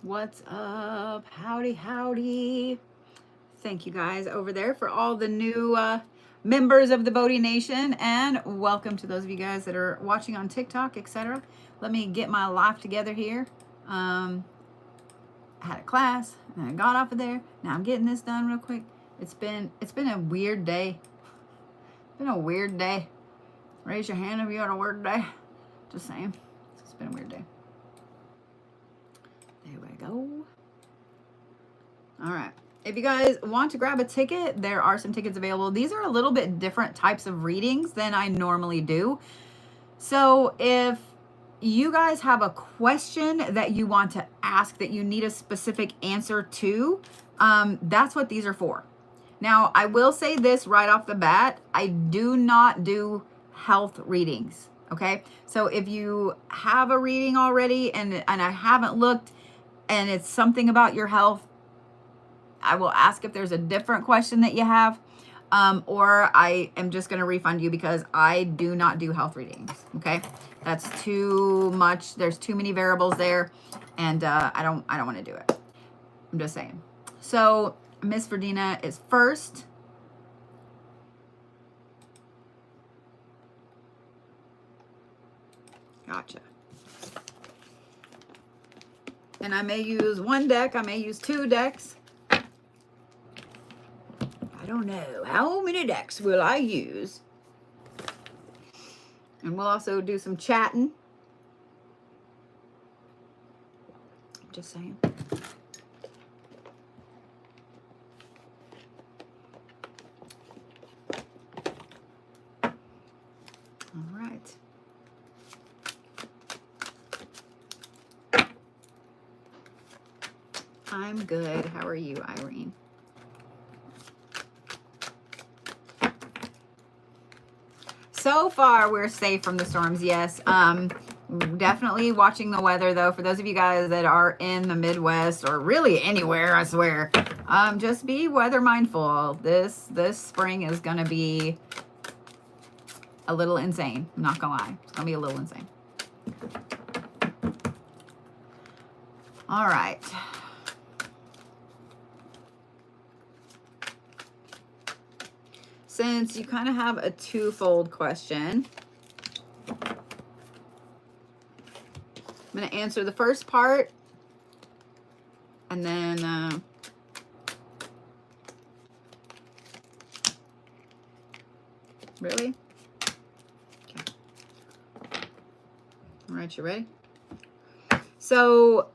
What's up? Howdy, howdy. Thank you guys over there for all the new members of the Bodhi Nation, and welcome to those of you guys that are watching on TikTok, etc. Let me get my life together here. I had a class and I got off of there. Now I'm getting this done real quick. It's been a weird day. It's been a weird day. Raise your hand if you had a weird day. Just saying. It's been a weird day. There we go. All right. If you guys want to grab a ticket, there are some tickets available. These are a little bit different types of readings than I normally do. So if you guys have a question that you want to ask that you need a specific answer to, that's what these are for. Now, I will say this right off the bat. I do not do health readings, okay? So if you have a reading already and I haven't looked and it's something about your health, I will ask if there's a different question that you have, or I am just going to refund you because I do not do health readings, okay? That's too much. There's too many variables there, and I don't want to do it. I'm just saying. So Miss Verdena is first. Gotcha. And I may use one deck. I may use two decks. I don't know. How many decks will I use? And we'll also do some chatting. Just saying. All right. I'm good. How are you, Irene? So far, we're safe from the storms, yes. Definitely watching the weather, though. For those of you guys that are in the Midwest or really anywhere, I swear, just be weather mindful. This spring is going to be a little insane. I'm not going to lie. It's going to be a little insane. All right. Since you kind of have a twofold question, I'm going to answer the first part, and then really? Okay. All right, you ready? So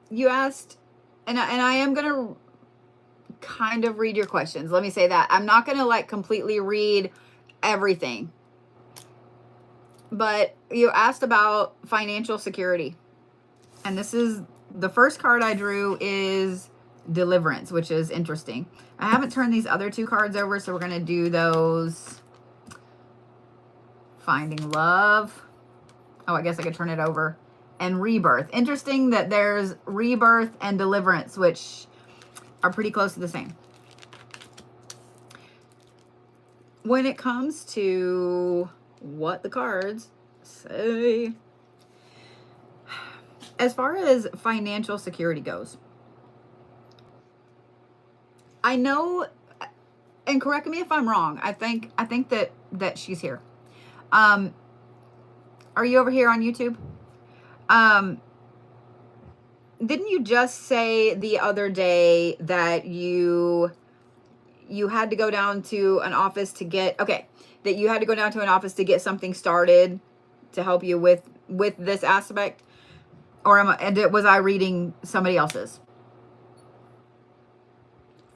you asked, and I am going to kind of read your questions. Let me say that. I'm not going to like completely read everything. But you asked about financial security. And this is the first card I drew is Deliverance, which is interesting. I haven't turned these other two cards over, so we're going to do those. Finding Love. Oh, I guess I could turn it over. And Rebirth. Interesting that there's Rebirth and Deliverance, which are pretty close to the same. When it comes to what the cards say, as far as financial security goes, I know, and correct me if I'm wrong, I think that she's here. Are you over here on YouTube? Didn't you just say the other day that you had to go down to an office to get, that you had to go down to an office to get something started to help you with this aspect? Or was I reading somebody else's?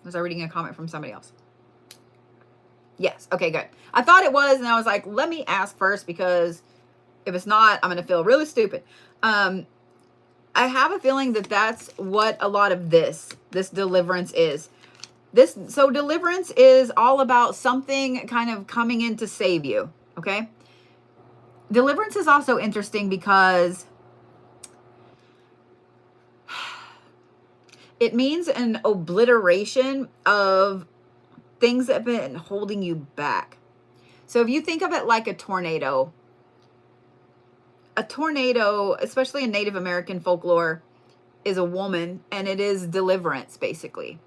Was I reading a comment from somebody else? Yes. Okay, good. I thought it was, and I was like, let me ask first, because if it's not, I'm going to feel really stupid. I have a feeling that that's what a lot of this deliverance is. So deliverance is all about something kind of coming in to save you, okay? Deliverance is also interesting because it means an obliteration of things that have been holding you back. So if you think of it like a tornado, especially in Native American folklore, is a woman, and it is deliverance, basically.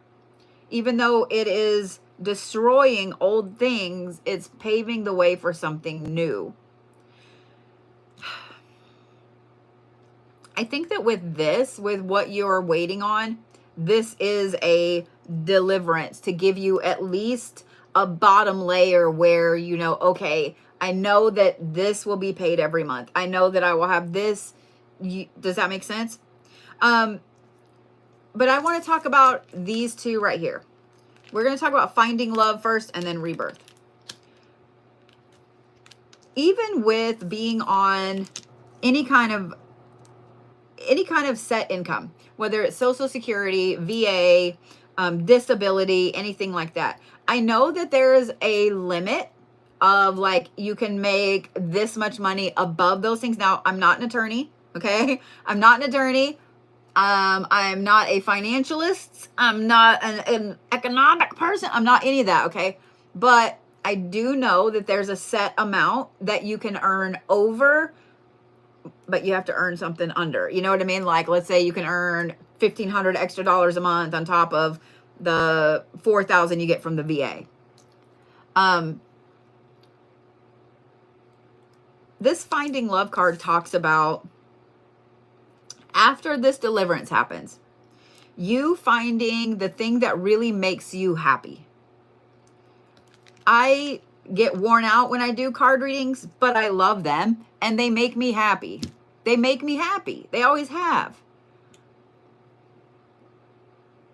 Even though it is destroying old things, it's paving the way for something new. I think that with this, with what you're waiting on, this is a deliverance to give you at least a bottom layer where, you know, okay, I know that this will be paid every month. I know that I will have this. Does that make sense? But I want to talk about these two right here. We're going to talk about finding love first and then rebirth. Even with being on any kind of set income, whether it's Social Security, VA, disability, anything like that, I know that there is a limit of like, you can make this much money above those things. Now, I'm not an attorney. Okay. I'm not an attorney. I'm not a financialist. I'm not an economic person. I'm not any of that. Okay. But I do know that there's a set amount that you can earn over, but you have to earn something under. You know what I mean? Like, let's say you can earn $1,500 extra a month on top of the $4,000 you get from the VA. This finding love card talks about after this deliverance happens, you finding the thing that really makes you happy. I get worn out when I do card readings, but I love them and they make me happy. They make me happy. They always have.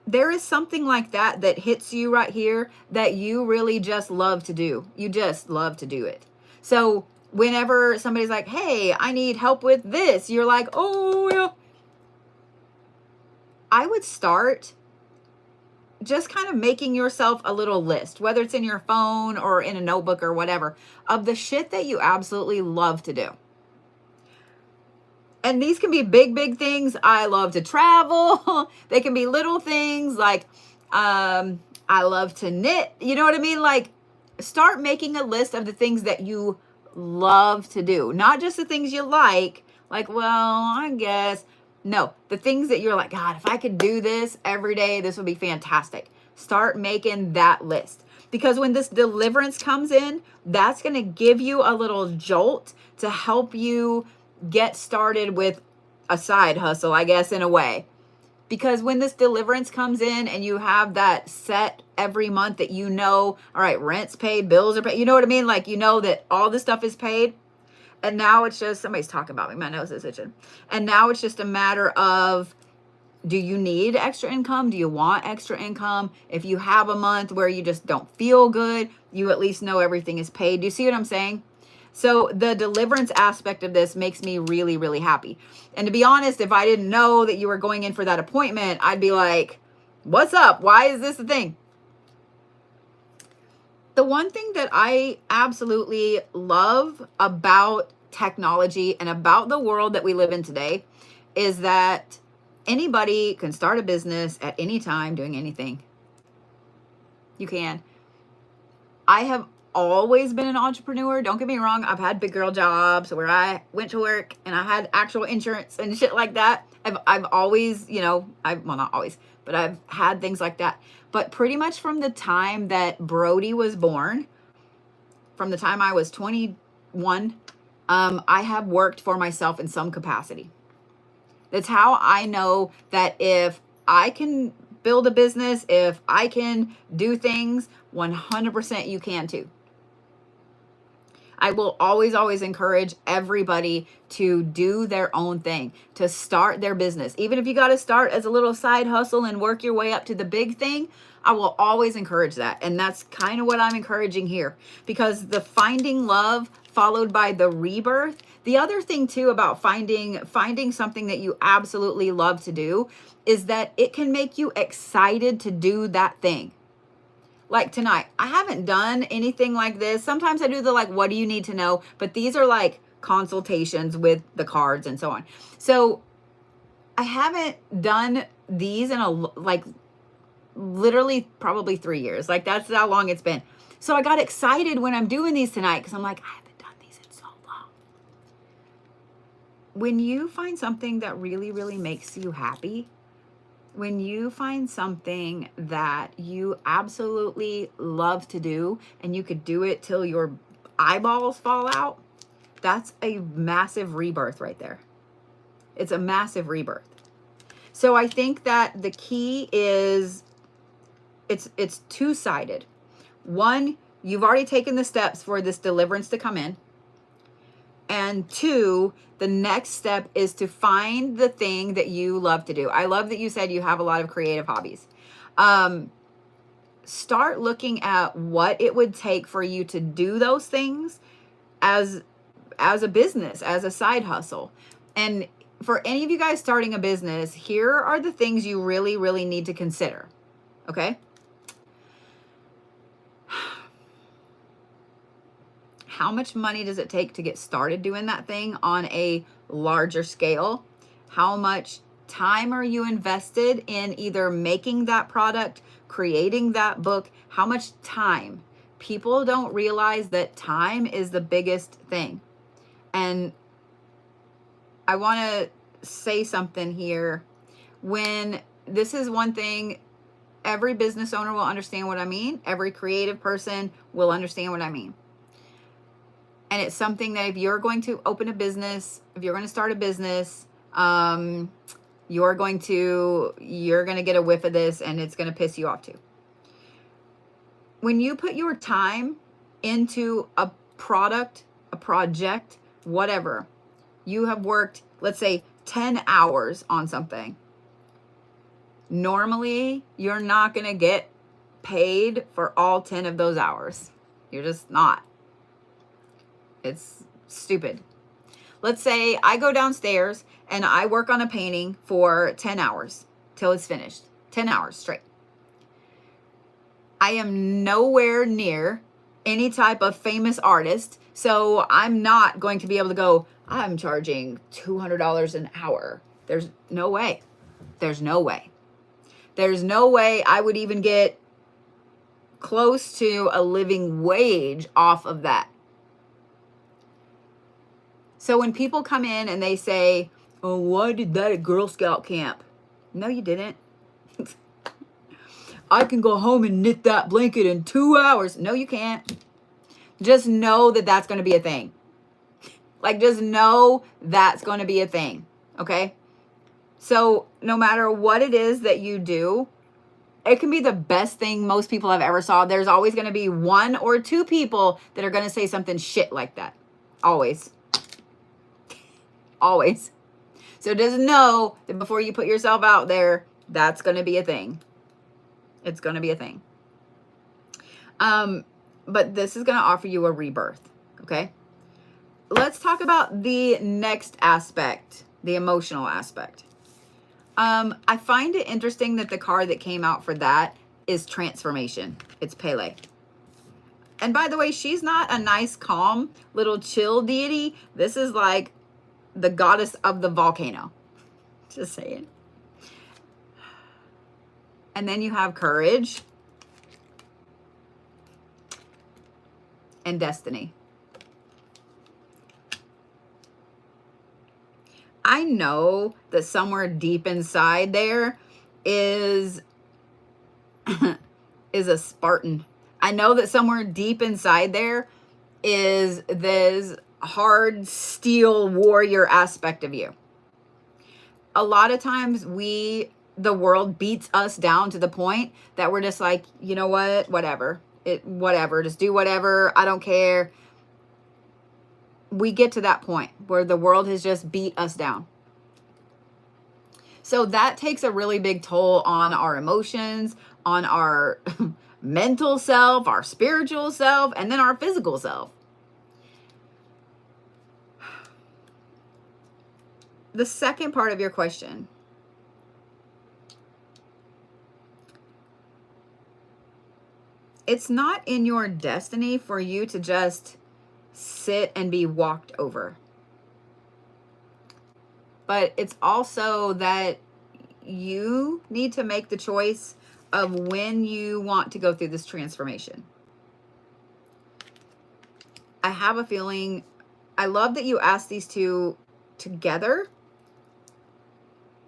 There is something like that that hits you right here that you really just love to do. You just love to do it. So whenever somebody's like, hey, I need help with this, you're like, oh, yeah. I would start just kind of making yourself a little list, whether it's in your phone or in a notebook or whatever, of the shit that you absolutely love to do. And these can be big, big things. I love to travel. They can be little things like, I love to knit. You know what I mean? Like, start making a list of the things that you love to do, not just the things you like, well, I guess. No, the things that you're like, God, if I could do this every day, this would be fantastic. Start making that list. Because when this deliverance comes in, that's going to give you a little jolt to help you get started with a side hustle, I guess, in a way. Because when this deliverance comes in and you have that set every month that you know, all right, rent's paid, bills are paid, you know what I mean? Like, you know that all this stuff is paid. And now it's just, somebody's talking about me, my nose is itching. And now it's just a matter of, do you need extra income? Do you want extra income? If you have a month where you just don't feel good, you at least know everything is paid. Do you see what I'm saying? So the deliverance aspect of this makes me really, really happy. And to be honest, if I didn't know that you were going in for that appointment, I'd be like, what's up? Why is this a thing? The one thing that I absolutely love about technology and about the world that we live in today is that anybody can start a business at any time doing anything. You can. I have always been an entrepreneur. Don't get me wrong. I've had big girl jobs where I went to work and I had actual insurance and shit like that. I've always, you know, well, not always, but I've had things like that. But pretty much from the time that Brody was born, from the time I was 21, I have worked for myself in some capacity. That's how I know that if I can build a business, if I can do things, 100% you can too. I will always, always encourage everybody to do their own thing, to start their business. Even if you got to start as a little side hustle and work your way up to the big thing, I will always encourage that. And that's kind of what I'm encouraging here, because the finding love followed by the rebirth. The other thing too about finding something that you absolutely love to do is that it can make you excited to do that thing. Like tonight, I haven't done anything like this. Sometimes I do the like, what do you need to know? But these are like consultations with the cards and so on. So I haven't done these in literally probably 3 years. Like that's how long it's been. So I got excited when I'm doing these tonight because I'm like, I haven't done these in so long. when you find something that really, really makes you happy, when you find something that you absolutely love to do and you could do it till your eyeballs fall out, that's a massive rebirth right there. It's a massive rebirth. So I think that the key is it's two-sided. One, you've already taken the steps for this deliverance to come in. And two, the next step is to find the thing that you love to do. I love that you said you have a lot of creative hobbies. Start looking at what it would take for you to do those things as a business, as a side hustle. And for any of you guys starting a business, here are the things you really, really need to consider. Okay? How much money does it take to get started doing that thing on a larger scale? How much time are you invested in either making that product, creating that book? How much time? People don't realize that time is the biggest thing. And I want to say something here. When this is one thing, every business owner will understand what I mean. Every creative person will understand what I mean. And it's something that if you're going to open a business, if you're going to start a business, you're going to get a whiff of this and it's going to piss you off too. When you put your time into a product, a project, whatever, you have worked, let's say 10 hours on something. Normally, you're not going to get paid for all 10 of those hours. You're just not. It's stupid. Let's say I go downstairs and I work on a painting for 10 hours till it's finished. 10 hours straight. I am nowhere near any type of famous artist, so I'm not going to be able to go, I'm charging $200 an hour. There's no way. There's no way. There's no way I would even get close to a living wage off of that. So when people come in and they say, oh, why did that at Girl Scout camp? No, you didn't. I can go home and knit that blanket in 2 hours. No, you can't. Just know that that's going to be a thing. Like, just know that's going to be a thing. Okay? So no matter what it is that you do, it can be the best thing most people have ever saw. There's always going to be one or two people that are going to say something shit like that. Always. Always. So just know that before you put yourself out there, that's going to be a thing. It's going to be a thing. But this is going to offer you a rebirth. Okay. Let's talk about the next aspect, the emotional aspect. I find it interesting that the card that came out for that is transformation. It's Pele. And by the way, she's not a nice, calm, little chill deity. This is like the goddess of the volcano. Just saying. And then you have courage and destiny. I know that somewhere deep inside there is a Spartan. I know that somewhere deep inside there is this hard steel warrior aspect of you. A lot of times the world beats us down to the point that we're just like, you know what, whatever, just do whatever. I don't care. We get to that point where the world has just beat us down. So that takes a really big toll on our emotions, on our mental self, our spiritual self, and then our physical self. The second part of your question. It's not in your destiny for you to just sit and be walked over. But it's also that you need to make the choice of when you want to go through this transformation. I have a feeling, I love that you asked these two together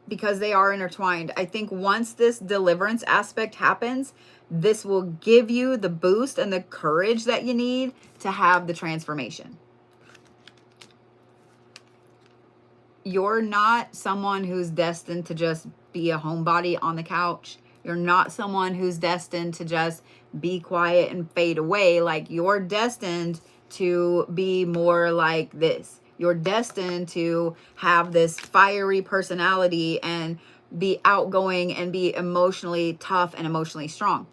because they are intertwined. I think once this deliverance aspect happens, this will give you the boost and the courage that you need to have the transformation. You're not someone who's destined to just be a homebody on the couch. You're not someone who's destined to just be quiet and fade away. Like, you're destined to be more like this. You're destined to have this fiery personality and be outgoing and be emotionally tough and emotionally strong.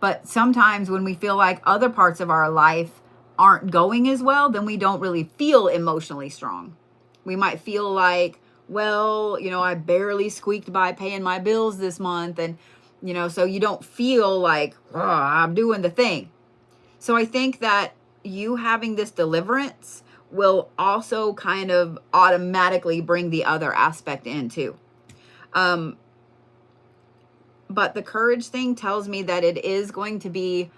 But sometimes when we feel like other parts of our life aren't going as well, then we don't really feel emotionally strong. We might feel like, well, you know, I barely squeaked by paying my bills this month. And, you know, so you don't feel like, oh, I'm doing the thing. So I think that you having this deliverance will also kind of automatically bring the other aspect in too. But the courage thing tells me that it is going to be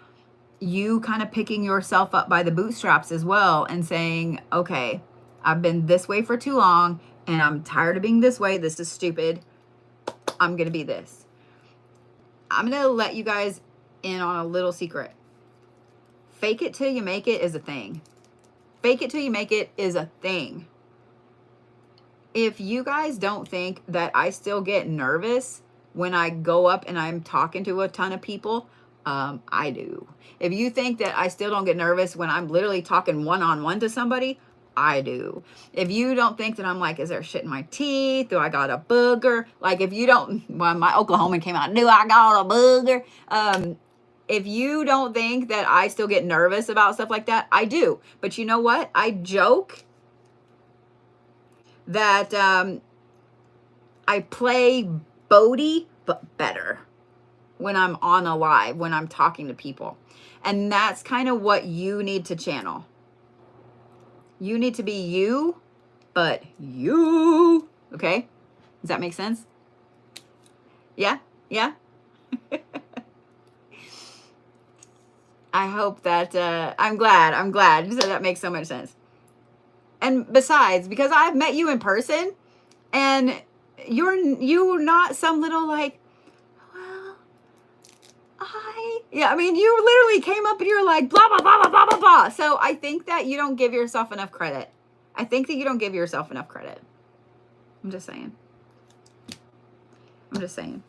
you kind of picking yourself up by the bootstraps as well and saying, okay, I've been this way for too long and I'm tired of being this way. This is stupid. I'm going to be this. I'm going to let you guys in on a little secret. Fake it till you make it is a thing. Fake it till you make it is a thing. If you guys don't think that I still get nervous when I go up and I'm talking to a ton of people, I do. If you think that I still don't get nervous when I'm literally talking one-on-one to somebody, I do. If you don't think that I'm like, is there shit in my teeth? Do I got a booger? Like, if you don't, well, my Oklahoman came out, do I got a booger? If you don't think that I still get nervous about stuff like that, I do. But you know what? I joke that I play Bodhi, but better when I'm on a live, when I'm talking to people. And that's kind of what you need to channel. You need to be you, but you. Okay? Does that make sense? Yeah? Yeah? I hope that, I'm glad. So that makes so much sense. And besides, because I've met you in person, and you're not some little like, well, I mean, you literally came up and you're like, blah, blah, blah, blah, blah, blah, blah. So I think that you don't give yourself enough credit. I think that you don't give yourself enough credit. I'm just saying. I'm just saying.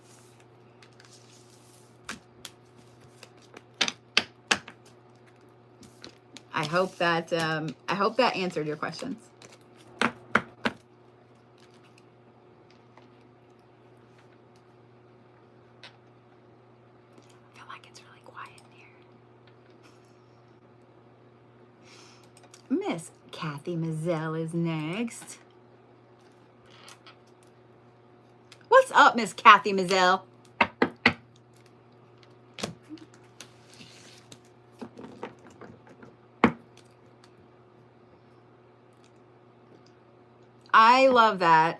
I hope that answered your questions. I feel like it's really quiet in here. Miss Kathy Mazzell is next. What's up, Miss Kathy Mazzell? I love that.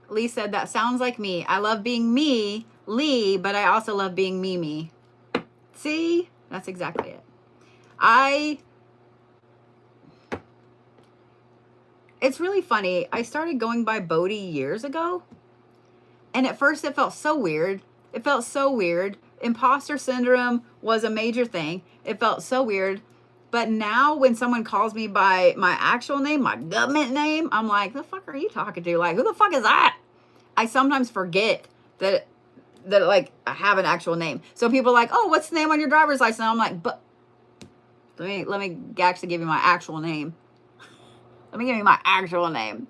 Lee said, that sounds like me. I love being me, Lee, but I also love being me. See? That's exactly it. It's really funny. I started going by Bodhi years ago. And at first it felt so weird. It felt so weird. Imposter syndrome was a major thing. It felt so weird. But now when someone calls me by my actual name, my government name, I'm like, the fuck are you talking to? Like, who the fuck is that? I sometimes forget that like I have an actual name. So people are like, oh, what's the name on your driver's license? And I'm like, but let me actually give you my actual name. Let me give you my actual name.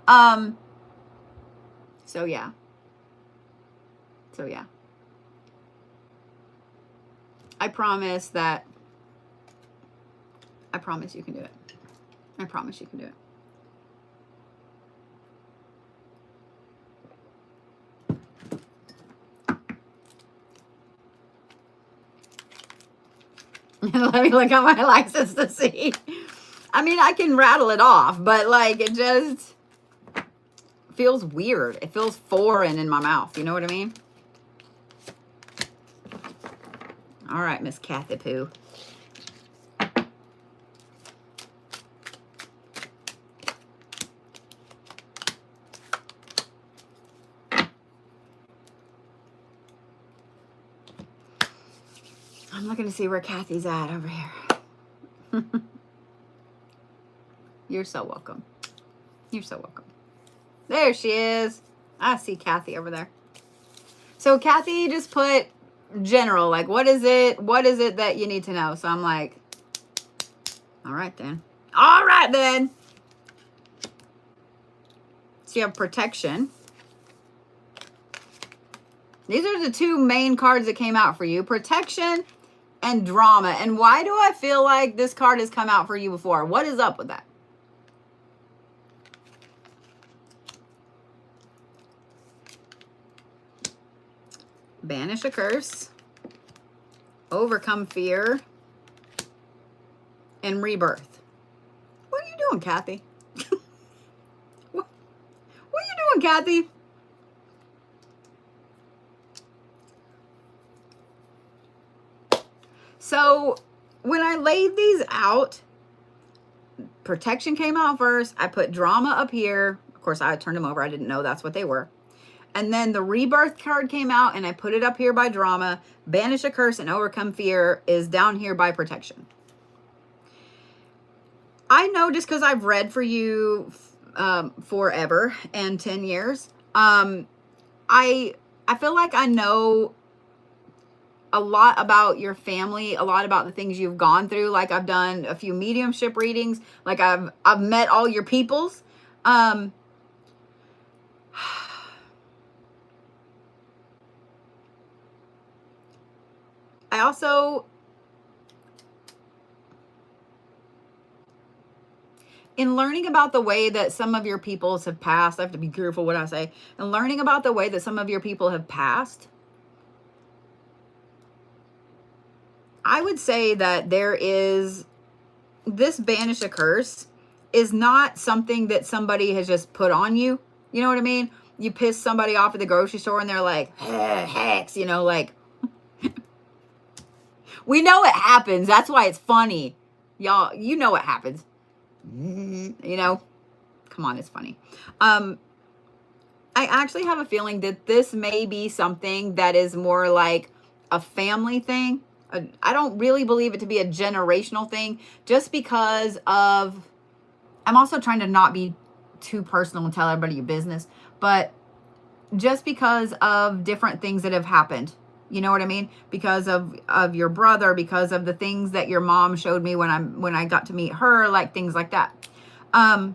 So yeah. I promise you can do it. I promise you can do it. Let me look at my license to see. I mean, I can rattle it off, but like it just feels weird. It feels foreign in my mouth. You know what I mean? All right, Miss Kathy Poo. I'm looking to see where Kathy's at over here. You're so welcome. You're so welcome. There she is. I see Kathy over there. So Kathy just put general, like, what is it? What is it that you need to know? So I'm like, all right then. All right then. So you have protection. These are the two main cards that came out for you. Protection and drama. And why do I feel like this card has come out for you before? What is up with that? Banish a curse. Overcome fear. And rebirth. What are you doing, Kathy? What are you doing, Kathy? So when I laid these out, protection came out first. I put drama up here. Of course, I turned them over. I didn't know that's what they were. And then the rebirth card came out and I put it up here by drama. Banish a curse and overcome fear is down here by protection. I know just because I've read for you forever and 10 years. I feel like I know a lot about your family, a lot about the things you've gone through. Like I've done a few mediumship readings. Like I've met all your peoples. I also, in learning about the way that some of your peoples have passed, I have to be careful what I say, and learning about the way that some of your people have passed, I would say that there is, this banish a curse is not something that somebody has just put on you. You know what I mean? You piss somebody off at the grocery store and they're like, hex, you know, like, we know it happens. That's why it's funny. Y'all, you know what happens. You know, come on, it's funny. I actually have a feeling that this may be something that is more like a family thing. I don't really believe it to be a generational thing, just because of, I'm also trying to not be too personal and tell everybody your business, but just because of different things that have happened. You know what I mean? Because of your brother, because of the things that your mom showed me when I got to meet her, like things like that. I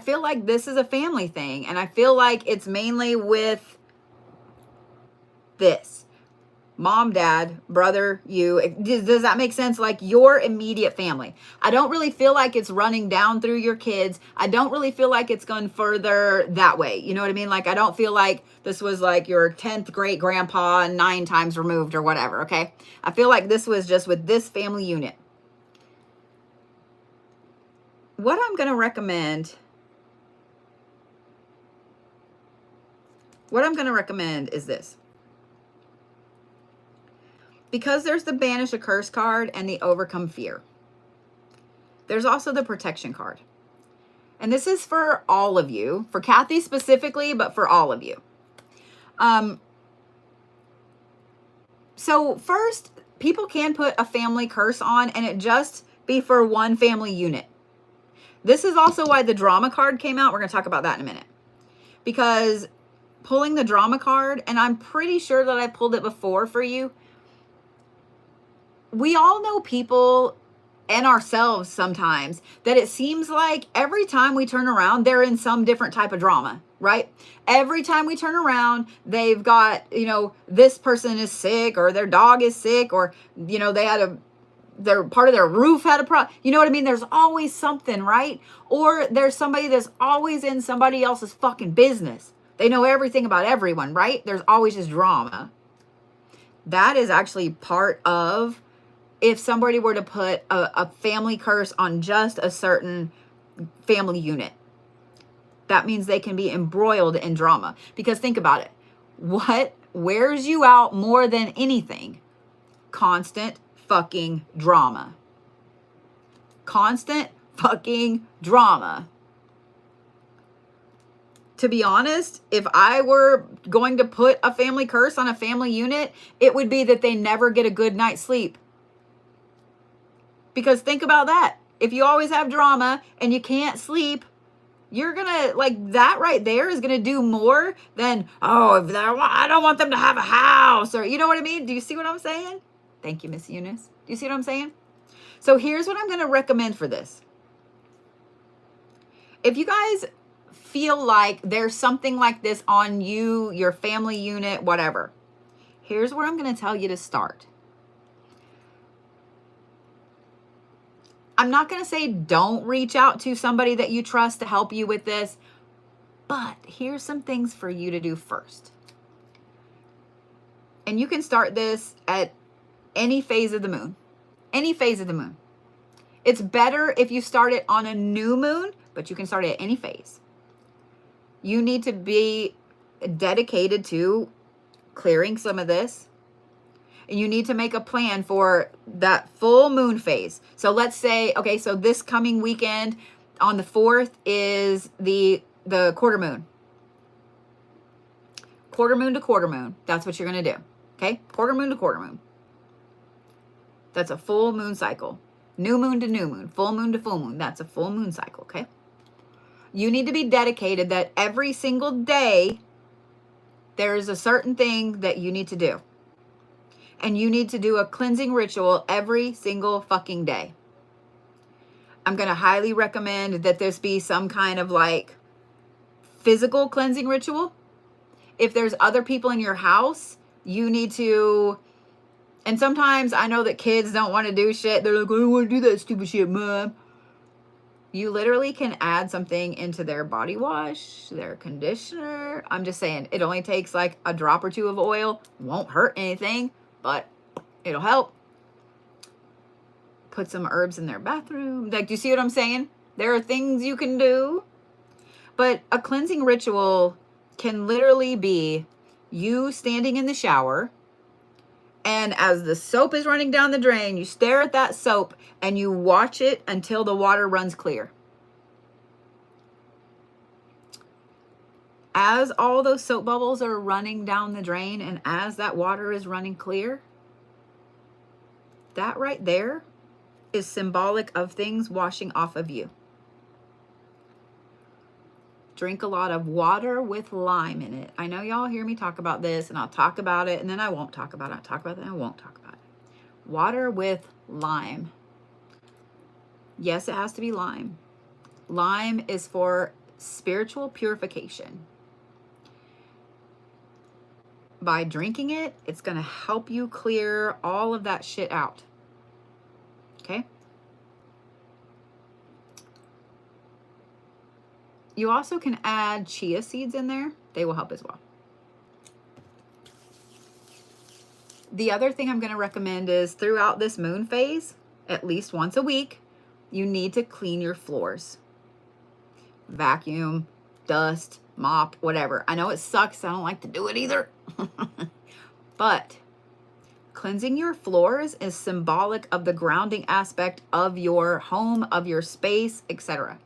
feel like this is a family thing, and I feel like it's mainly with this. Mom, dad, brother, you. Does that make sense? Like your immediate family. I don't really feel like it's running down through your kids. I don't really feel like it's gone further that way. You know what I mean? Like I don't feel like this was like your 10th great grandpa 9 times removed or whatever, okay? I feel like this was just with this family unit. What I'm going to recommend is this. Because there's the banish a curse card and the overcome fear, there's also the protection card. And this is for all of you, for Kathy specifically, but for all of you. So first, people can put a family curse on and it just be for one family unit. This is also why the drama card came out. We're going to talk about that in a minute. Because pulling the drama card, and I'm pretty sure that I pulled it before for you, we all know people and ourselves sometimes that it seems like every time we turn around, they're in some different type of drama, right? Every time we turn around, they've got, you know, this person is sick or their dog is sick or, you know, their part of their roof had a problem. You know what I mean? There's always something, right? Or there's somebody that's always in somebody else's fucking business. They know everything about everyone, right? There's always just drama. That is actually part of, if somebody were to put a family curse on just a certain family unit, that means they can be embroiled in drama. Because think about it. What wears you out more than anything? Constant fucking drama. Constant fucking drama. To be honest, if I were going to put a family curse on a family unit, it would be that they never get a good night's sleep. Because think about that. If you always have drama and you can't sleep, you're gonna, like, that right there is gonna do more than, oh, if I don't want them to have a house, or, you know what I mean? Do you see what I'm saying? Thank you, Miss Eunice. Do you see what I'm saying? So here's what I'm gonna recommend for this. If you guys feel like there's something like this on you, your family unit, whatever, here's where I'm gonna tell you to start. I'm not going to say don't reach out to somebody that you trust to help you with this, but here's some things for you to do first. And you can start this at any phase of the moon. Any phase of the moon. It's better if you start it on a new moon, but you can start it at any phase. You need to be dedicated to clearing some of this. And you need to make a plan for that full moon phase. So let's say, okay, so this coming weekend on the 4th is the quarter moon. Quarter moon to quarter moon. That's what you're going to do. Okay? Quarter moon to quarter moon. That's a full moon cycle. New moon to new moon. Full moon to full moon. That's a full moon cycle. Okay? You need to be dedicated that every single day there's a certain thing that you need to do. And you need to do a cleansing ritual every single fucking day. I'm going to highly recommend that this be some kind of like physical cleansing ritual. If there's other people in your house, you need to, and sometimes I know that kids don't want to do shit. They're like, I don't want to do that stupid shit, Mom. You literally can add something into their body wash, their conditioner. I'm just saying, it only takes like a drop or two of oil. Won't hurt anything, but it'll help. Put some herbs in their bathroom. Like, do you see what I'm saying? There are things you can do. But a cleansing ritual can literally be you standing in the shower, and as the soap is running down the drain, you stare at that soap and you watch it until the water runs clear. As all those soap bubbles are running down the drain and as that water is running clear, that right there is symbolic of things washing off of you. Drink a lot of water with lime in it. I know y'all hear me talk about this, and I'll talk about it, and then I won't talk about it. I'll talk about it, and I won't talk about it. Water with lime. Yes, it has to be lime. Lime is for spiritual purification. By drinking it, it's going to help you clear all of that shit out. Okay? You also can add chia seeds in there. They will help as well. The other thing I'm going to recommend is throughout this moon phase, at least once a week, you need to clean your floors. Vacuum, dust, mop, whatever. I know it sucks. I don't like to do it either. But cleansing your floors is symbolic of the grounding aspect of your home, of your space, etc.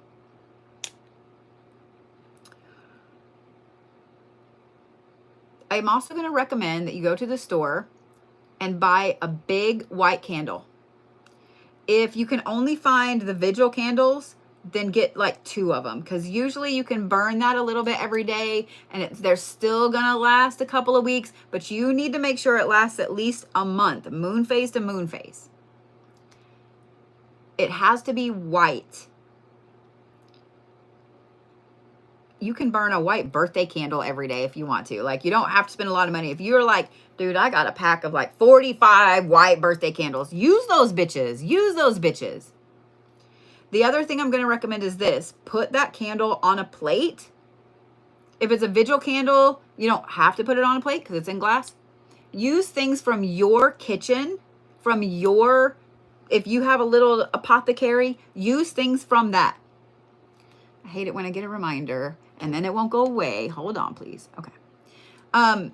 I'm also going to recommend that you go to the store and buy a big white candle. If you can only find the vigil candles, then get like 2 of them, because usually you can burn that a little bit every day and they're still going to last a couple of weeks, but you need to make sure it lasts at least a month, moon phase to moon phase. It has to be white. You can burn a white birthday candle every day if you want to. Like, you don't have to spend a lot of money. If you're like, dude, I got a pack of like 45 white birthday candles, use those bitches. Use those bitches. The other thing I'm going to recommend is this. Put that candle on a plate. If it's a vigil candle, you don't have to put it on a plate because it's in glass. Use things from your kitchen, from your, if you have a little apothecary, use things from that. I hate it when I get a reminder and then it won't go away. Hold on, please. Okay.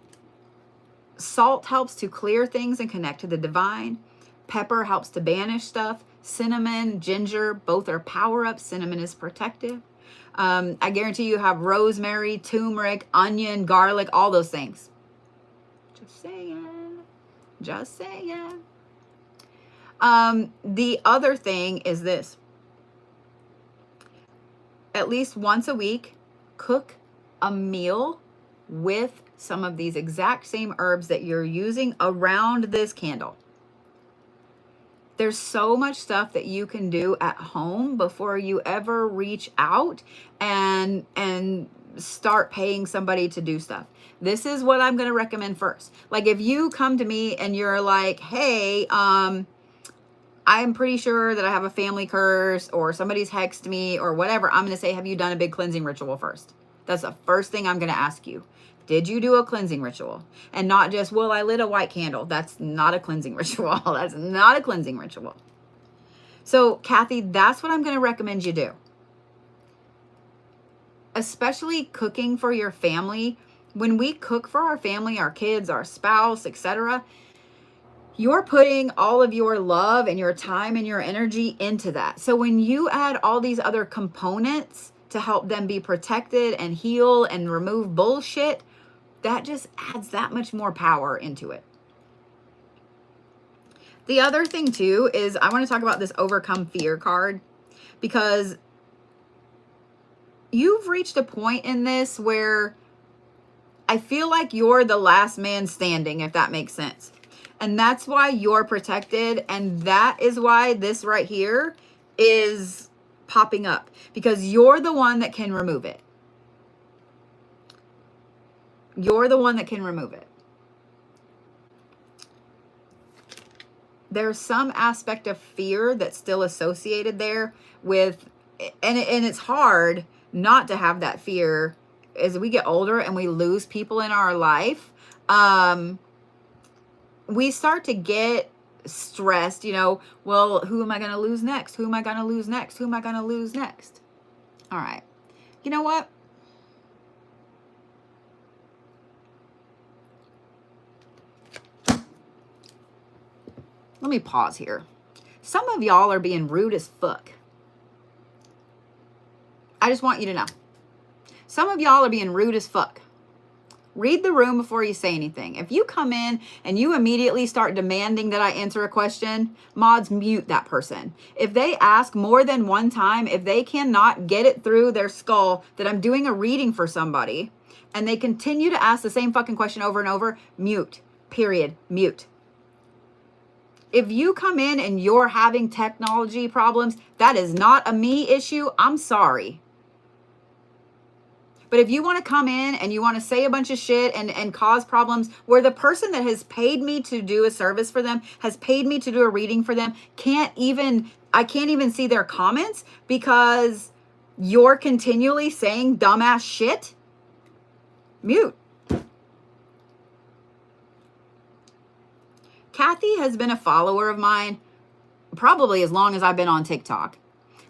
Salt helps to clear things and connect to the divine. Pepper helps to banish stuff. Cinnamon, ginger, both are power-ups. Cinnamon is protective. I guarantee you have rosemary, turmeric, onion, garlic, all those things. Just saying. Just saying. The other thing is this. At least once a week, cook a meal with some of these exact same herbs that you're using around this candle. There's so much stuff that you can do at home before you ever reach out and start paying somebody to do stuff. This is what I'm going to recommend first. Like if you come to me and you're like, hey, I'm pretty sure that I have a family curse or somebody's hexed me or whatever, I'm going to say, have you done a big cleansing ritual first? That's the first thing I'm going to ask you. Did you do a cleansing ritual? And not just, well, I lit a white candle. That's not a cleansing ritual. That's not a cleansing ritual. So, Kathy, that's what I'm going to recommend you do. Especially cooking for your family. When we cook for our family, our kids, our spouse, etc., you're putting all of your love and your time and your energy into that. So when you add all these other components to help them be protected and heal and remove bullshit, that just adds that much more power into it. The other thing too is I want to talk about this overcome fear card, because you've reached a point in this where I feel like you're the last man standing, if that makes sense. And that's why you're protected. And that is why this right here is popping up, because you're the one that can remove it. You're the one that can remove it. There's some aspect of fear that's still associated there with, and it's hard not to have that fear as we get older and we lose people in our life. We start to get stressed, you know, well, who am I going to lose next? Who am I going to lose next? Who am I going to lose next? All right. You know what? Let me pause here. Some of y'all are being rude as fuck. I just want you to know. Some of y'all are being rude as fuck. Read the room before you say anything. If you come in and you immediately start demanding that I answer a question, mods, mute that person. If they ask more than one time, if they cannot get it through their skull that I'm doing a reading for somebody, and they continue to ask the same fucking question over and over, mute. Period. Mute. If you come in and you're having technology problems, that is not a me issue. I'm sorry. But if you want to come in and you want to say a bunch of shit and cause problems where the person that has paid me to do a service for them, has paid me to do a reading for them, I can't even see their comments because you're continually saying dumbass shit, mute. Kathy has been a follower of mine probably as long as I've been on TikTok.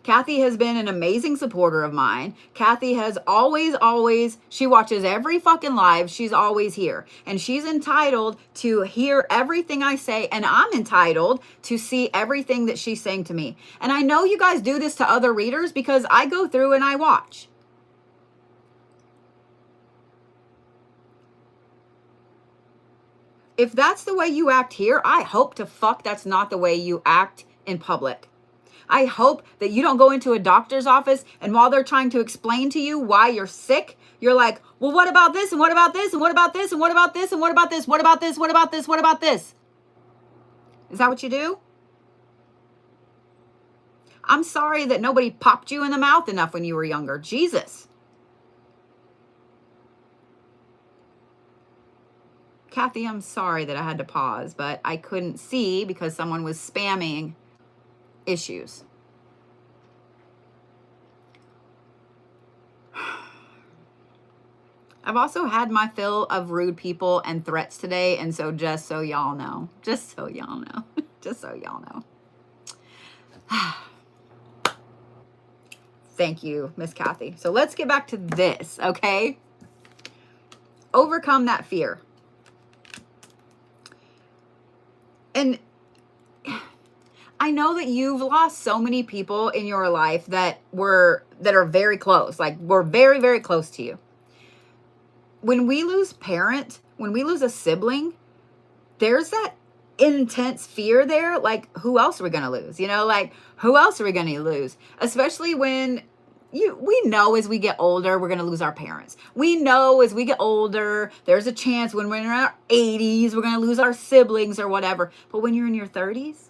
Kathy has been an amazing supporter of mine. Kathy has always, she watches every fucking live. She's always here. And she's entitled to hear everything I say. And I'm entitled to see everything that she's saying to me. And I know you guys do this to other readers because I go through and I watch. If that's the way you act here, I hope to fuck that's not the way you act in public. I hope that you don't go into a doctor's office and while they're trying to explain to you why you're sick, you're like, well, what about this? And what about this? And what about this? And what about this? And what about this? What about this? What about this? What about this? Is that what you do? I'm sorry that nobody popped you in the mouth enough when you were younger. Jesus. Kathy, I'm sorry that I had to pause, but I couldn't see because someone was spamming issues. I've also had my fill of rude people and threats today, and so just so y'all know, just so y'all know. Thank you, Miss Kathy. So let's get back to this, okay? Overcome that fear. And I know that you've lost so many people in your life that are very close, like were very, very close to you. When we lose when we lose a sibling, there's that intense fear there. Like, who else are we going to lose? You know, like, who else are we going to lose? Especially when we know as we get older, we're going to lose our parents. We know as we get older, there's a chance when we're in our 80s, we're going to lose our siblings or whatever. But when you're in your 30s,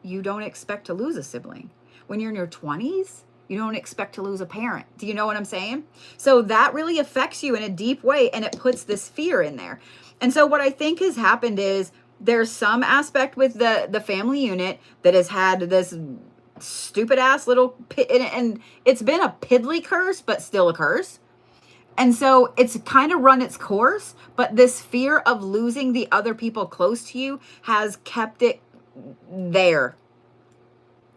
you don't expect to lose a sibling. When you're in your 20s, you don't expect to lose a parent. Do you know what I'm saying? So that really affects you in a deep way, and it puts this fear in there. And so what I think has happened is there's some aspect with the family unit that has had this stupid ass little and it's been a piddly curse, but still a curse. And so it's kind of run its course, but this fear of losing the other people close to you has kept it there.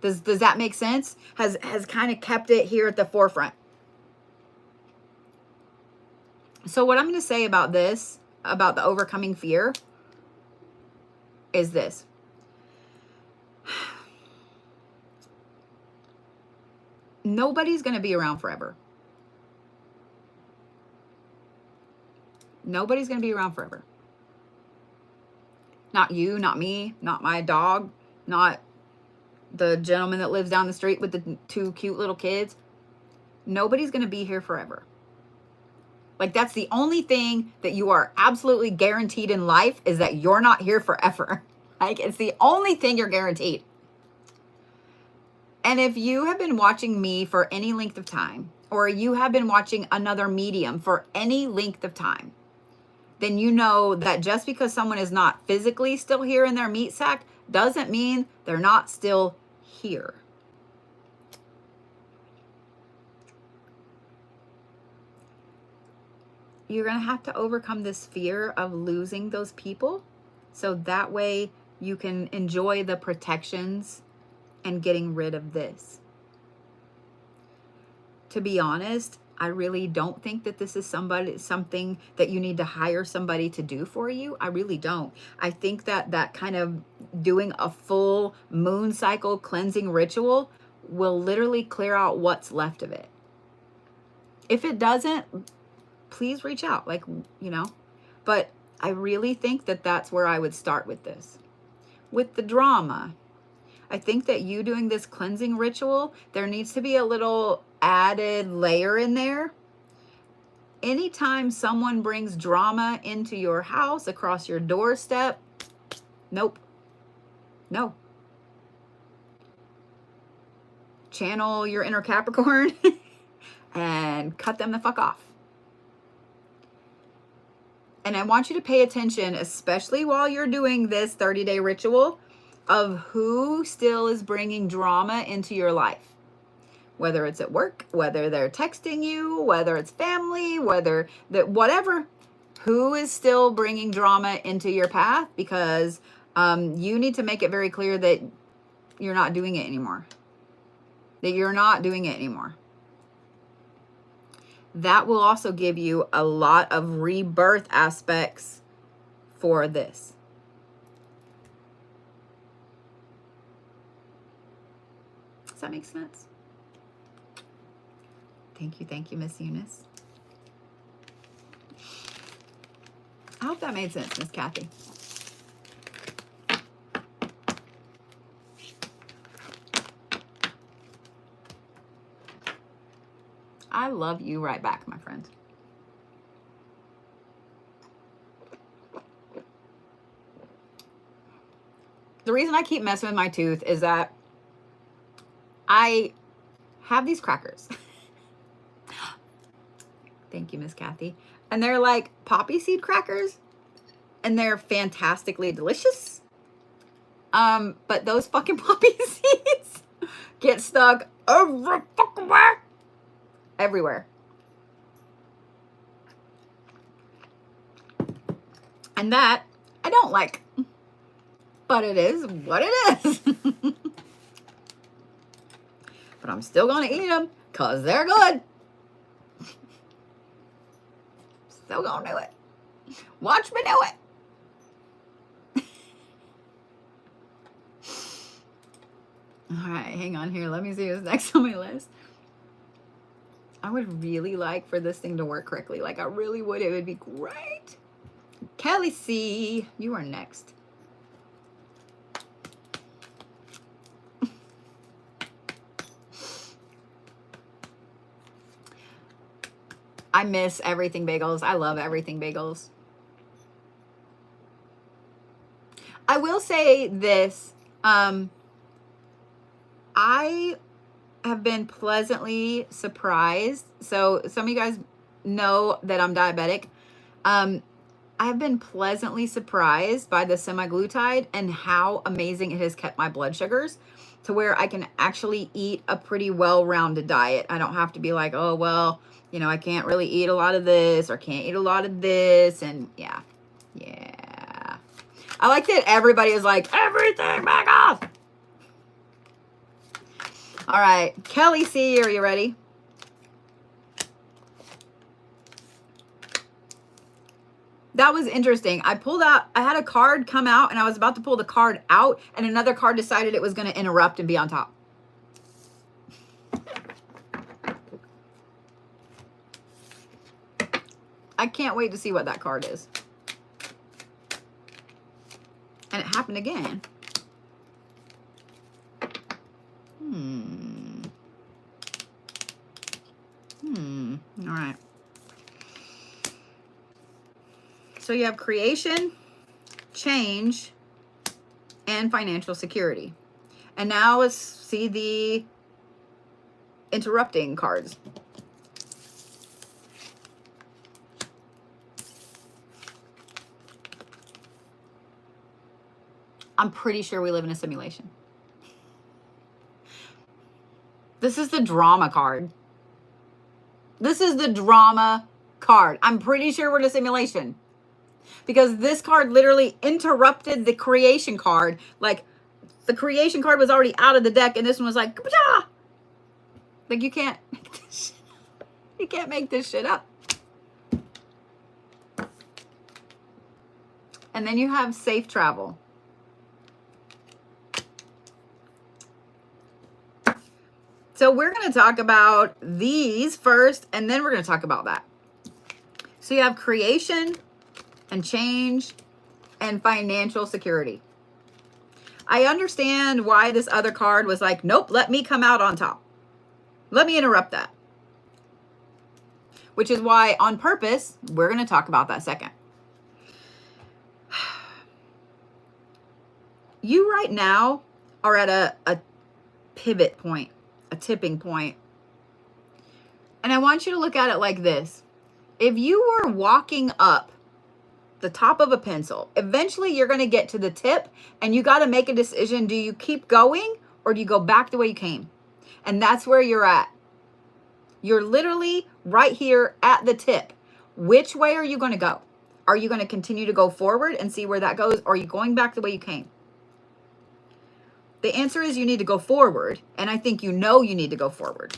Does that make sense? Has kind of kept it here at the forefront. So what I'm going to say about this, about the overcoming fear, is this. Nobody's going to be around forever. Nobody's going to be around forever. Not you, not me, not my dog, not the gentleman that lives down the street with the 2 cute little kids. Nobody's going to be here forever. Like, that's the only thing that you are absolutely guaranteed in life, is that you're not here forever. Like, it's the only thing you're guaranteed. And if you have been watching me for any length of time, or you have been watching another medium for any length of time, then you know that just because someone is not physically still here in their meat sack doesn't mean they're not still here. You're going to have to overcome this fear of losing those people, so that way you can enjoy the protections and getting rid of this. To be honest, I really don't think that this is something that you need to hire somebody to do for you. I really don't. I think that kind of doing a full moon cycle cleansing ritual will literally clear out what's left of it. If it doesn't, please reach out, like, you know. But I really think that that's where I would start with this. With the drama, I think that you doing this cleansing ritual, there needs to be a little added layer in there. Anytime someone brings drama into your house, across your doorstep, nope. No. Channel your inner Capricorn and cut them the fuck off. And I want you to pay attention, especially while you're doing this 30-day ritual, of who still is bringing drama into your life. Whether it's at work, whether they're texting you, whether it's family, whatever, who is still bringing drama into your path, because you need to make it very clear that you're not doing it anymore. That you're not doing it anymore. That will also give you a lot of rebirth aspects for this. Does that make sense? Thank you, Miss Eunice. I hope that made sense, Miss Kathy. I love you right back, my friend. The reason I keep messing with my tooth is that I have these crackers. Thank you, Miss Kathy. And they're like poppy seed crackers, and they're fantastically delicious. But those fucking poppy seeds get stuck everywhere. And that I don't like. But it is what it is. But I'm still gonna eat them because they're good. Still gonna do it. Watch me do it. All right, hang on here. Let me see what's next on my list. I would really like for this thing to work correctly. Like, I really would. It would be great. Kelly C, you are next. I miss everything bagels. I love everything bagels. I will say this. I have been pleasantly surprised. So some of you guys know that I'm diabetic. I have been pleasantly surprised by the semaglutide and how amazing it has kept my blood sugars to where I can actually eat a pretty well-rounded diet. I don't have to be like, oh, well, you know, I can't really eat a lot of this or can't eat a lot of this. And yeah. I like that everybody is like, everything bagels. All right, Kelly C, are you ready? That was interesting. I had a card come out and I was about to pull the card out and another card decided it was going to interrupt and be on top. I can't wait to see what that card is. And it happened again. All right. So you have creation, change, and financial security. And now let's see the interrupting cards. I'm pretty sure we live in a simulation. This is the drama card. This is the drama card. I'm pretty sure we're in a simulation. Because this card literally interrupted the creation card. Like, the creation card was already out of the deck, and this one was like, Ka-pa-cha! Like, you can't make this shit up. And then you have safe travel. So we're going to talk about these first, and then we're going to talk about that. So you have creation and change and financial security. I understand why this other card was like, nope, let me come out on top. Let me interrupt that. Which is why, on purpose, we're going to talk about that second. You right now are at a pivot point, a tipping point. And I want you to look at it like this. If you were walking up the top of a pencil, eventually you're going to get to the tip and you got to make a decision. Do you keep going or do you go back the way you came? And that's where you're at. You're literally right here at the tip. Which way are you going to go? Are you going to continue to go forward and see where that goes? Or are you going back the way you came? The answer is you need to go forward. And I think you know you need to go forward.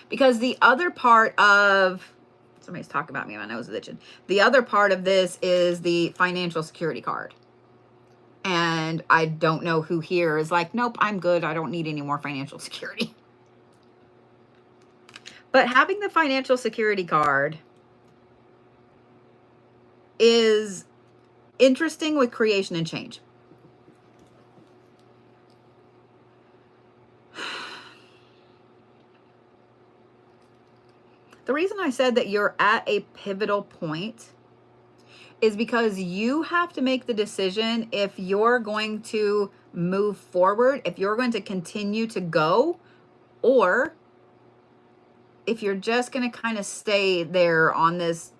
Because the other part of, somebody's talking about me, my nose is itching. The other part of this is the financial security card. And I don't know who here is like, nope, I'm good. I don't need any more financial security. But having the financial security card is interesting with creation and change. The reason I said that you're at a pivotal point is because you have to make the decision if you're going to move forward, if you're going to continue to go, or if you're just going to kind of stay there on this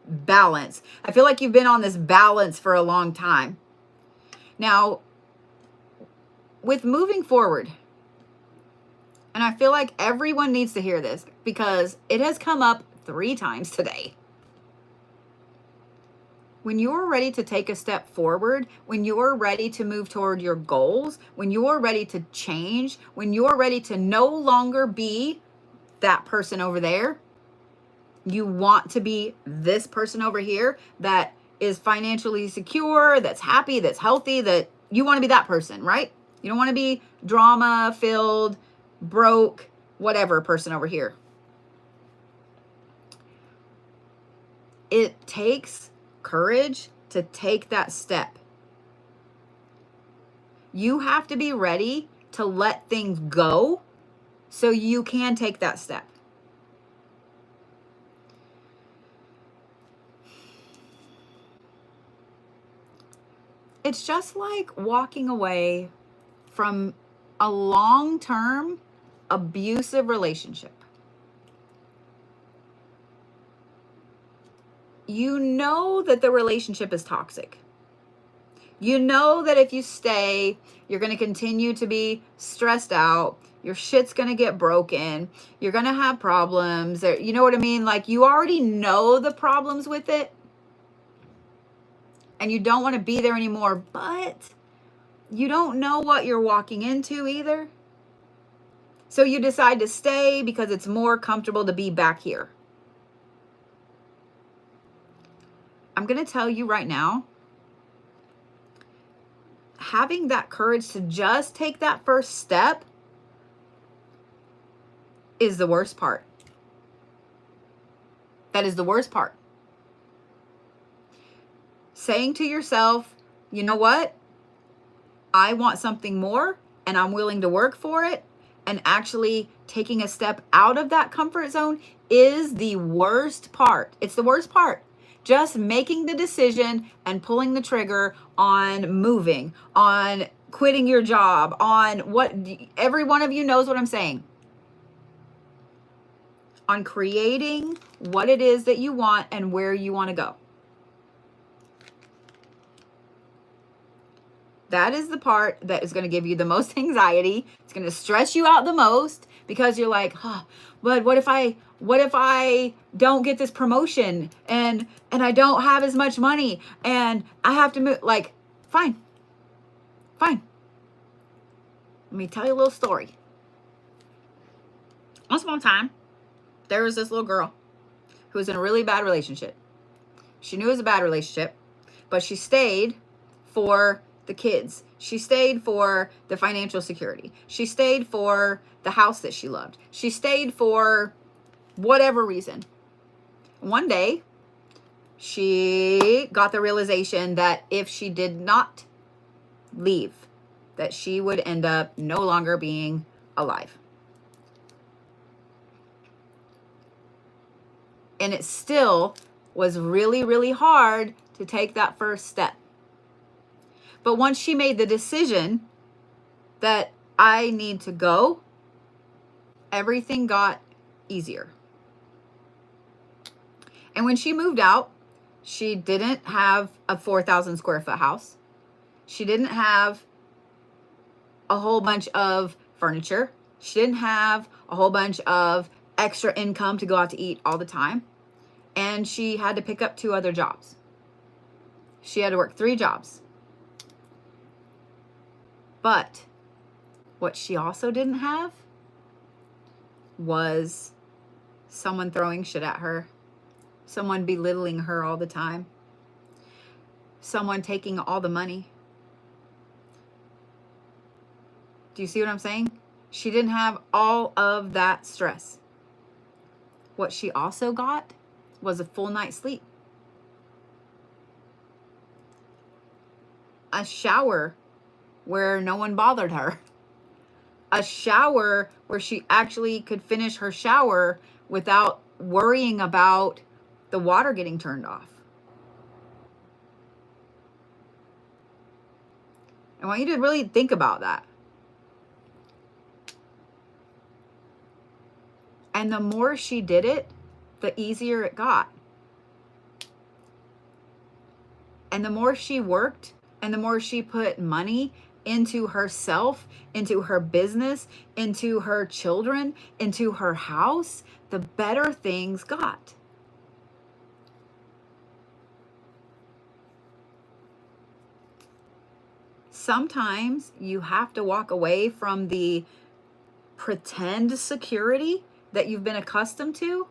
balance. I feel like you've been on this balance for a long time. Now, with moving forward, and I feel like everyone needs to hear this because it has come up 3 times today. When you're ready to take a step forward, when you're ready to move toward your goals, when you're ready to change, when you're ready to no longer be that person over there, you want to be this person over here that is financially secure, that's happy, that's healthy, that you want to be that person, right? You don't want to be drama filled, broke, whatever person over here. It takes courage to take that step. You have to be ready to let things go so you can take that step. It's just like walking away from a long-term abusive relationship. You know that the relationship is toxic. You know that if you stay, you're going to continue to be stressed out. Your shit's going to get broken. You're going to have problems. You know what I mean? Like, you already know the problems with it. And you don't want to be there anymore. But you don't know what you're walking into either. So you decide to stay because it's more comfortable to be back here. I'm going to tell you right now, having that courage to just take that first step is the worst part. That is the worst part. Saying to yourself, you know what? I want something more and I'm willing to work for it. And actually taking a step out of that comfort zone is the worst part. It's the worst part. Just making the decision and pulling the trigger on moving, on quitting your job, on what every one of you knows what I'm saying. On creating what it is that you want and where you want to go. That is the part that is going to give you the most anxiety. It's going to stress you out the most because you're like, but what if I don't get this promotion and I don't have as much money and I have to move? Like, fine. Let me tell you a little story. Once upon a time, there was this little girl who was in a really bad relationship. She knew it was a bad relationship, but she stayed for the kids. She stayed for the financial security. She stayed for the house that she loved. She stayed for whatever reason. One day, she got the realization that if she did not leave, that she would end up no longer being alive. And it still was really, really hard to take that first step. But once she made the decision that I need to go, everything got easier. And when she moved out, she didn't have a 4,000 square foot house. She didn't have a whole bunch of furniture. She didn't have a whole bunch of extra income to go out to eat all the time. And she had to pick up 2 other jobs. She had to work 3 jobs. But what she also didn't have was someone throwing shit at her, someone belittling her all the time, someone taking all the money. Do you see what I'm saying? She didn't have all of that stress. What she also got was a full night's sleep. A shower where no one bothered her. A shower where she actually could finish her shower without worrying about the water getting turned off. I want you to really think about that. And the more she did it, the easier it got. And the more she worked and the more she put money into herself, into her business, into her children, into her house, the better things got. Sometimes you have to walk away from the pretend security that you've been accustomed to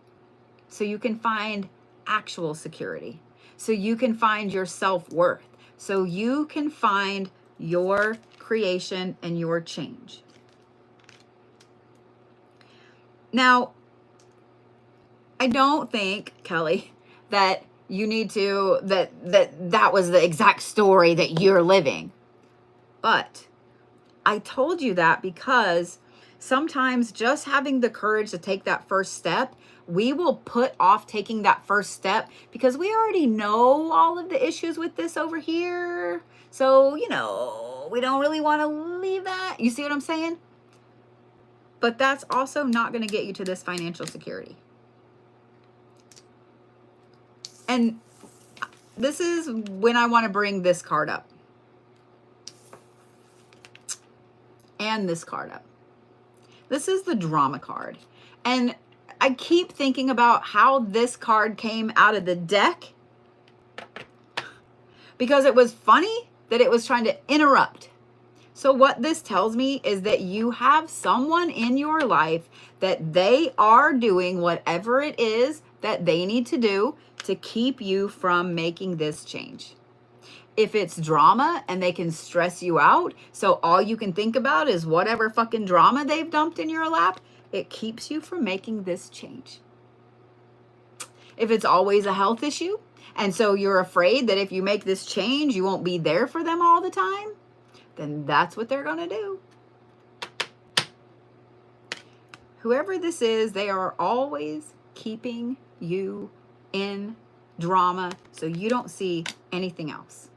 so you can find actual security, so you can find your self-worth, so you can find your creation and your change. Now, I don't think, Kelly, that you need to, that was the exact story that you're living. But I told you that because sometimes just having the courage to take that first step, we will put off taking that first step because we already know all of the issues with this over here. So, you know, we don't really want to leave that. You see what I'm saying? But that's also not going to get you to this financial security. And this is when I want to bring this card up. And this card up. This is the drama card. And I keep thinking about how this card came out of the deck because it was funny that it was trying to interrupt. So what this tells me is that you have someone in your life that they are doing whatever it is that they need to do to keep you from making this change. If it's drama and they can stress you out, so all you can think about is whatever fucking drama they've dumped in your lap, it keeps you from making this change. If it's always a health issue, and so you're afraid that if you make this change, you won't be there for them all the time, then that's what they're going to do. Whoever this is, they are always keeping you in drama so you don't see anything else.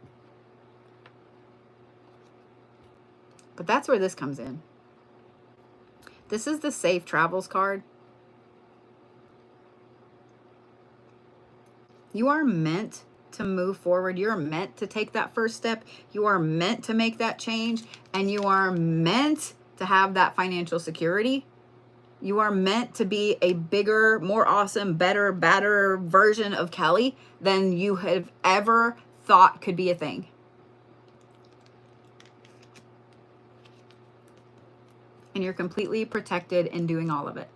But that's where this comes in. This is the safe travels card. You are meant to move forward. You're meant to take that first step. You are meant to make that change. And you are meant to have that financial security. You are meant to be a bigger, more awesome, better, badder version of Kelly than you have ever thought could be a thing. And you're completely protected in doing all of it.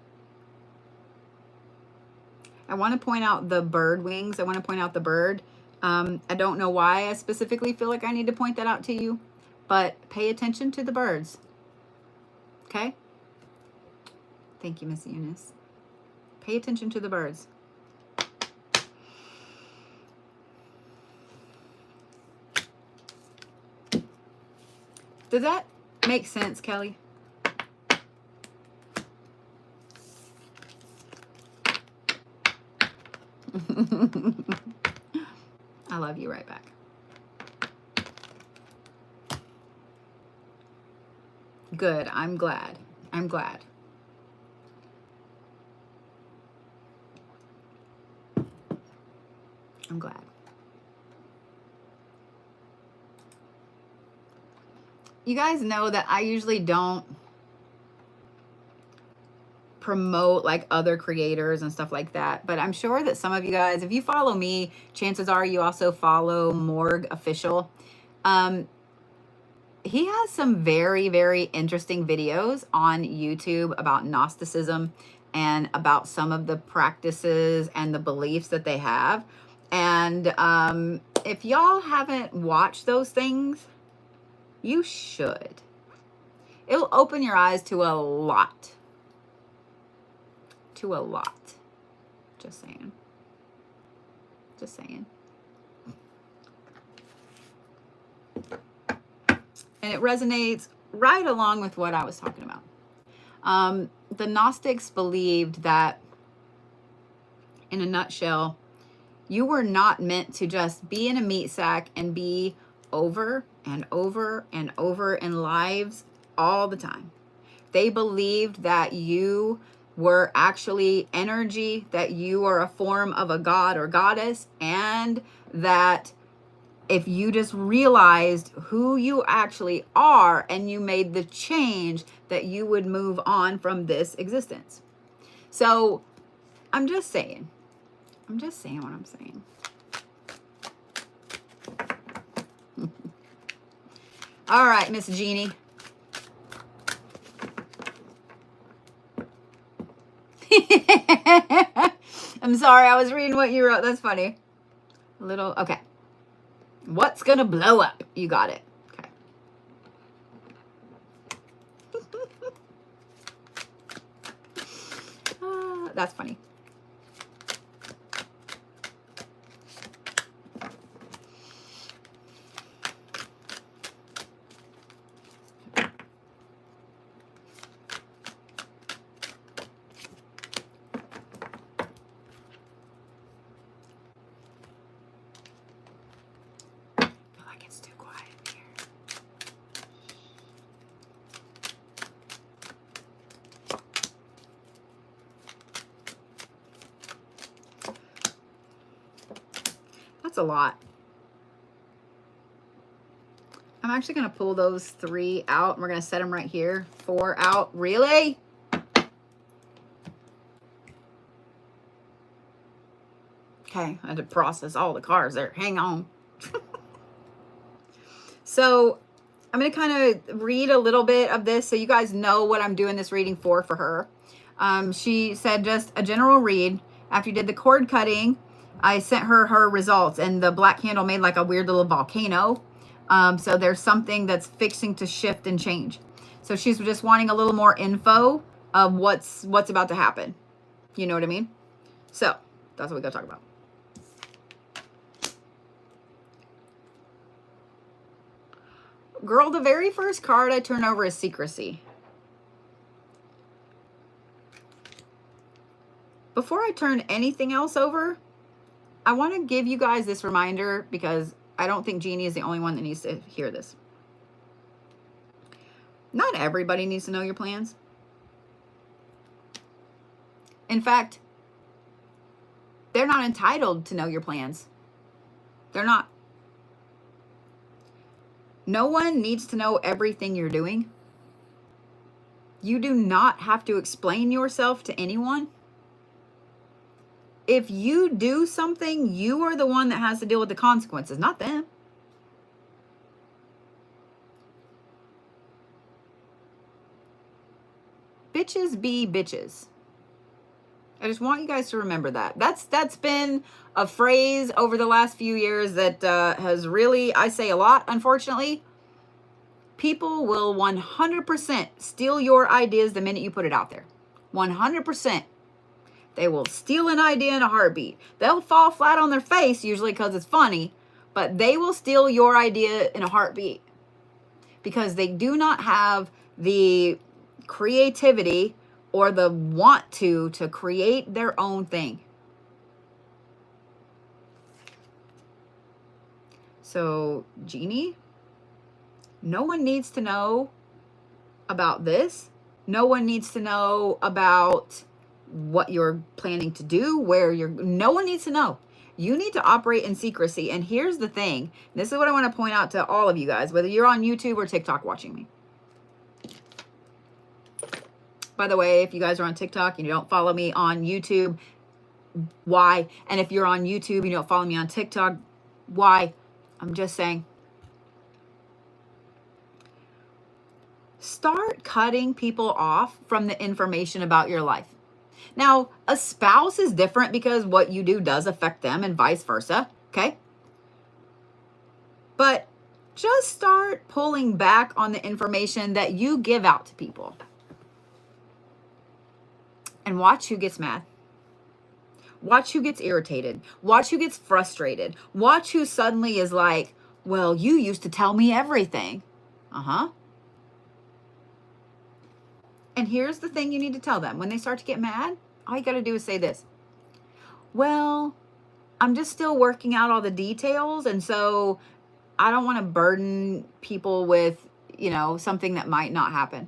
I want to point out the bird wings. I want to point out the bird. I don't know why I specifically feel like I need to point that out to you, but pay attention to the birds. Okay? Thank you, Miss Eunice. Pay attention to the birds. Does that make sense, Kelly? I love you right back. Good. I'm glad. I'm glad. I'm glad. You guys know that I usually don't promote like other creators and stuff like that, but I'm sure that some of you guys, if you follow me, chances are you also follow Morg Official. He has some very, very interesting videos on YouTube about Gnosticism and about some of the practices and the beliefs that they have. And if y'all haven't watched those things, you should. It'll open your eyes to a lot. To a lot. Just saying. Just saying. And it resonates right along with what I was talking about. The Gnostics believed that, in a nutshell, you were not meant to just be in a meat sack and be over and over and over in lives all the time. They believed that you were actually energy, that you are a form of a god or goddess, and that if you just realized who you actually are and you made the change, that you would move on from this existence. So I'm just saying what I'm saying. All right, Miss Jeannie. I'm sorry, I was reading what you wrote. That's funny. Okay. What's gonna blow up? You got it. Okay. That's funny. I feel like it's too quiet here. That's a lot. I'm actually going to pull those 3 out. And we're going to set them right here. 4 out. Really? Okay. I had to process all the cards there. Hang on. So I'm going to kind of read a little bit of this so you guys know what I'm doing this reading for her. She said just a general read. After you did the cord cutting, I sent her results, and the black candle made like a weird little volcano. So there's something that's fixing to shift and change. So she's just wanting a little more info of what's about to happen. You know what I mean? So that's what we gotta talk about. Girl, the very first card I turn over is secrecy. Before I turn anything else over, I want to give you guys this reminder because I don't think Jeannie is the only one that needs to hear this. Not everybody needs to know your plans. In fact, they're not entitled to know your plans. They're not. No one needs to know everything you're doing. You do not have to explain yourself to anyone. If you do something, you are the one that has to deal with the consequences, not them. Bitches be bitches. I just want you guys to remember that. That's been a phrase over the last few years that has really, I say a lot, unfortunately. People will 100% steal your ideas the minute you put it out there. 100%. They will steal an idea in a heartbeat. They'll fall flat on their face, usually because it's funny, but they will steal your idea in a heartbeat because they do not have the creativity or the want to create their own thing. So, Jeannie, no one needs to know about this. No one needs to know about what you're planning to do, no one needs to know. You need to operate in secrecy. And here's the thing. This is what I want to point out to all of you guys, whether you're on YouTube or TikTok watching me. By the way, if you guys are on TikTok and you don't follow me on YouTube, why? And if you're on YouTube and you don't follow me on TikTok, why? I'm just saying. Start cutting people off from the information about your life. Now, a spouse is different because what you do does affect them and vice versa, okay? But just start pulling back on the information that you give out to people. And watch who gets mad. Watch who gets irritated. Watch who gets frustrated. Watch who suddenly is like, well, you used to tell me everything. Uh-huh. And here's the thing you need to tell them. When they start to get mad, all you got to do is say this. Well, I'm just still working out all the details. And so I don't want to burden people with, something that might not happen.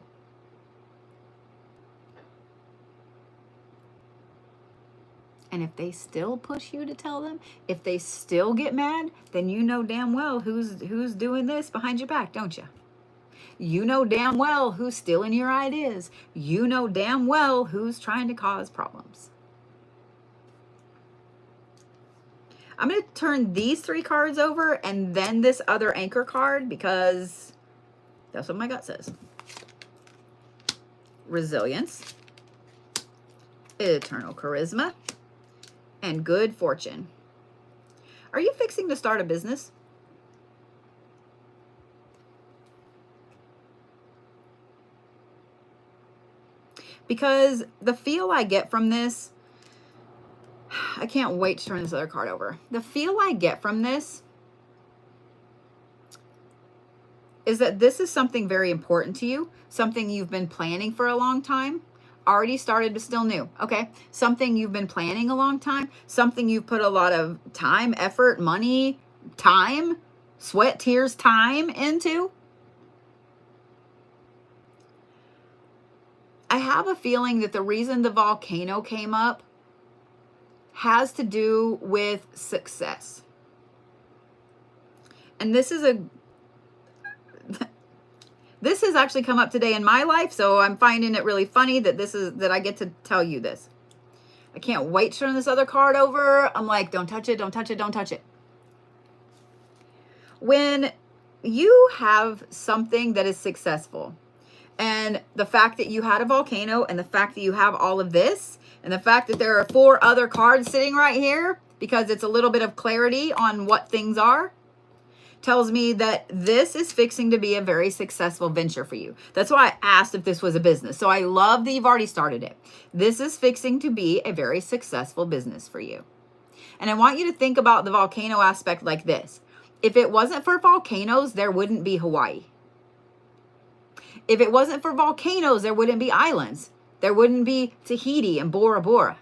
And if they still push you to tell them, if they still get mad, then you know damn well who's doing this behind your back, don't you? You know damn well who's stealing your ideas. You know damn well who's trying to cause problems. I'm going to turn these 3 cards over and then this other anchor card because that's what my gut says. Resilience, eternal charisma, and good fortune. Are you fixing to start a business? Because the feel I get from this I can't wait to turn this other card over. The feel I get from this is that this is something very important to you, something you've been planning for a long time, already started but still new, okay? Something you've been planning a long time, something you've put a lot of time, effort, money, time, sweat, tears, time into. I have a feeling that the reason the volcano came up has to do with success. And this has actually come up today in my life, so I'm finding it really funny that I get to tell you this. I can't wait to turn this other card over. I'm like, don't touch it, don't touch it, don't touch it. When you have something that is successful, and the fact that you had a volcano, and the fact that you have all of this, and the fact that there are 4 other cards sitting right here, because it's a little bit of clarity on what things are, tells me that this is fixing to be a very successful venture for you. That's why I asked if this was a business. So I love that you've already started it. This is fixing to be a very successful business for you. And I want you to think about the volcano aspect like this. If it wasn't for volcanoes, there wouldn't be Hawaii. If it wasn't for volcanoes, there wouldn't be islands. There wouldn't be Tahiti and Bora Bora.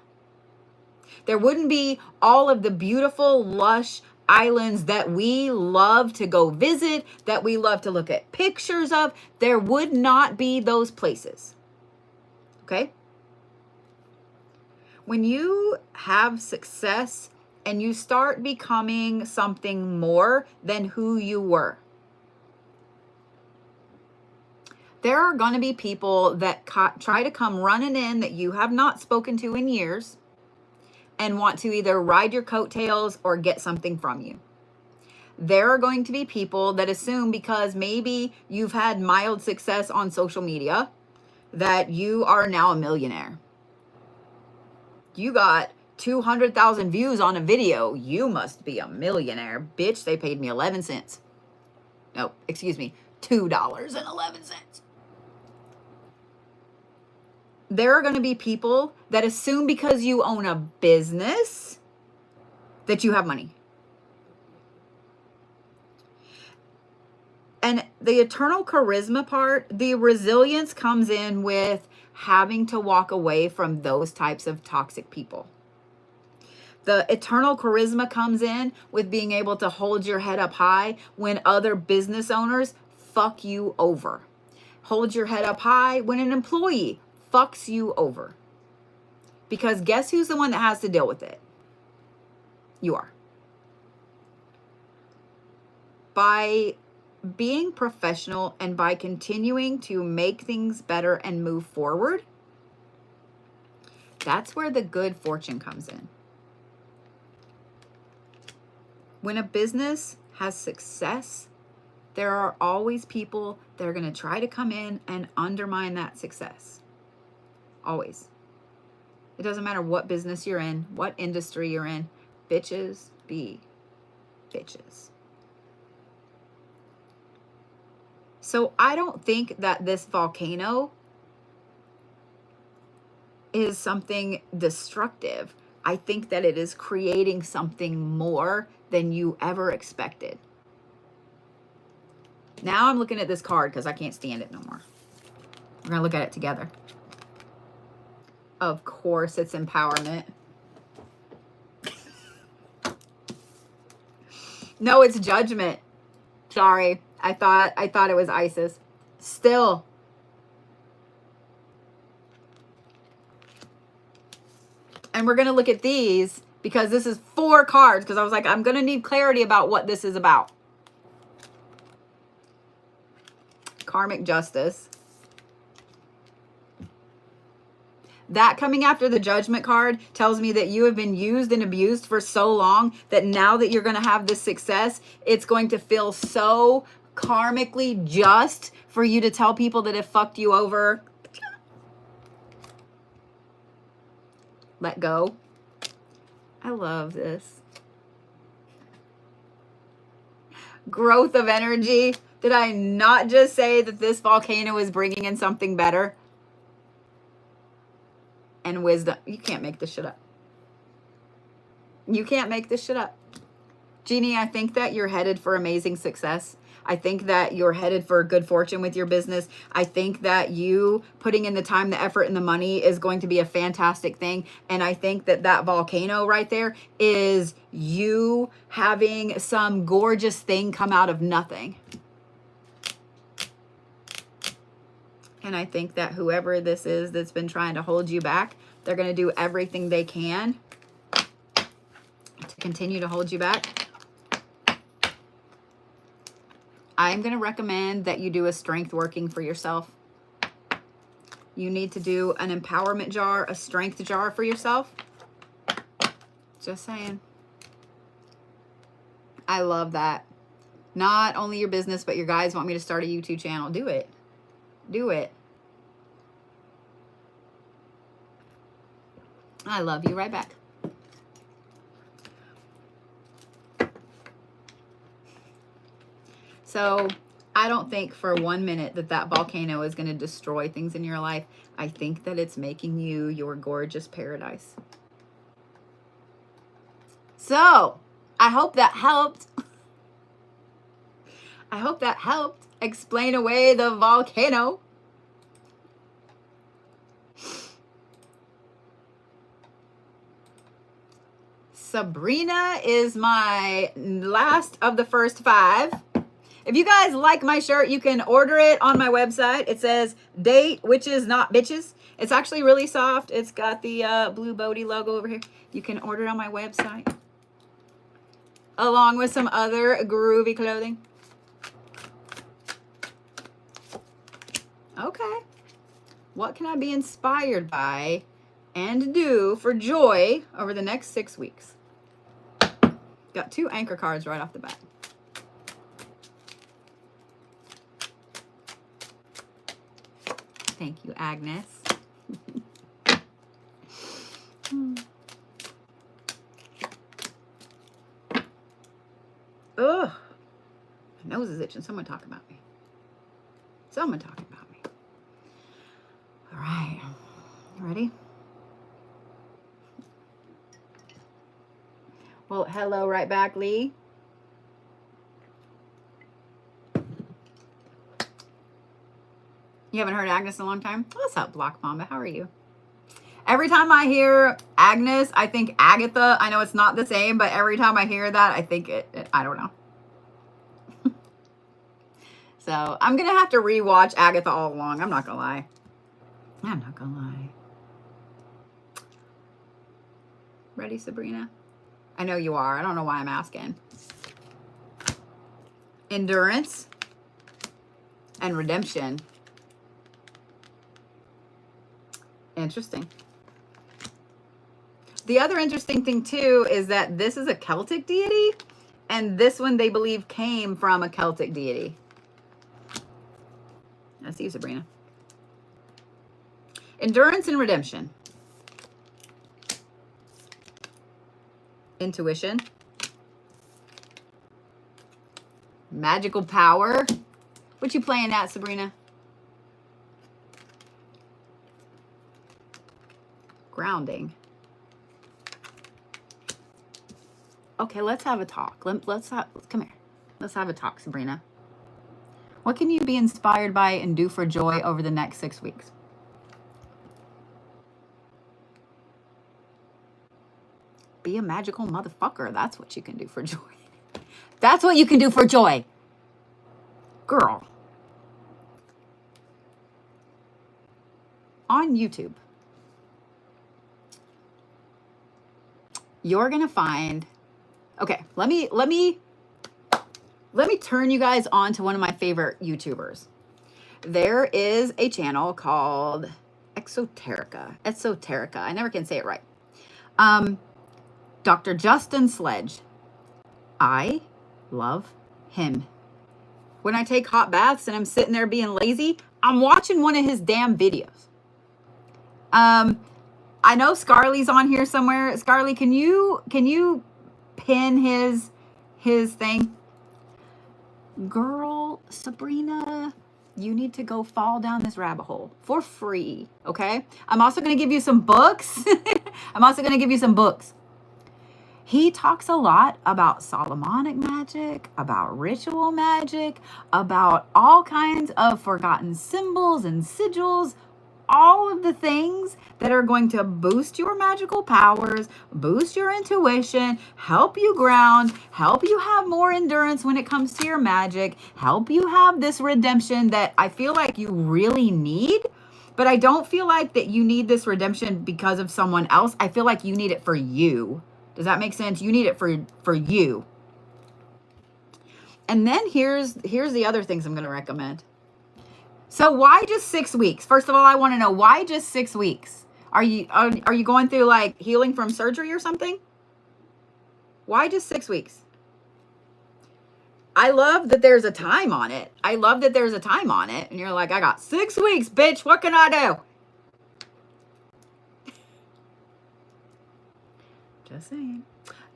There wouldn't be all of the beautiful, lush islands that we love to go visit, that we love to look at pictures of. There would not be those places. Okay? When you have success and you start becoming something more than who you were, there are going to be people that try to come running in that you have not spoken to in years and want to either ride your coattails or get something from you. There are going to be people that assume because maybe you've had mild success on social media that you are now a millionaire. You got 200,000 views on a video. You must be a millionaire. Bitch, they paid me 11 cents. No, excuse me, $2.11. There are going to be people that assume because you own a business that you have money. And the eternal charisma part, the resilience comes in with having to walk away from those types of toxic people. The eternal charisma comes in with being able to hold your head up high when other business owners fuck you over. Hold your head up high when an employee fucks you over. Because guess who's the one that has to deal with it? You are. By being professional and by continuing to make things better and move forward, that's where the good fortune comes in. When a business has success, there are always people that are going to try to come in and undermine that success. Always. It doesn't matter what business you're in, what industry you're in. Bitches be bitches. So I don't think that this volcano is something destructive. I think that it is creating something more than you ever expected. Now I'm looking at this card because I can't stand it no more. We're going to look at it together. Of course, it's empowerment. No, it's judgment. Sorry. I thought it was Isis. Still. And we're going to look at these because this is 4 cards because I was like, I'm going to need clarity about what this is about. Karmic justice. That coming after the judgment card tells me that you have been used and abused for so long that now that you're going to have this success, it's going to feel so karmically just for you to tell people that have fucked you over. Let go. I love this. Growth of energy. Did I not just say that this volcano is bringing in something better? And wisdom. You can't make this shit up. You can't make this shit up. Jeannie, I think that you're headed for amazing success. I think that you're headed for good fortune with your business. I think that you putting in the time, the effort, and the money is going to be a fantastic thing. And I think that that volcano right there is you having some gorgeous thing come out of nothing. And I think that whoever this is that's been trying to hold you back, they're going to do everything they can to continue to hold you back. I'm going to recommend that you do a strength working for yourself. You need to do an empowerment jar, a strength jar for yourself. Just saying. I love that. Not only your business, but your guys want me to start a YouTube channel. Do it. Do it. I love you. Right back. So I don't think for 1 minute that that volcano is going to destroy things in your life. I think that it's making you your gorgeous paradise. So I hope that helped. I hope that helped explain away the volcano. Sabrina is my last of the first 5. If you guys like my shirt, you can order it on my website. It says date witches not bitches. It's actually really soft. It's got the blue Bodhi logo over here. You can order it on my website along with some other groovy clothing. Okay. What can I be inspired by and do for joy over the next 6 weeks? Got 2 anchor cards right off the bat. Thank you, Agnes. Ugh. My nose is itching. Someone talk about me. Someone talking about me. All right. You ready? Well, hello right back, Lee. You haven't heard Agnes in a long time? What's up, Block Mamba? How are you? Every time I hear Agnes, I think Agatha. I know it's not the same, but every time I hear that, I think I don't know. So I'm going to have to rewatch Agatha all along. I'm not going to lie. I'm not going to lie. Ready, Sabrina? I know you are. I don't know why I'm asking. Endurance and redemption. Interesting. The other interesting thing too is that this is a Celtic deity, and this one they believe came from a Celtic deity. I see you, Sabrina. Endurance and redemption. Intuition. Magical power. What you playing at, Sabrina? Grounding. Okay, let's have a talk. Come here. Let's have a talk, Sabrina. What can you be inspired by and do for joy over the next 6 weeks? Be a magical motherfucker. That's what you can do for joy. That's what you can do for joy. Girl. On YouTube, you're going to find, okay, let me turn you guys on to one of my favorite YouTubers. There is a channel called Esoterica. I never can say it right. Dr. Justin Sledge. I love him. When I take hot baths and I'm sitting there being lazy, I'm watching one of his damn videos. I know Scarly's on here somewhere. Scarly, can you pin his thing? Girl, Sabrina, you need to go fall down this rabbit hole for free, okay? I'm also going to give you some books. He talks a lot about Solomonic magic, about ritual magic, about all kinds of forgotten symbols and sigils, all of the things that are going to boost your magical powers, boost your intuition, help you ground, help you have more endurance when it comes to your magic, help you have this redemption that I feel like you really need. But I don't feel like that you need this redemption because of someone else. I feel like you need it for you. Does that make sense? You need it for you. And then here's the other things I'm going to recommend. So why just 6 weeks? First of all, I want to know, why just 6 weeks? Are you going through like healing from surgery or something? Why just 6 weeks? I love that there's a time on it. I love that there's a time on it. And you're like, I got 6 weeks, bitch. What can I do? Just saying.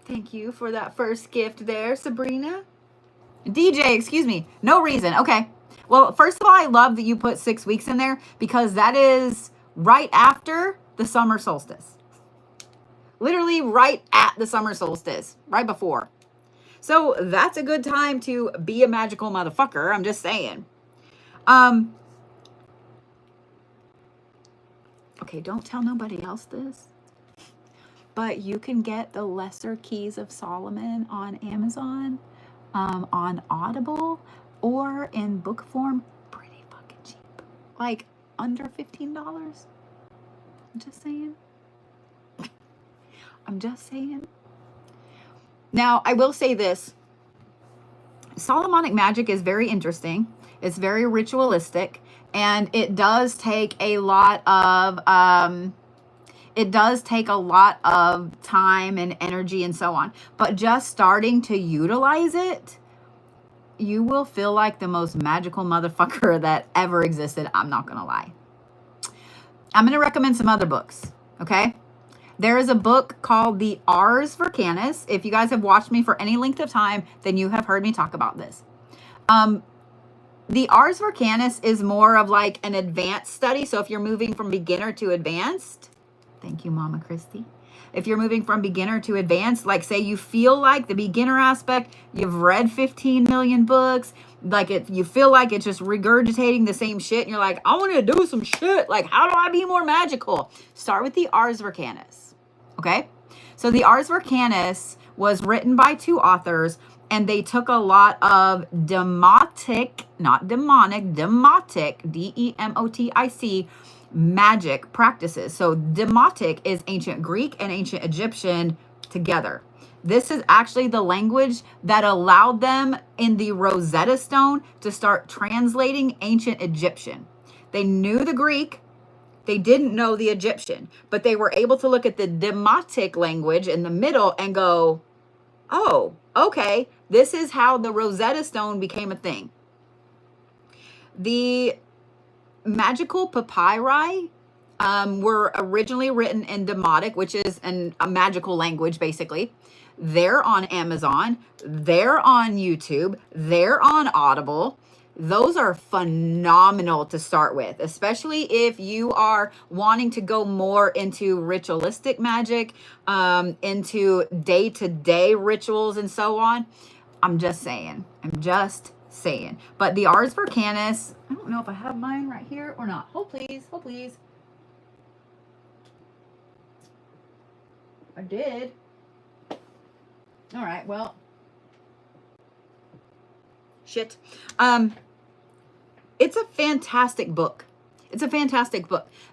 Thank you for that first gift there, Sabrina. DJ, excuse me. No reason. Okay. Well, first of all, I love that you put 6 weeks in there because that is right after the summer solstice. Literally right at the summer solstice, right before. So that's a good time to be a magical motherfucker. I'm just saying. Okay, don't tell nobody else this. But you can get the Lesser Keys of Solomon on Amazon, on Audible, or in book form, pretty fucking cheap. Like under $15. I'm just saying. I'm just saying. Now, I will say this. Solomonic magic is very interesting. It's very ritualistic. And it does take a lot of time and energy and so on. But just starting to utilize it, you will feel like the most magical motherfucker that ever existed. I'm not going to lie. I'm going to recommend some other books. Okay. There is a book called The Ars Vercanis. If you guys have watched me for any length of time, then you have heard me talk about this. The Ars Vercanis is more of like an advanced study. So if you're moving from beginner to advanced, thank you, Mama Christy. If you're moving from beginner to advanced, like say you feel like the beginner aspect, you've read 15 million books, like you feel like it's just regurgitating the same shit. And you're like, I want to do some shit. Like, how do I be more magical? Start with the Ars Vercanis. Okay. So the Ars Vercanis was written by 2 authors, and they took a lot of demotic, not demonic, demotic, Demotic magic practices. So demotic is ancient Greek and ancient Egyptian together. This is actually the language that allowed them in the Rosetta Stone to start translating ancient Egyptian. They knew the Greek, they didn't know the Egyptian, but they were able to look at the demotic language in the middle and go, oh, okay, this is how the Rosetta Stone became a thing. The magical papyri were originally written in Demotic, which is a magical language, basically. They're on Amazon. They're on YouTube. They're on Audible. Those are phenomenal to start with, especially if you are wanting to go more into ritualistic magic, into day-to-day rituals and so on. I'm just saying. But the Ars Vercanis, I don't know if I have mine right here or not. Hold please. I did. All right, well. Shit. It's a fantastic book.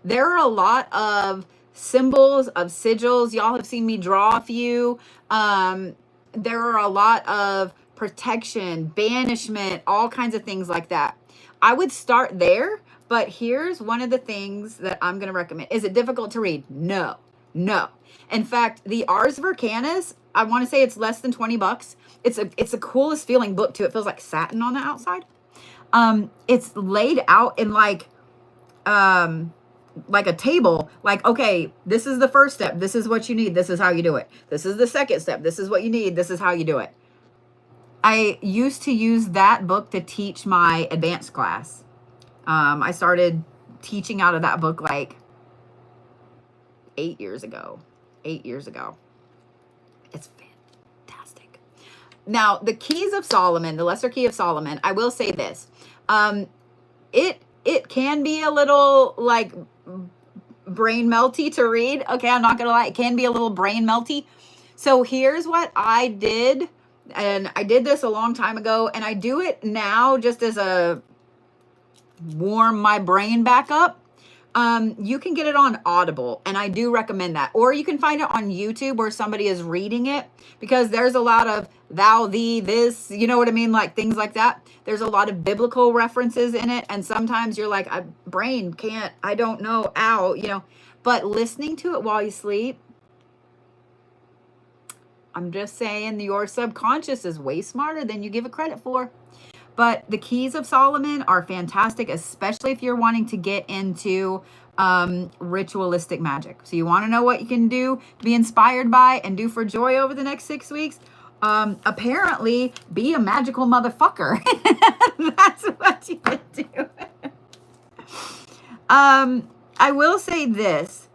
There are a lot of symbols, of sigils. Y'all have seen me draw a few. There are a lot of protection, banishment, all kinds of things like that. I would start there, but here's one of the things that I'm going to recommend. Is it difficult to read? No. In fact, the Ars Vercanis, I want to say it's less than $20. It's the coolest feeling book too. It feels like satin on the outside. It's laid out in like a table, like, okay, this is the first step. This is what you need. This is how you do it. This is the second step. This is what you need. This is how you do it. I used to use that book to teach my advanced class. I started teaching out of that book like 8 years ago. It's fantastic. Now, the Keys of Solomon, the Lesser Key of Solomon, I will say this. It can be a little like brain melty to read. Okay, I'm not gonna lie, it can be a little brain melty. So here's what I did, and I did this a long time ago, and I do it now just as a warm my brain back up. You can get it on Audible, and I do recommend that. Or you can find it on YouTube where somebody is reading it, because there's a lot of thou, thee, this, you know what I mean? Like things like that. There's a lot of biblical references in it. And sometimes you're like, brain can't, I don't know, ow, you know. But listening to it while you sleep, I'm just saying your subconscious is way smarter than you give it credit for. But the Keys of Solomon are fantastic, especially if you're wanting to get into ritualistic magic. So you want to know what you can do to be inspired by and do for joy over the next 6 weeks? Apparently, be a magical motherfucker. That's what you can do. I will say this.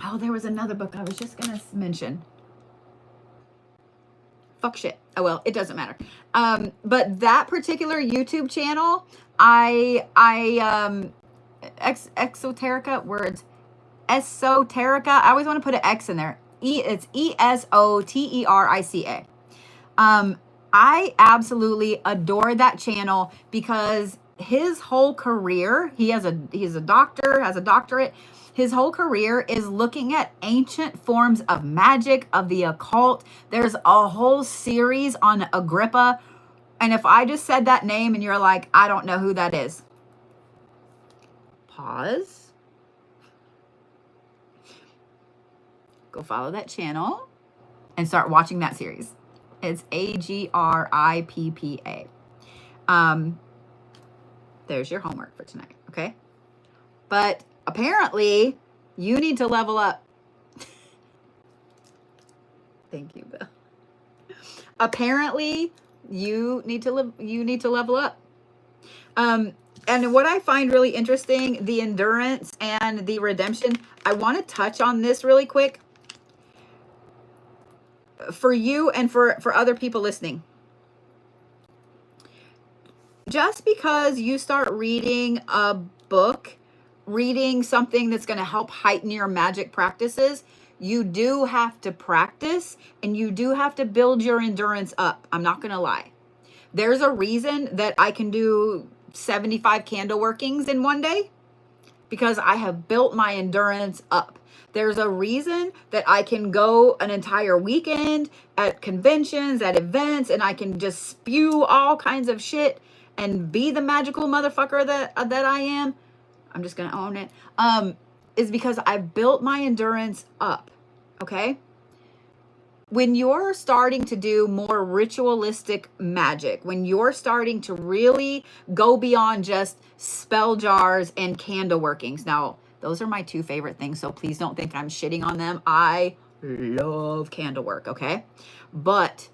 Oh, there was another book I was just going to mention. Fuck shit. Oh, well, it doesn't matter. But that particular YouTube channel, Exoterica words, Esoterica. I always want to put an X in there. It's Esoterica. I absolutely adore that channel because his whole career, he's a doctor, has a doctorate. His whole career is looking at ancient forms of magic, of the occult. There's a whole series on Agrippa. And if I just said that name and you're like, I don't know who that is, pause. Go follow that channel and start watching that series. It's Agrippa. There's your homework for tonight, okay? But apparently, you need to level up. Thank you, Bill. Apparently, you need to level up. And what I find really interesting, the endurance and the redemption. I want to touch on this really quick for you and for other people listening. Just because you start reading a book, reading something that's going to help heighten your magic practices, you do have to practice and you do have to build your endurance up. I'm not going to lie. There's a reason that I can do 75 candle workings in one day, because I have built my endurance up. There's a reason that I can go an entire weekend at conventions, at events, and I can just spew all kinds of shit and be the magical motherfucker that I am. I'm just going to own it. Is because I've built my endurance up. Okay? When you're starting to do more ritualistic magic, when you're starting to really go beyond just spell jars and candle workings. Now, those are my two favorite things, so please don't think I'm shitting on them. I love candle work, okay? But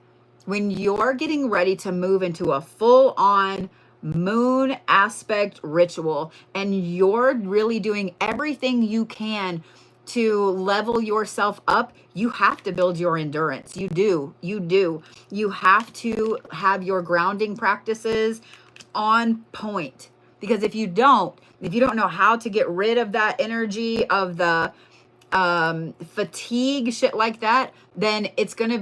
when you're getting ready to move into a full-on moon aspect ritual and you're really doing everything you can to level yourself up, you have to build your endurance. You do. You have to have your grounding practices on point, because if you don't know how to get rid of that energy of the fatigue, shit like that, then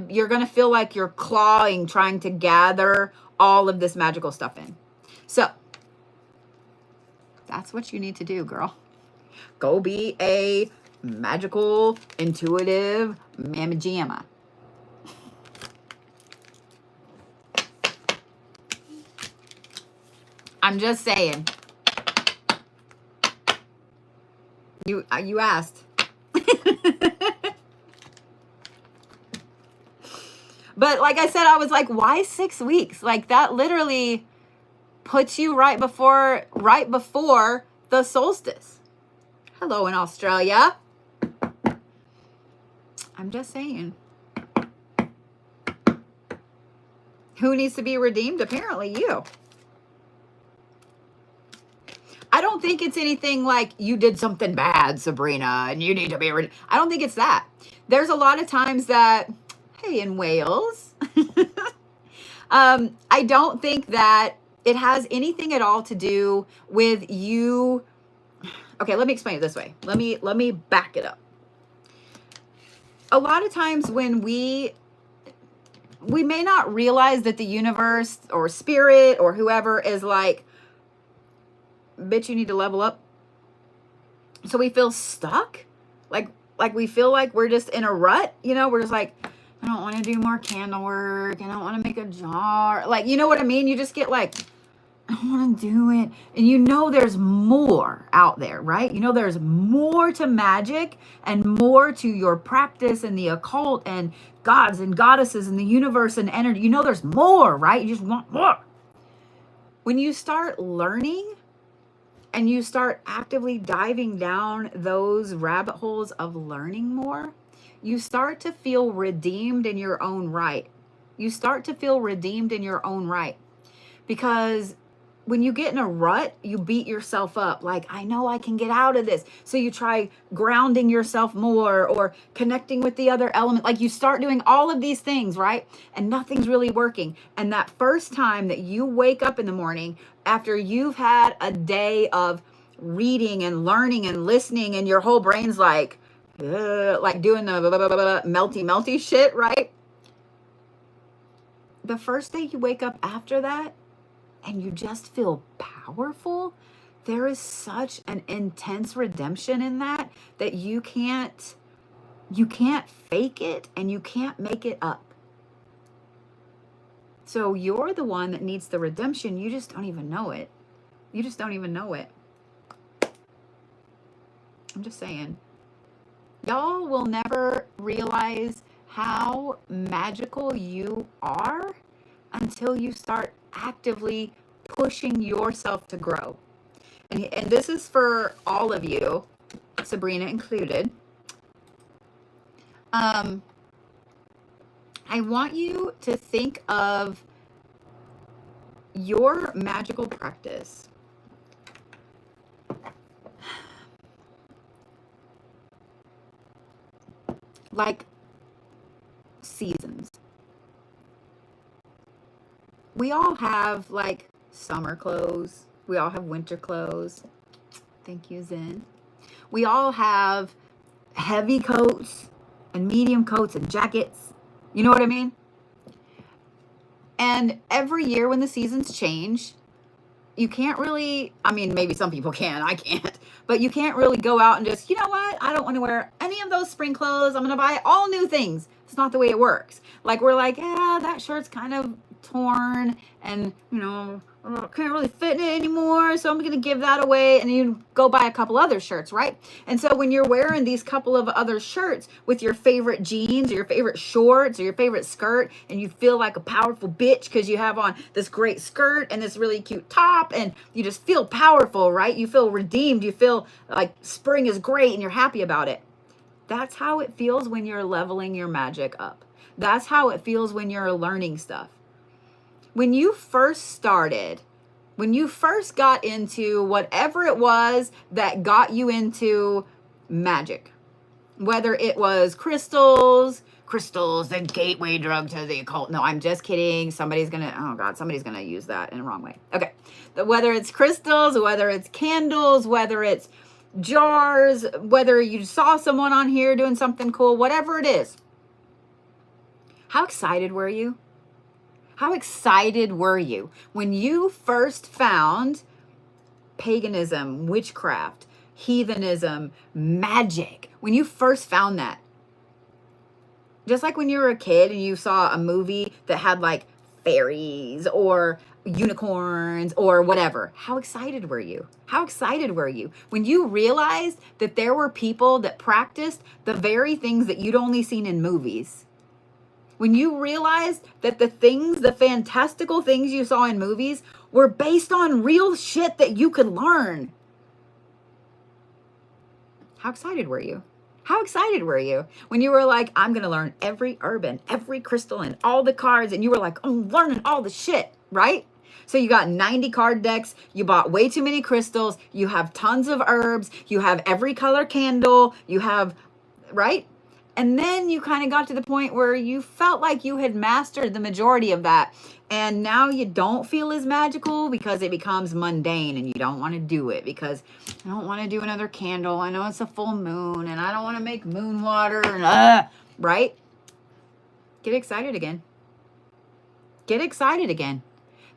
you're gonna feel like you're clawing, trying to gather all of this magical stuff in. So that's what you need to do, girl. Go be a magical, intuitive mamma jamma. I'm just saying. You asked. But like I said, I was like, why 6 weeks? Like that literally puts you right before the solstice. Hello in Australia. I'm just saying. Who needs to be redeemed? Apparently you. I don't think it's anything like you did something bad, Sabrina, and you need to be redeemed. I don't think it's that. There's a lot of times that, hey, in Wales, I don't think that it has anything at all to do with you. Okay, let me explain it this way. Let me back it up. A lot of times when we may not realize that the universe or spirit or whoever is like, bitch, you need to level up. So we feel stuck. Like we feel like we're just in a rut, you know, we're just like, I don't want to do more candle work. I don't want to make a jar. Like, you know what I mean? You just get like, I don't want to do it. And you know there's more out there, right? You know there's more to magic and more to your practice and the occult and gods and goddesses and the universe and energy. You know there's more, right? You just want more. When you start learning and you start actively diving down those rabbit holes of learning more, you start to feel redeemed in your own right. You start to feel redeemed in your own right. Because when you get in a rut, you beat yourself up. Like, I know I can get out of this. So you try grounding yourself more or connecting with the other element. Like you start doing all of these things, right? And nothing's really working. And that first time that you wake up in the morning after you've had a day of reading and learning and listening and your whole brain's like doing the melty shit, right? The first day you wake up after that, and you just feel powerful, there is such an intense redemption in that you can't fake it and you can't make it up. So you're the one that needs the redemption. You just don't even know it. You just don't even know it. I'm just saying. Y'all will never realize how magical you are until you start actively pushing yourself to grow. And this is for all of you, Sabrina included. I want you to think of your magical practice like seasons. We all have like summer clothes. We all have winter clothes. Thank you, Zen. We all have heavy coats and medium coats and jackets. You know what I mean? And every year when the seasons change, you can't really, I mean, maybe some people can, I can't, but you can't really go out and just, you know what? I don't want to wear any of those spring clothes. I'm going to buy all new things. It's not the way it works. Like we're like, yeah, that shirt's kind of torn and, you know, can't really fit in it anymore, so I'm going to give that away, and you go buy a couple other shirts, right? And so when you're wearing these couple of other shirts with your favorite jeans or your favorite shorts or your favorite skirt, and you feel like a powerful bitch because you have on this great skirt and this really cute top, and you just feel powerful, right? You feel redeemed. You feel like spring is great and you're happy about it. That's how it feels when you're leveling your magic up. That's how it feels when you're learning stuff. When you first started, when you first got into whatever it was that got you into magic, whether it was crystals, the gateway drug to the occult. No, I'm just kidding. Somebody's going to use that in the wrong way. Okay. Whether it's crystals, whether it's candles, whether it's jars, whether you saw someone on here doing something cool, whatever it is. How excited were you? How excited were you when you first found paganism, witchcraft, heathenism, magic? When you first found that? Just like when you were a kid and you saw a movie that had like fairies or unicorns or whatever. How excited were you? How excited were you when you realized that there were people that practiced the very things that you'd only seen in movies? When you realized that the fantastical things you saw in movies were based on real shit that you could learn. How excited were you? How excited were you when you were like, I'm going to learn every herb and every crystal and all the cards, and you were like, I'm learning all the shit, right? So you got 90 card decks, you bought way too many crystals, you have tons of herbs, you have every color candle, you have, right? And then you kind of got to the point where you felt like you had mastered the majority of that. And now you don't feel as magical because it becomes mundane and you don't want to do it because I don't want to do another candle. I know it's a full moon and I don't want to make moon water. And, right? Get excited again. Get excited again.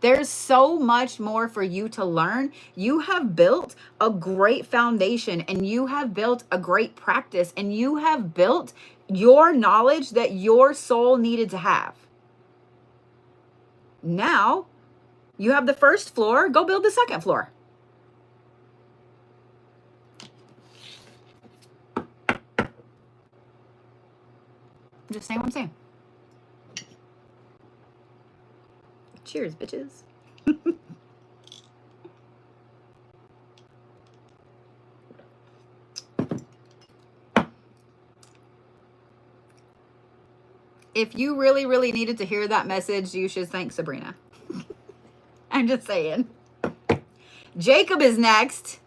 There's so much more for you to learn. You have built a great foundation and you have built a great practice and you have built your knowledge that your soul needed to have. Now you have the first floor, go build the second floor. I'm just saying what I'm saying. Cheers, bitches. If you really, really needed to hear that message, you should thank Sabrina. I'm just saying. Jacob is next.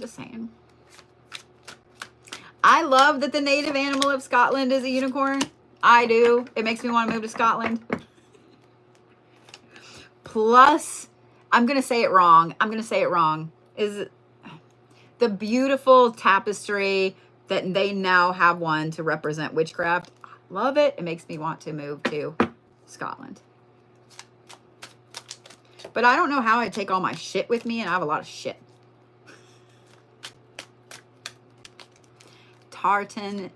Just saying. I love that the native animal of Scotland is a unicorn. I do. It makes me want to move to Scotland. Plus, I'm going to say it wrong. Is the beautiful tapestry that they now have one to represent witchcraft. Love it. It makes me want to move to Scotland. But I don't know how I take all my shit with me, and I have a lot of shit. Tartan.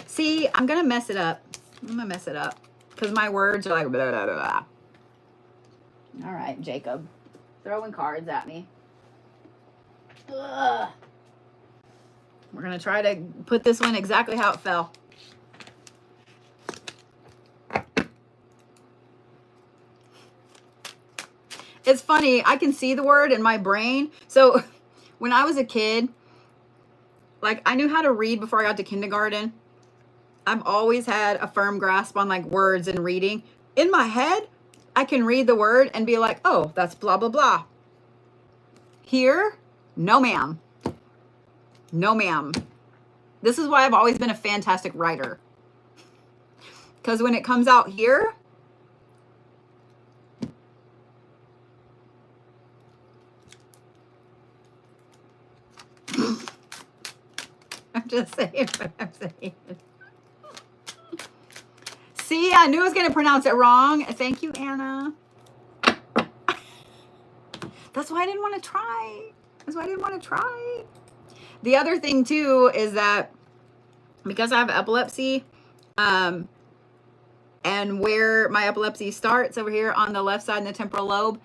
See, I'm going to mess it up. Because my words are like blah, blah, blah, blah. All right, Jacob. Throwing cards at me. Ugh. We're going to try to put this one exactly how it fell. It's funny. I can see the word in my brain. So when I was a kid, like I knew how to read before I got to kindergarten. I've always had a firm grasp on like words and reading. In my head, I can read the word and be like, oh, that's blah, blah, blah. Here, no ma'am. No ma'am. This is why I've always been a fantastic writer. Because when it comes out here, I'm just saying what I'm saying. See, I knew I was going to pronounce it wrong. Thank you, Anna. That's why I didn't want to try. The other thing, too, is that because I have epilepsy, and where my epilepsy starts over here on the left side in the temporal lobe,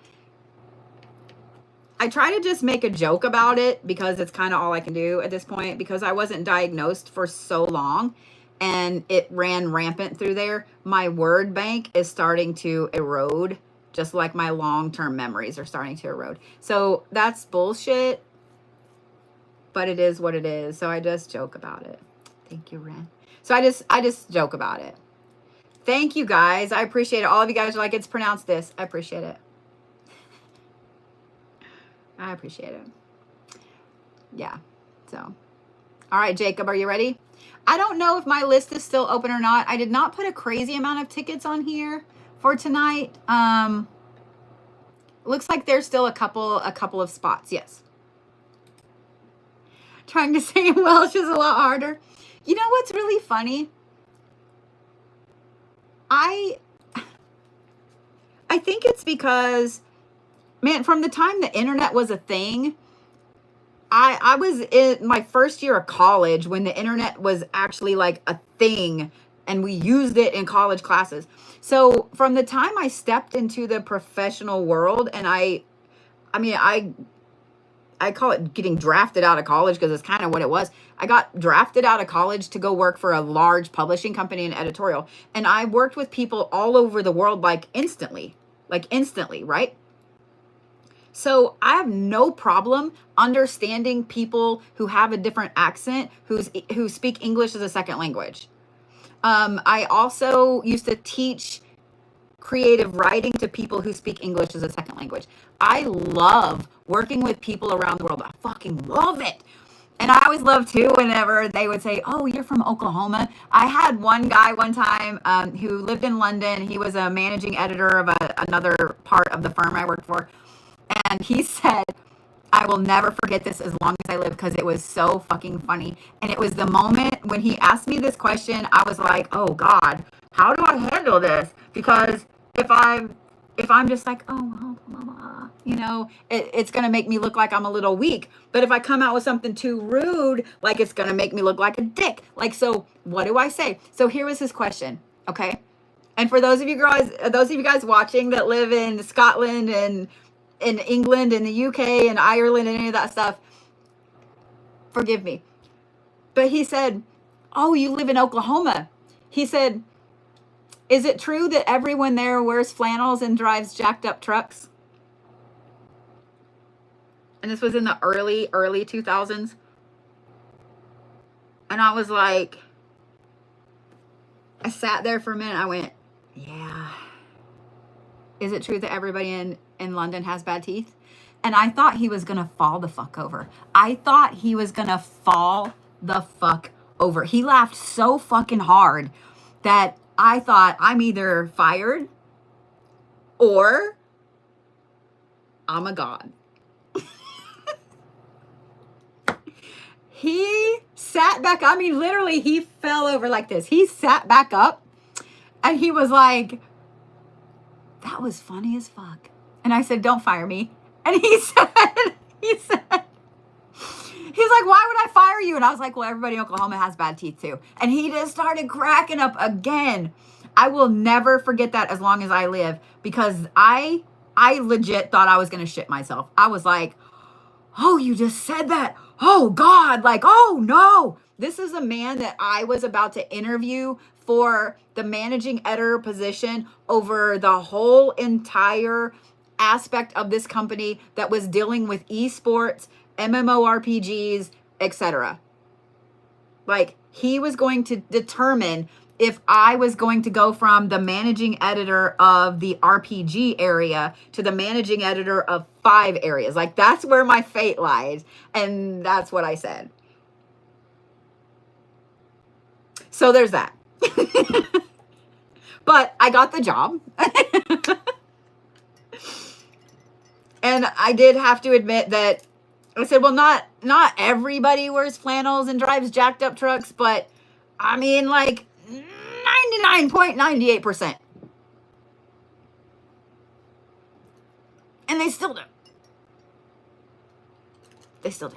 I try to just make a joke about it because it's kind of all I can do at this point because I wasn't diagnosed for so long and it ran rampant through there. My word bank is starting to erode, just like my long-term memories are starting to erode. So that's bullshit, but it is what it is. So I just joke about it. Thank you, Ren. So I just joke about it. Thank you, guys. I appreciate it. All of you guys are like, it's pronounced this. I appreciate it. I appreciate it. Yeah. So, all right, Jacob, are you ready? I don't know if my list is still open or not. I did not put a crazy amount of tickets on here for tonight. Looks like there's still a couple of spots. Yes. Trying to say in Welsh is a lot harder. You know what's really funny? I think it's because, man, from the time the internet was a thing, I was in my first year of college when the internet was actually like a thing and we used it in college classes. So from the time I stepped into the professional world, and I call it getting drafted out of college because it's kind of what it was. I got drafted out of college to go work for a large publishing company in editorial. And I worked with people all over the world, like instantly, right? So I have no problem understanding people who have a different accent, who speak English as a second language. I also used to teach creative writing to people who speak English as a second language. I love working with people around the world. I fucking love it. And I always love too whenever they would say, "Oh, you're from Oklahoma." I had one guy one time who lived in London. He was a managing editor of another part of the firm I worked for. And he said, "I will never forget this as long as I live," because it was so fucking funny. And it was the moment when he asked me this question, I was like, "Oh God, how do I handle this?" Because if I'm just like, "Oh, blah, blah, blah," you know, it's going to make me look like I'm a little weak. But if I come out with something too rude, like it's going to make me look like a dick. Like, so what do I say? So here was his question. Okay. And for those of you guys watching that live in Scotland and in England and the UK and Ireland and any of that stuff, forgive me. But he said, "Oh, you live in Oklahoma." He said, "Is it true that everyone there wears flannels and drives jacked up trucks?" And this was in the early 2000s. And I was like, I sat there for a minute. I went, yeah. Is it true that everybody in London has bad teeth? And I thought he was going to fall the fuck over. I thought he was going to fall the fuck over. He laughed so fucking hard that I thought, I'm either fired or I'm a god. He sat back. I mean, literally, he fell over like this. He sat back up and he was like, "That was funny as fuck." And I said, "Don't fire me." And he said, he's like, "Why would I fire you?" And I was like, "Well, everybody in Oklahoma has bad teeth too." And he just started cracking up again. I will never forget that as long as I live, because I legit thought I was going to shit myself. I was like, "Oh, you just said that. Oh God, like, oh no." This is a man that I was about to interview for the managing editor position over the whole entire aspect of this company that was dealing with esports, MMORPGs, etc. Like, he was going to determine if I was going to go from the managing editor of the RPG area to the managing editor of 5 areas. Like, that's where my fate lies. And that's what I said. So there's that. But I got the job. And I did have to admit that I said, well, not everybody wears flannels and drives jacked up trucks, but I mean, like, 99.98%. And they still do. They still do.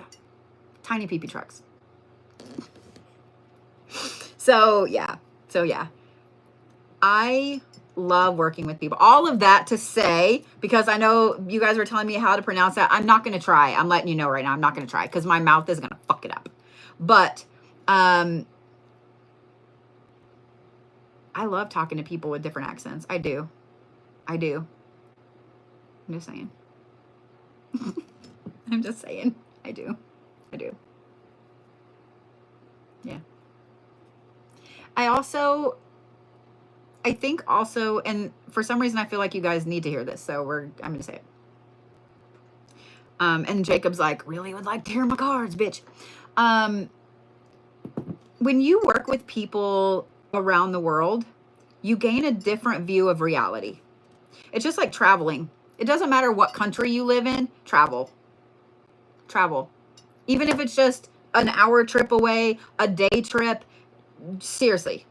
Tiny peepee trucks. So yeah. I love working with people. All of that to say, because I know you guys were telling me how to pronounce that. I'm not going to try. I'm letting you know right now. I'm not going to try because my mouth is going to fuck it up. But I love talking to people with different accents. I do. I'm just saying. I'm just saying. I do. Yeah. I think also, and for some reason I feel like you guys need to hear this, so I'm going to say it. And Jacob's like, "Really would like to hear my cards, bitch." When you work with people around the world, you gain a different view of reality. It's just like traveling. It doesn't matter what country you live in, travel. Even if it's just an hour trip away, a day trip, seriously.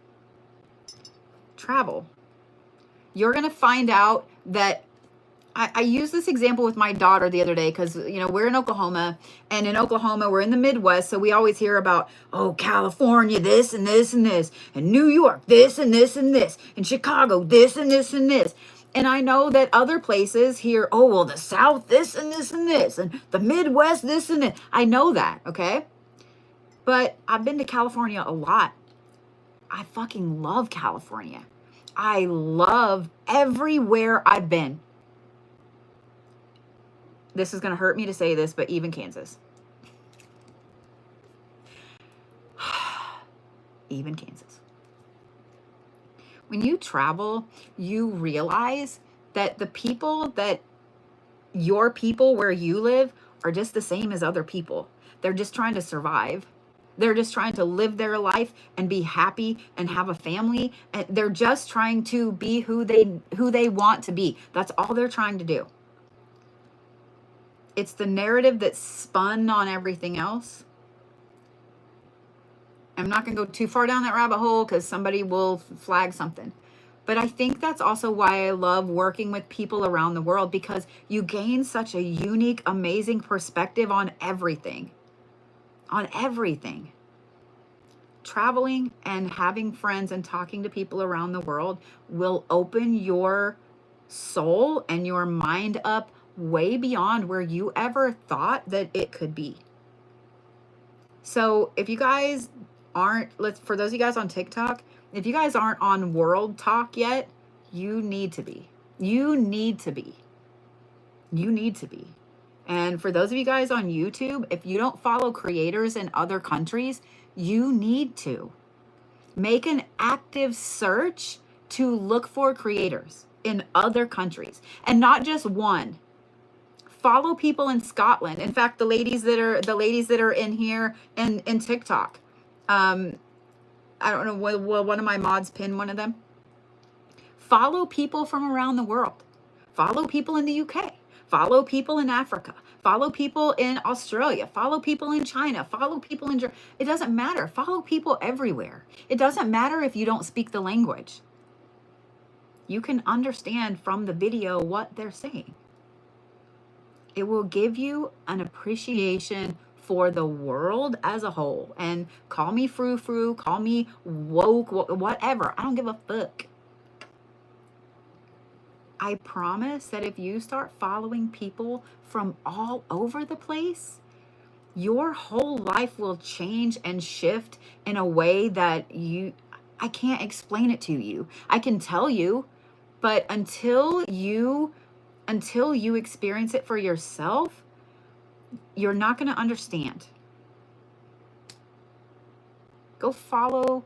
Travel. You're going to find out that I used this example with my daughter the other day because, you know, we're in Oklahoma, and in Oklahoma, we're in the Midwest. So we always hear about, oh, California, this and this and this, and New York, this and this and this, and Chicago, this and this and this. And I know that other places hear, oh, well, the South, this and this and this, and the Midwest, this and this. I know that, okay? But I've been to California a lot. I fucking love California. I love everywhere I've been. This is going to hurt me to say this, but even Kansas. Even Kansas. When you travel, you realize that your people where you live are just the same as other people. They're just trying to survive. They're just trying to live their life and be happy and have a family. And they're just trying to be who they want to be. That's all they're trying to do. It's the narrative that's spun on everything else. I'm not going to go too far down that rabbit hole because somebody will flag something. But I think that's also why I love working with people around the world, because you gain such a unique, amazing perspective on everything. On everything. Traveling and having friends and talking to people around the world will open your soul and your mind up way beyond where you ever thought that it could be. So if you guys aren't, for those of you guys on TikTok, if you guys aren't on World Talk yet, you need to be. You need to be. You need to be. And for those of you guys on YouTube, if you don't follow creators in other countries, you need to. Make an active search to look for creators in other countries, and not just one. Follow people in Scotland. In fact, the ladies that are in here and in TikTok. I don't know, will one of my mods pin one of them? Follow people from around the world. Follow people in the UK. Follow people in Africa. Follow people in Australia. Follow people in China. Follow people in Germany. It doesn't matter. Follow people everywhere. It doesn't matter if you don't speak the language. You can understand from the video what they're saying. It will give you an appreciation for the world as a whole. And call me frou-frou, call me woke, whatever. I don't give a fuck. I promise that if you start following people from all over the place, your whole life will change and shift in a way that I can't explain it to you. I can tell you, but until you experience it for yourself, you're not going to understand. Go follow,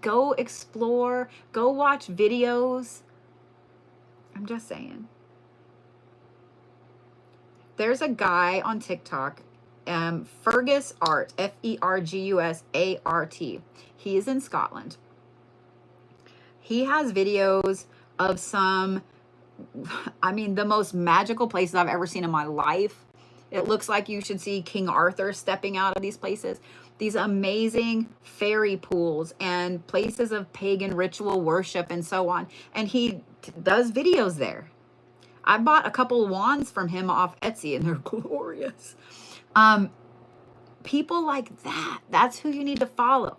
go explore, go watch videos. I'm just saying. There's a guy on TikTok, Fergus Art, FERGUSART. He is in Scotland. He has videos of the most magical places I've ever seen in my life. It looks like you should see King Arthur stepping out of these places. These amazing fairy pools and places of pagan ritual worship and so on. And he does videos there. I bought a couple wands from him off Etsy and they're glorious. People like that, that's who you need to follow.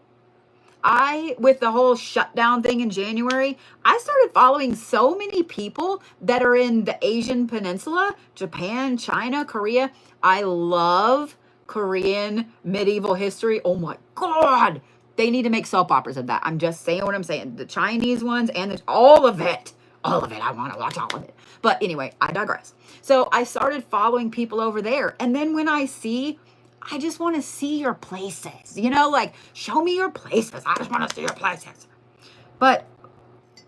With the whole shutdown thing in January, I started following so many people that are in the Asian Peninsula, Japan, China, Korea. I love Korean medieval history. Oh my God. They need to make soap operas of that. I'm just saying what I'm saying. The Chinese ones and all of it. All of it. I want to watch all of it. But anyway, I digress. So I started following people over there. And then when I just want to see your places, like show me your places. I just want to see your places. But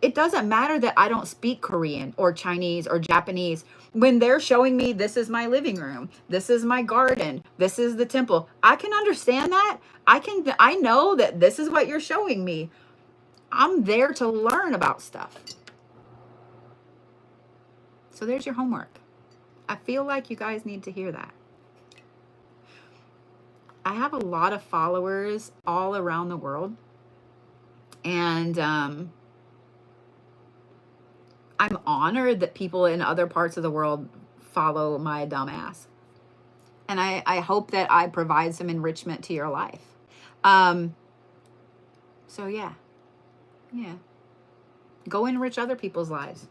it doesn't matter that I don't speak Korean or Chinese or Japanese. When they're showing me, this is my living room, this is my garden, this is the temple, I can understand that. I know that this is what you're showing me. I'm there to learn about stuff. So there's your homework. I feel like you guys need to hear that. I have a lot of followers all around the world. And I'm honored that people in other parts of the world follow my dumb ass. And I hope that I provide some enrichment to your life. So yeah. Go enrich other people's lives.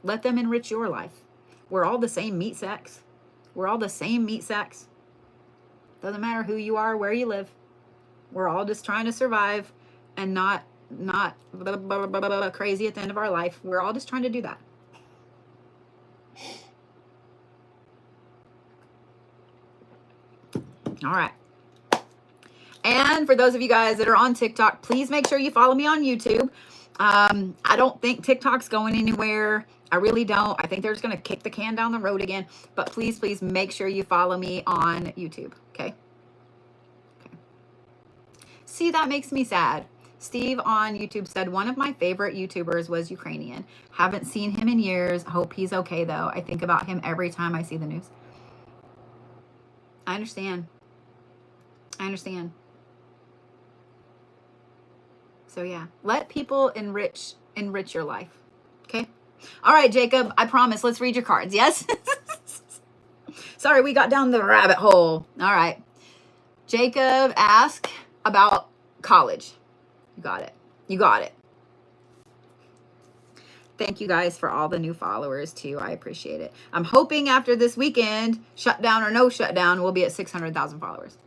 Let them enrich your life. We're all the same meat sacks. We're all the same meat sacks. Doesn't matter who you are, where you live. We're all just trying to survive and not crazy at the end of our life. We're all just trying to do that. All right. And for those of you guys that are on TikTok, please make sure you follow me on YouTube. I don't think TikTok's going anywhere. I really don't. I think they're just going to kick the can down the road again. But please, please make sure you follow me on YouTube. Okay. See, that makes me sad. Steve on YouTube said, one of my favorite YouTubers was Ukrainian. Haven't seen him in years. Hope he's okay, though. I think about him every time I see the news. I understand. I understand. So yeah, let people enrich your life. Okay. All right, Jacob, I promise. Let's read your cards. Yes. Sorry, we got down the rabbit hole. All right. Jacob asked about college. You got it. You got it. Thank you guys for all the new followers too. I appreciate it. I'm hoping after this weekend, shutdown or no shutdown, we'll be at 600,000 followers.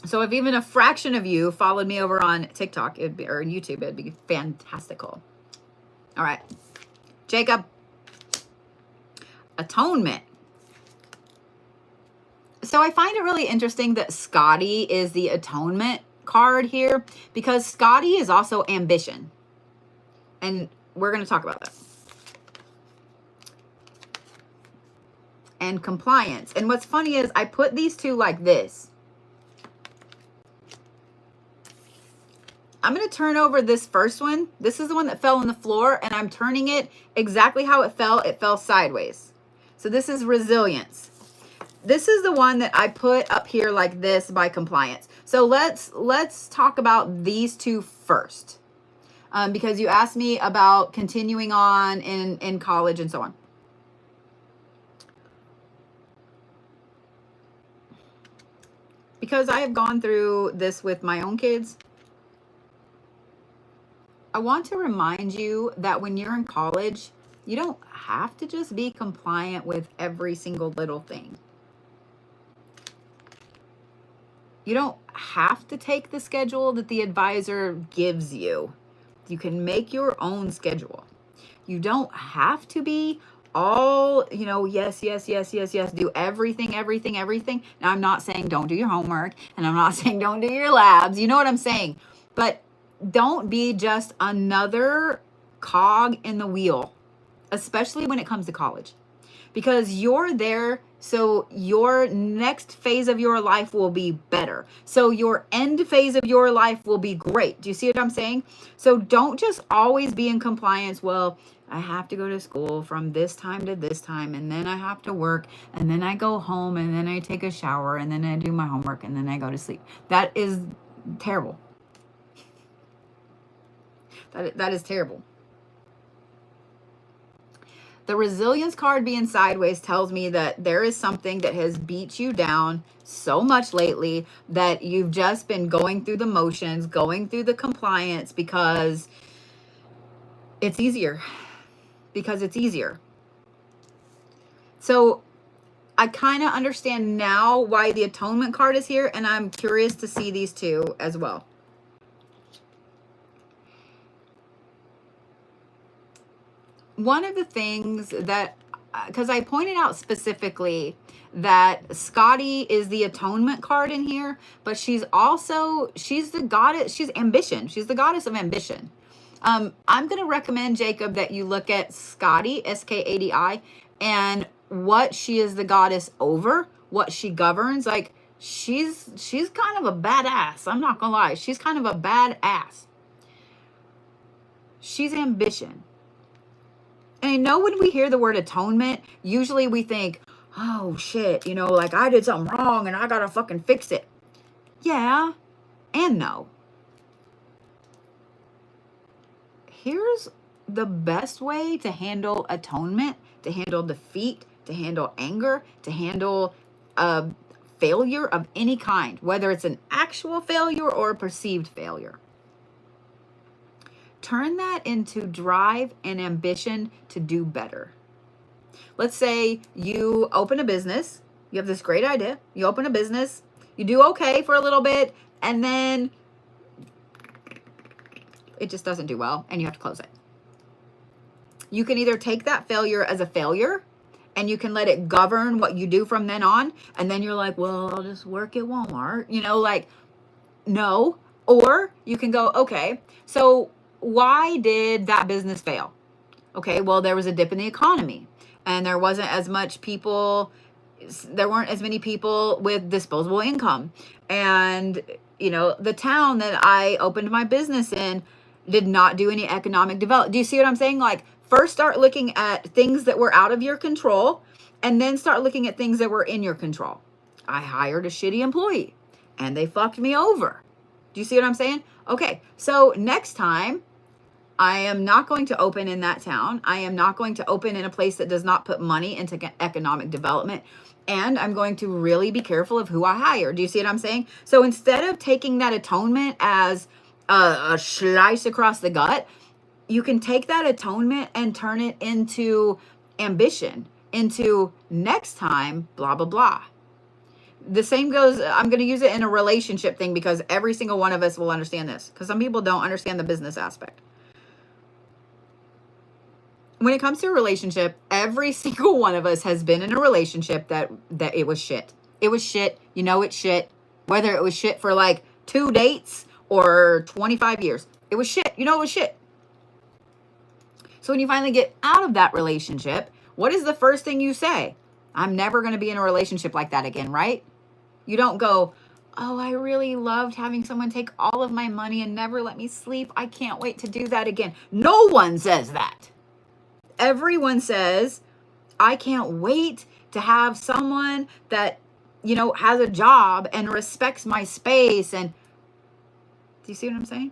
So if even a fraction of you followed me over on TikTok, it'd be, or YouTube, it'd be fantastical. All right. Jacob. Atonement. So I find it really interesting that Scotty is the atonement card here, because Scotty is also ambition. And we're going to talk about that. And compliance. And what's funny is I put these two like this. I'm going to turn over this first one. This is the one that fell on the floor, and I'm turning it exactly how it fell. It fell sideways. So this is resilience. This is the one that I put up here like this by compliance. So let's talk about these two first, because you asked me about continuing on in college and so on. Because I have gone through this with my own kids, I want to remind you that when you're in college, you don't have to just be compliant with every single little thing. You don't have to take the schedule that the advisor gives you. You can make your own schedule. You don't have to be all, yes, do everything. Now, I'm not saying don't do your homework, and I'm not saying don't do your labs. You know what I'm saying? But don't be just another cog in the wheel, especially when it comes to college, because you're there. So your next phase of your life will be better. So your end phase of your life will be great. Do you see what I'm saying? So don't just always be in compliance. Well, I have to go to school from this time to this time, and then I have to work, and then I go home, and then I take a shower, and then I do my homework, and then I go to sleep. That is terrible. That is terrible. The resilience card being sideways tells me that there is something that has beat you down so much lately that you've just been going through the motions, going through the compliance because it's easier. Because it's easier. So I kind of understand now why the atonement card is here, and I'm curious to see these two as well. One of the things that, because I pointed out specifically that Scotty is the atonement card in here, but she's the goddess, she's ambition. She's the goddess of ambition. I'm going to recommend, Jacob, that you look at Scotty, Skadi, and what she is the goddess over, what she governs. Like, she's kind of a badass. I'm not going to lie. She's kind of a badass. She's ambition. And I know when we hear the word atonement, usually we think, oh shit, like I did something wrong and I gotta fucking fix it. Yeah, and no. Here's the best way to handle atonement, to handle defeat, to handle anger, to handle failure of any kind, whether it's an actual failure or a perceived failure. Turn that into drive and ambition to do better. Let's say you open a business. You have this great idea. You open a business. You do okay for a little bit, and then it just doesn't do well, and you have to close it. You can either take that failure as a failure and you can let it govern what you do from then on. And then you're like, well, I'll just work at Walmart, you know, like, no. Or you can go, okay, so why did that business fail? Okay, well, there was a dip in the economy and there wasn't as much people, there weren't as many people with disposable income. And, you know, the town that I opened my business in did not do any economic development. Do you see what I'm saying? Like, first start looking at things that were out of your control and then start looking at things that were in your control. I hired a shitty employee and they fucked me over. Do you see what I'm saying? Okay, so next time, I am not going to open in that town. I am not going to open in a place that does not put money into economic development. And I'm going to really be careful of who I hire. Do you see what I'm saying? So instead of taking that atonement as a slice across the gut, you can take that atonement and turn it into ambition, into next time, blah, blah, blah. The same goes, I'm going to use it in a relationship thing because every single one of us will understand this, because some people don't understand the business aspect. When it comes to a relationship, every single one of us has been in a relationship that it was shit. It was shit. You know it's shit. Whether it was shit for like 2 dates or 25 years. It was shit. You know it was shit. So when you finally get out of that relationship, what is the first thing you say? I'm never going to be in a relationship like that again, right? You don't go, oh, I really loved having someone take all of my money and never let me sleep. I can't wait to do that again. No one says that. Everyone says, I can't wait to have someone that, you know, has a job and respects my space. And do you see what I'm saying?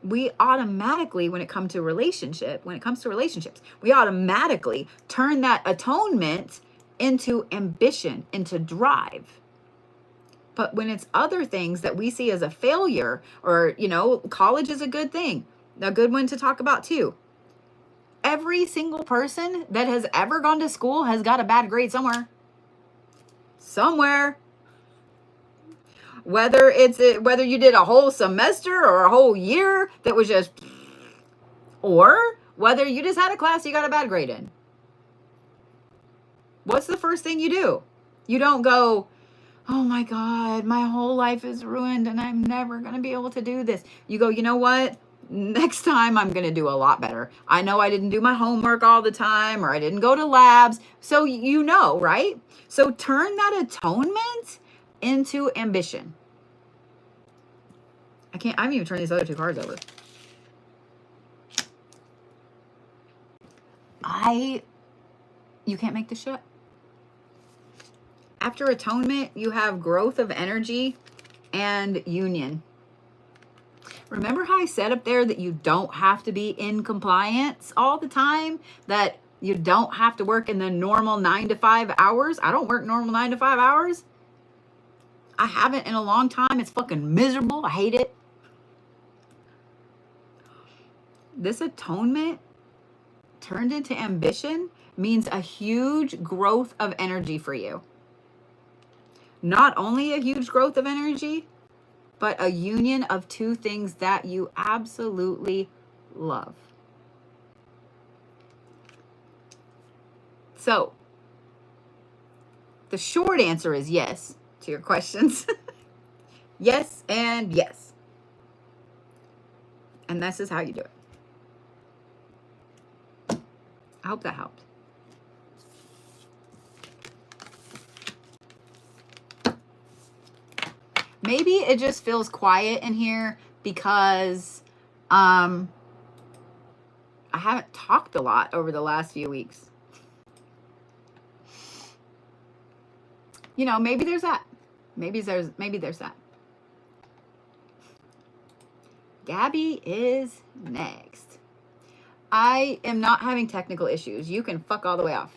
We automatically, when it comes to relationships, we automatically turn that atonement into ambition, into drive. But when it's other things that we see as a failure, or, you know, college is a good thing, a good one to talk about too. Every single person that has ever gone to school has got a bad grade somewhere. Somewhere. Whether you did a whole semester or a whole year that was just, or whether you just had a class you got a bad grade in. What's the first thing you do? You don't go, oh my God, my whole life is ruined and I'm never going to be able to do this. You go, you know what? Next time I'm going to do a lot better. I know I didn't do my homework all the time, or I didn't go to labs. So you know, right? So turn that atonement into ambition. I haven't even turned these other 2 cards over. You can't make this shit. After atonement, you have growth of energy and union. Remember how I said up there that you don't have to be in compliance all the time? That you don't have to work in the normal 9 to 5 hours? I don't work normal 9 to 5 hours. I haven't in a long time. It's fucking miserable. I hate it. This atonement turned into ambition means a huge growth of energy for you. Not only a huge growth of energy, but a union of 2 things that you absolutely love. So, the short answer is yes to your questions. Yes and yes. And this is how you do it. I hope that helped. Maybe it just feels quiet in here because I haven't talked a lot over the last few weeks. You know, maybe there's that. Maybe there's that. Gabby is next. I am not having technical issues. You can fuck all the way off.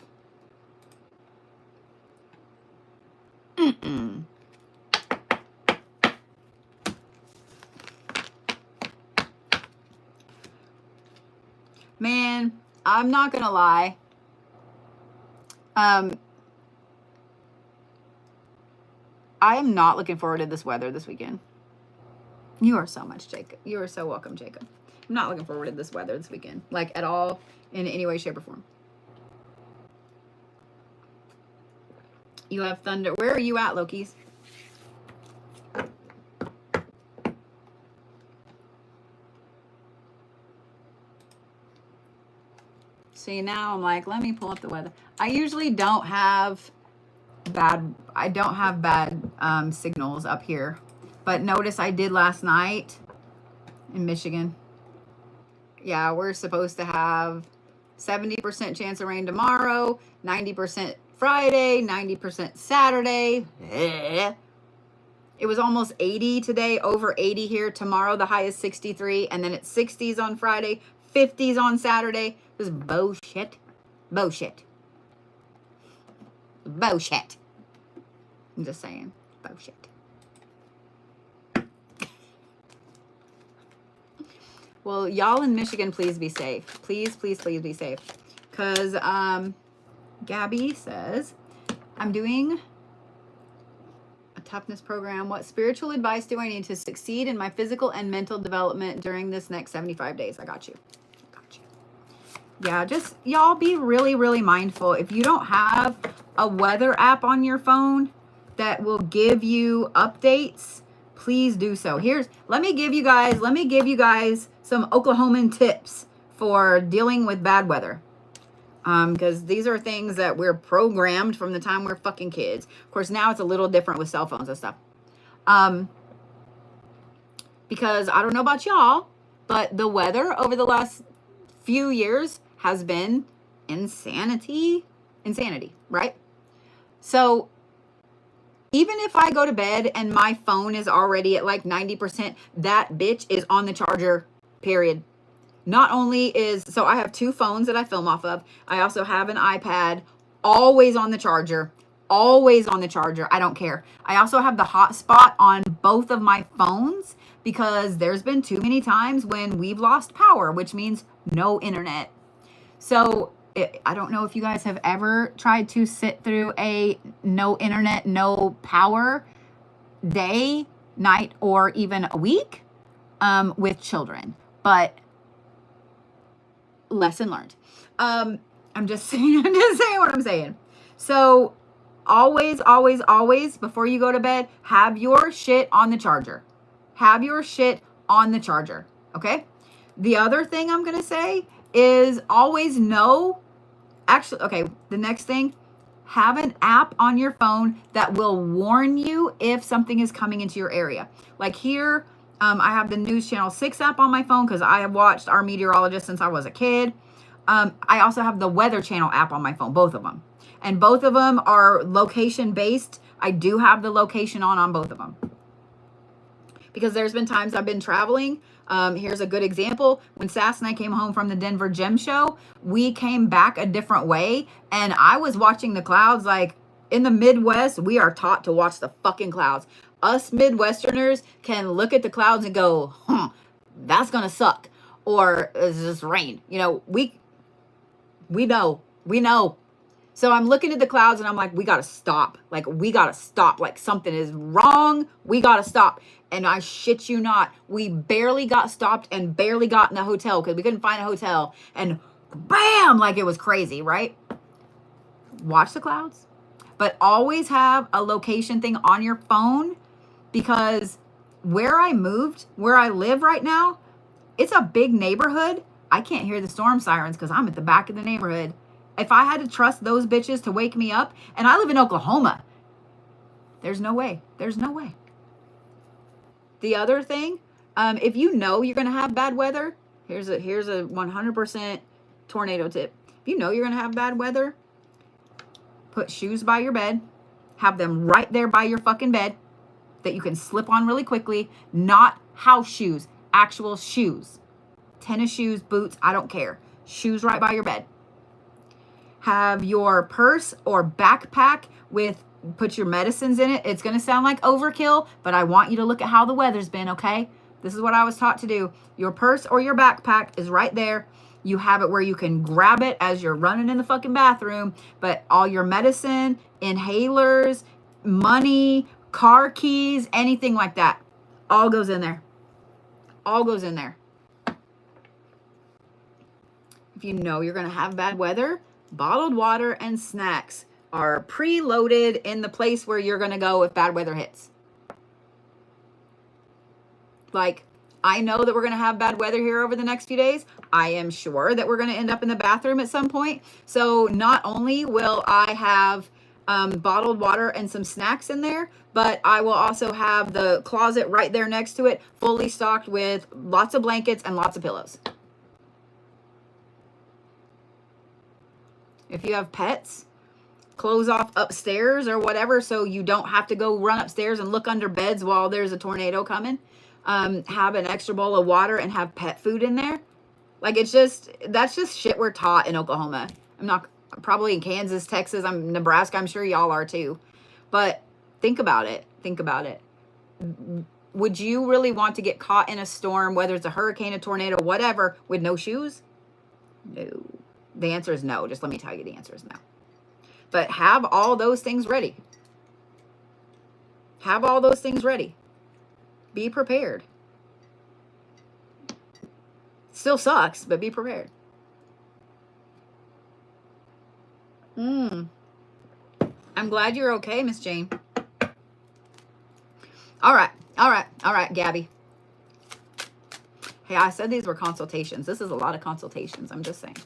Man, I'm not gonna lie. I am not looking forward to this weather this weekend. You are so much, Jacob. You are so welcome, Jacob. I'm not looking forward to this weather this weekend, like at all, in any way, shape, or form. You have thunder. Where are you at, Lokis? See, now I'm like, let me pull up the weather. I usually don't have bad signals up here, but notice I did last night in Michigan. Yeah, we're supposed to have 70% chance of rain tomorrow, 90% Friday, 90% Saturday. It was almost 80 today, over 80 here. Tomorrow the high is 63, and then it's 60s on Friday, 50s on Saturday. This is bullshit. Bullshit. Bullshit. I'm just saying. Bullshit. Well, y'all in Michigan, please be safe. Please, please, please be safe. Because Gabby says, I'm doing a toughness program. What spiritual advice do I need to succeed in my physical and mental development during this next 75 days? I got you. Yeah, just y'all be really, really mindful. If you don't have a weather app on your phone that will give you updates, please do so. Let me give you guys some Oklahoman tips for dealing with bad weather. Because these are things that we're programmed from the time we're fucking kids. Of course, now it's a little different with cell phones and stuff. Because I don't know about y'all, but the weather over the last few years has been insanity, right? So even if I go to bed and my phone is already at like 90%, that bitch is on the charger, period. So I have two phones that I film off of. I also have an iPad, always on the charger, I don't care. I also have the hotspot on both of my phones because there's been too many times when we've lost power, which means no internet. So I don't know if you guys have ever tried to sit through a no internet, no power day, night, or even a week with children, but lesson learned. I'm just saying what I'm saying. So always, before you go to bed, have your shit on the charger. Okay? The other thing I'm going to say is always know, the next thing, have an app on your phone that will warn you if something is coming into your area. Like here, I have the News Channel 6 app on my phone because I have watched our meteorologist since I was a kid. I also have the Weather Channel app on my phone, both of them. And both of them are location based. I do have the location on both of them. Because there's been times I've been traveling. Here's a good example. When Sass and I came home from the Denver Gem Show, we came back a different way. And I was watching the clouds. Like in the Midwest, we are taught to watch the fucking clouds. Us Midwesterners can look at the clouds and go, that's going to suck. Or is this rain? You know, we know. So I'm looking at the clouds and I'm like, we got to stop. Like something is wrong. We got to stop. And I shit you not, we barely got stopped and barely got in the hotel because we couldn't find a hotel. And bam, like it was crazy, right? Watch the clouds. But always have a location thing on your phone because where I live right now, it's a big neighborhood. I can't hear the storm sirens because I'm at the back of the neighborhood. If I had to trust those bitches to wake me up, and I live in Oklahoma, there's no way. The other thing, if you know you're going to have bad weather, here's a 100% tornado tip. If you know you're going to have bad weather, put shoes by your bed, have them right there by your fucking bed that you can slip on really quickly, not house shoes, actual shoes. Tennis shoes, boots, I don't care. Shoes right by your bed. Have your purse or backpack put your medicines in it. It's going to sound like overkill, but I want you to look at how the weather's been, okay? This is what I was taught to do. Your purse or your backpack is right there. You have it where you can grab it as you're running in the fucking bathroom, but all your medicine, inhalers, money, car keys, anything like that, all goes in there. If you know you're going to have bad weather, bottled water and snacks. are preloaded in the place where you're going to go if bad weather hits. Like, I know that we're going to have bad weather here over the next few days. I am sure that we're going to end up in the bathroom at some point. So not only will I have bottled water and some snacks in there, but I will also have the closet right there next to it, fully stocked with lots of blankets and lots of pillows. If you have pets, close off upstairs or whatever, so you don't have to go run upstairs and look under beds while there's a tornado coming. Have an extra bowl of water and have pet food in there. Like, it's just, that's just shit we're taught in Oklahoma. I'm not, probably in Kansas, Texas, Nebraska, I'm sure y'all are too. But think about it. Think about it. Would you really want to get caught in a storm, whether it's a hurricane, a tornado, whatever, with no shoes? No. The answer is no. Just let me tell you, the answer is no. But have all those things ready. Have all those things ready. Be prepared. Still sucks, but be prepared. I'm glad you're okay, Miss Jane. All right, Gabby. Hey, I said these were consultations. This is a lot of consultations. I'm just saying.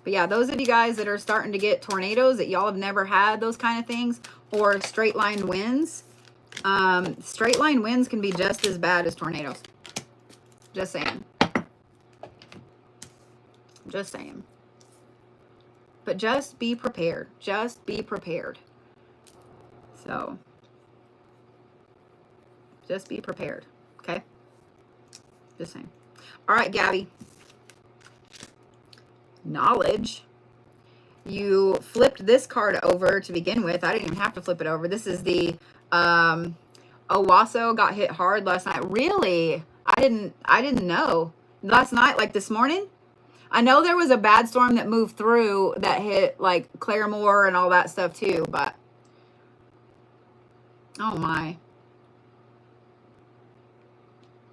But yeah, those of you guys that are starting to get tornadoes, that y'all have never had those kind of things, or straight line winds. Straight line winds can be just as bad as tornadoes. Just saying. Just saying. But just be prepared. Just be prepared. So, just be prepared. Okay? Just saying. All right, Gabby. Knowledge. You flipped this card over to begin with. I didn't even have to flip it over. This is the Owasso got hit hard last night. Really? I didn't know. Last night, like this morning? I know there was a bad storm that moved through that hit like Claremore and all that stuff too, but oh my.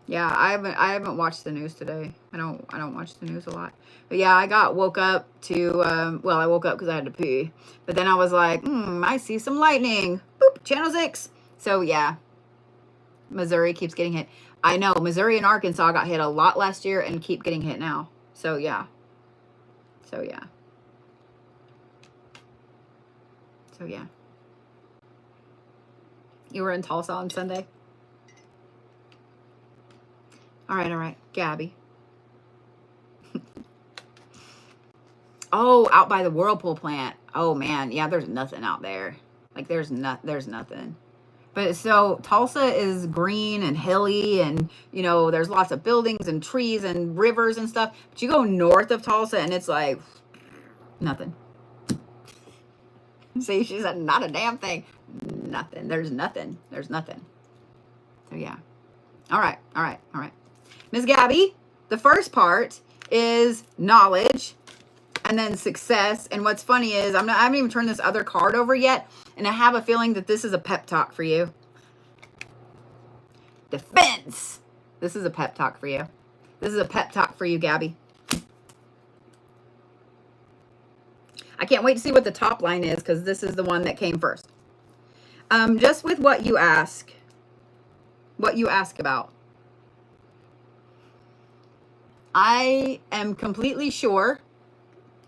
Yeah, I haven't watched the news today. I don't watch the news a lot. But yeah, I woke up to well, I woke up because I had to pee. But then I was like, I see some lightning. Boop, channel 6. So yeah. Missouri keeps getting hit. I know Missouri and Arkansas got hit a lot last year and keep getting hit now. So yeah. So yeah. So yeah. You were in Tulsa on Sunday? All right, Gabby. Oh, out by the Whirlpool plant. Oh man, yeah, there's nothing out there. Like there's nothing. But so Tulsa is green and hilly, and you know there's lots of buildings and trees and rivers and stuff. But you go north of Tulsa and it's like nothing. See, she said not a damn thing. Nothing. There's nothing. There's nothing. So yeah. All right. Ms. Gabby, the first part is knowledge and then success. And what's funny is I haven't even turned this other card over yet, and I have a feeling that this is a pep talk for you. Defense. This is a pep talk for you. This is a pep talk for you, Gabby. I can't wait to see what the top line is, because this is the one that came first. Just with what you ask about. I am completely sure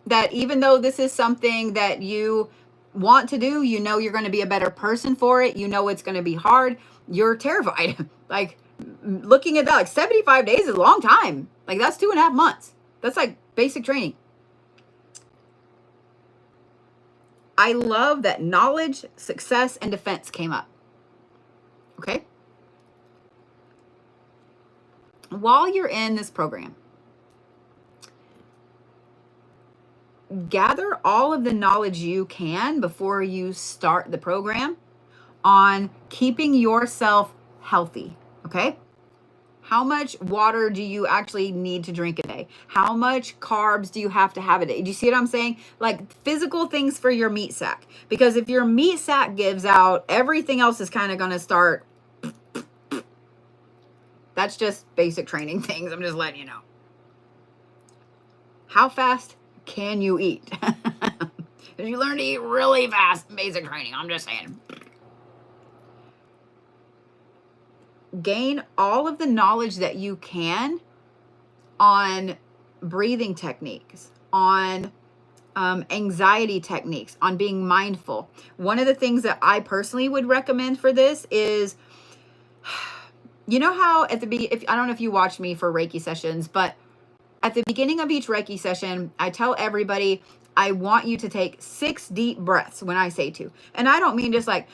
that even though this is something that you want to do, you know you're going to be a better person for it, you know it's going to be hard, you're terrified. Like, looking at that, like 75 days is a long time. Like, that's 2.5 months. That's like basic training. I love that knowledge, success, and defense came up. Okay? While you're in this program, gather all of the knowledge you can before you start the program on keeping yourself healthy, okay? How much water do you actually need to drink a day? How much carbs do you have to have a day? Do you see what I'm saying? Like physical things for your meat sack. Because if your meat sack gives out, everything else is kind of going to start. That's just basic training things. I'm just letting you know. How fast can you eat? Because you learn to eat really fast in basic training. I'm just saying. Gain all of the knowledge that you can on breathing techniques, on anxiety techniques, on being mindful. One of the things that I personally would recommend for this is, you know how at the if I don't know if you watch me for Reiki sessions, but at the beginning of each Reiki session, I tell everybody, I want you to take 6 deep breaths when I say to. And I don't mean just like,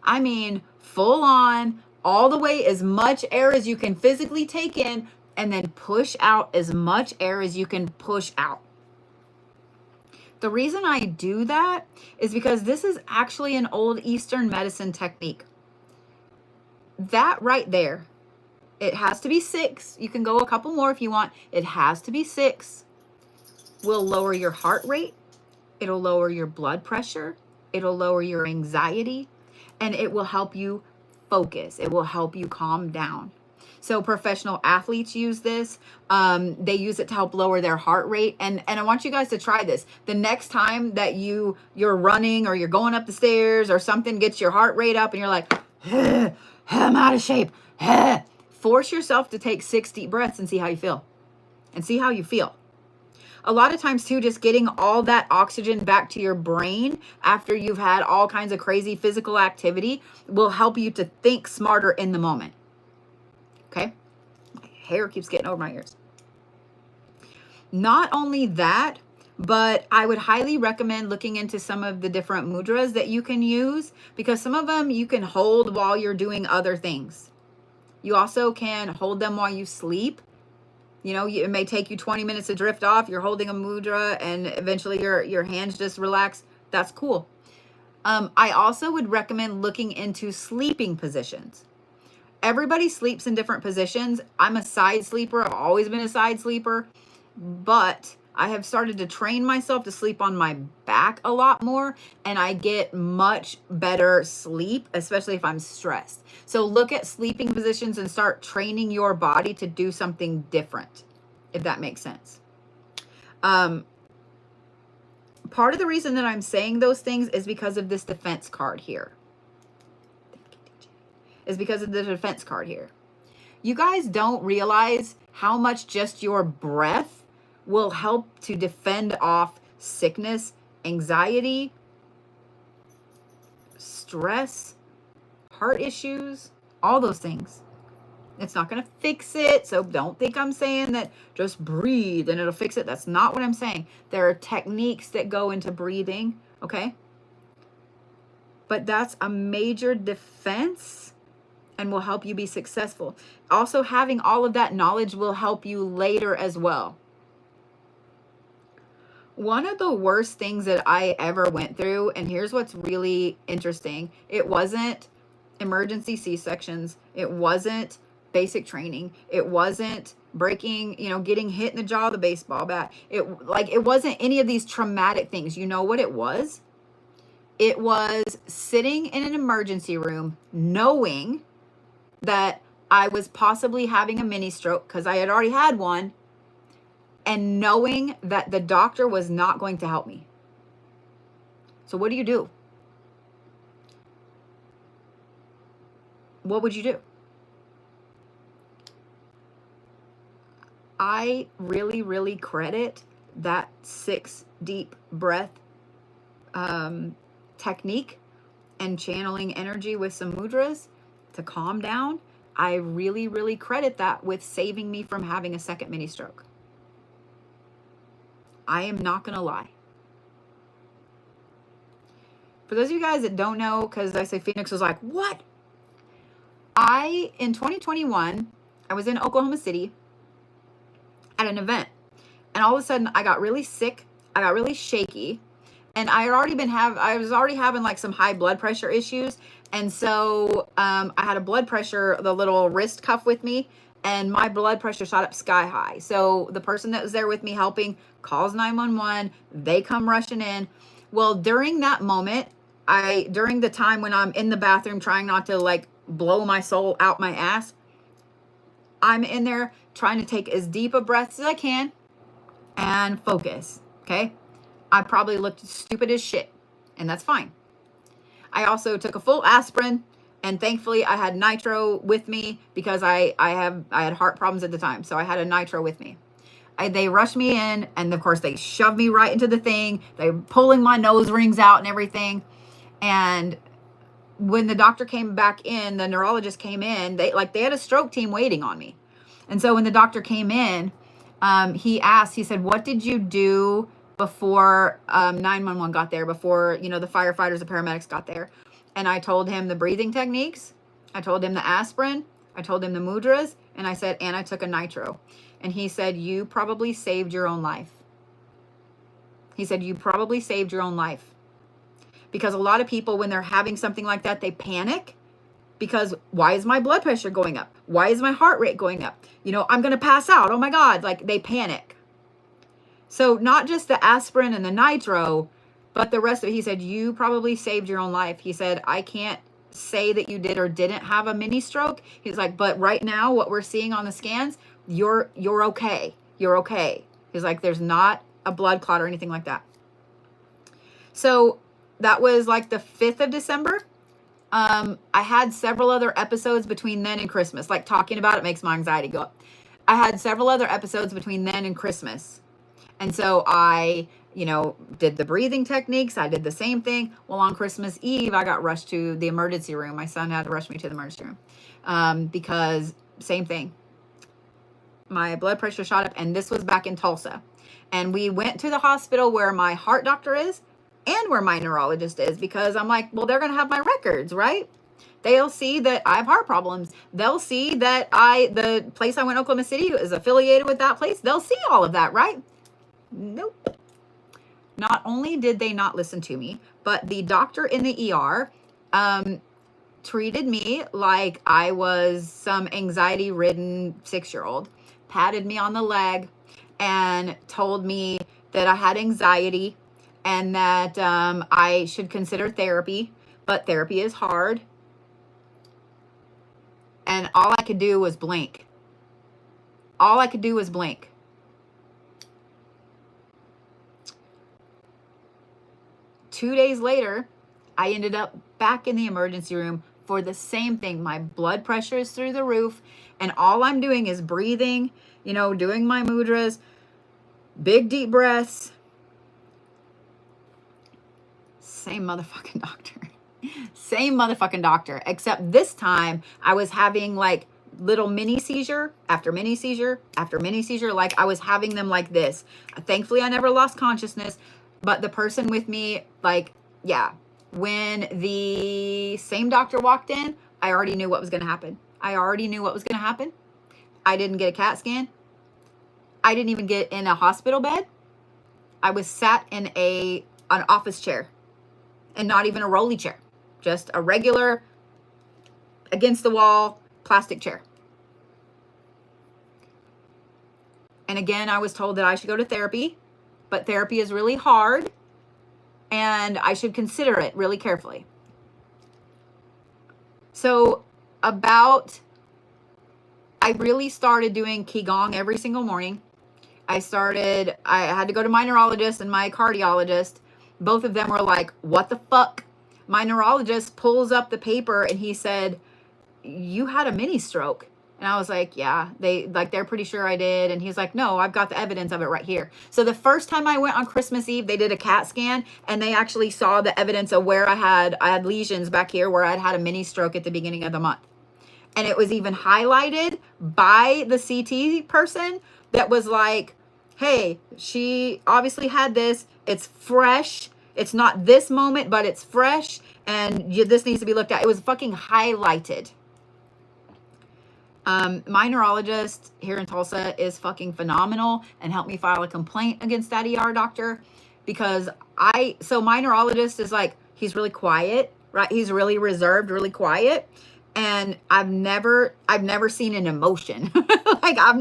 I mean full on, all the way, as much air as you can physically take in, and then push out as much air as you can push out. The reason I do that is because this is actually an old Eastern medicine technique. That right there, it has to be 6. You can go a couple more if you want. It has to be 6. Will lower your heart rate. It'll lower your blood pressure. It'll lower your anxiety. And it will help you focus. It will help you calm down. So professional athletes use this. They use it to help lower their heart rate. And I want you guys to try this. The next time that you're running or you're going up the stairs or something gets your heart rate up and you're like, I'm out of shape. Force yourself to take 6 deep breaths and see how you feel. And see how you feel. A lot of times too, just getting all that oxygen back to your brain after you've had all kinds of crazy physical activity will help you to think smarter in the moment. Okay? My hair keeps getting over my ears. Not only that, but I would highly recommend looking into some of the different mudras that you can use, because some of them you can hold while you're doing other things. You also can hold them while you sleep. You know, it may take you 20 minutes to drift off. You're holding a mudra and eventually your hands just relax. That's cool. I also would recommend looking into sleeping positions. Everybody sleeps in different positions. I'm a side sleeper. I've always been a side sleeper, but I have started to train myself to sleep on my back a lot more, and I get much better sleep, especially if I'm stressed. So look at sleeping positions and start training your body to do something different, if that makes sense. Part of the reason that I'm saying those things is because of this defense card here. Is because of the defense card here. You guys don't realize how much just your breath will help to defend off sickness, anxiety, stress, heart issues, all those things. It's not going to fix it. So don't think I'm saying that just breathe and it'll fix it. That's not what I'm saying. There are techniques that go into breathing, okay? But that's a major defense and will help you be successful. Also, having all of that knowledge will help you later as well. One of the worst things that I ever went through, and here's what's really interesting, it wasn't emergency C-sections, it wasn't basic training, it wasn't breaking, getting hit in the jaw with a baseball bat. It wasn't any of these traumatic things. You know what it was? It was sitting in an emergency room knowing that I was possibly having a mini stroke because I had already had one, and knowing that the doctor was not going to help me. So what do? What would you do? I really, really credit that 6 deep breath technique and channeling energy with some mudras to calm down. I really, really credit that with saving me from having a second mini stroke. I am not going to lie. For those of you guys that don't know, because I say Phoenix was like, what? In 2021, I was in Oklahoma City at an event, and all of a sudden I got really sick. I got really shaky, and I was already having like some high blood pressure issues. And so I had the little wrist cuff with me, and my blood pressure shot up sky high. So the person that was there with me helping calls 911. They come rushing in. Well, during that moment, during the time when I'm in the bathroom trying not to like blow my soul out my ass, I'm in there trying to take as deep a breath as I can and focus. Okay. I probably looked stupid as shit, and that's fine. I also took a full aspirin, and thankfully I had nitro with me because I had heart problems at the time, so I had a nitro with me. They rushed me in, and of course they shoved me right into the thing. They were pulling my nose rings out and everything. And when the doctor came back in, the neurologist came in, they had a stroke team waiting on me. And so when the doctor came in, he said, what did you do before 911 got there, before, the firefighters, the paramedics got there? And I told him the breathing techniques. I told him the aspirin. I told him the mudras. And I said, and I took a nitro. And he said, you probably saved your own life. He said, you probably saved your own life. Because a lot of people, when they're having something like that, they panic. Because why is my blood pressure going up? Why is my heart rate going up? I'm going to pass out. Oh my God. Like, they panic. So not just the aspirin and the nitro, but the rest of it. He said, you probably saved your own life. He said, I can't say that you did or didn't have a mini stroke. He's like, but right now, what we're seeing on the scans, you're okay. You're okay. He's like, there's not a blood clot or anything like that. So that was like the 5th of December. I had several other episodes between then and Christmas. Like, talking about it makes my anxiety go up. I had several other episodes between then and Christmas. And so I, did the breathing techniques. I did the same thing. Well, on Christmas Eve, I got rushed to the emergency room. My son had to rush me to the emergency room because same thing. My blood pressure shot up, and this was back in Tulsa. And we went to the hospital where my heart doctor is and where my neurologist is, because I'm like, well, they're going to have my records, right? They'll see that I have heart problems. They'll see that the place I went, Oklahoma City, is affiliated with that place. They'll see all of that, right? Nope. Not only did they not listen to me, but the doctor in the ER treated me like I was some anxiety-ridden 6-year-old, patted me on the leg, and told me that I had anxiety and that I should consider therapy, but therapy is hard. And all I could do was blink. All I could do was blink. Two days later, I ended up back in the emergency room for the same thing. My blood pressure is through the roof, and all I'm doing is breathing, doing my mudras, big deep breaths. Same motherfucking doctor. Same motherfucking doctor, except this time I was having like little mini seizure after mini seizure after mini seizure. Like, I was having them like this. Thankfully, I never lost consciousness, but the person with me, like, yeah, when the same doctor walked in, I already knew what was going to happen. I already knew what was going to happen. I didn't get a CAT scan. I didn't even get in a hospital bed. I was sat in an office chair, and not even a rolly chair, just a regular against the wall plastic chair. And again, I was told that I should go to therapy, but therapy is really hard and I should consider it really carefully. So I really started doing Qigong every single morning. I had to go to my neurologist and my cardiologist. Both of them were like, what the fuck? My neurologist pulls up the paper and he said, you had a mini stroke. And I was like, yeah, they're pretty sure I did. And he's like, no, I've got the evidence of it right here. So the first time I went on Christmas Eve, they did a CAT scan and they actually saw the evidence of where I had lesions back here where I'd had a mini stroke at the beginning of the month. And it was even highlighted by the CT person that was like, hey, she obviously had this. It's fresh. It's not this moment, but it's fresh. And this needs to be looked at. It was fucking highlighted. My neurologist here in Tulsa is fucking phenomenal and helped me file a complaint against that ER doctor because so my neurologist is like, he's really quiet, right? He's really reserved, really quiet. And I've never seen an emotion. Like I'm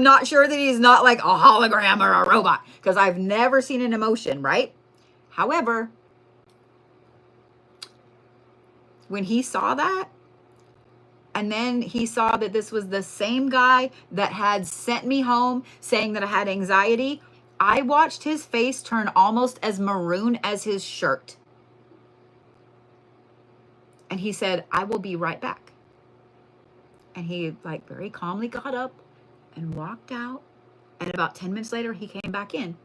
not sure that he's not like a hologram or a robot because I've never seen an emotion, right? However, when he saw that, and then he saw that this was the same guy that had sent me home saying that I had anxiety, I watched his face turn almost as maroon as his shirt. And he said, I will be right back. And he like very calmly got up and walked out. And about 10 minutes later, he came back in.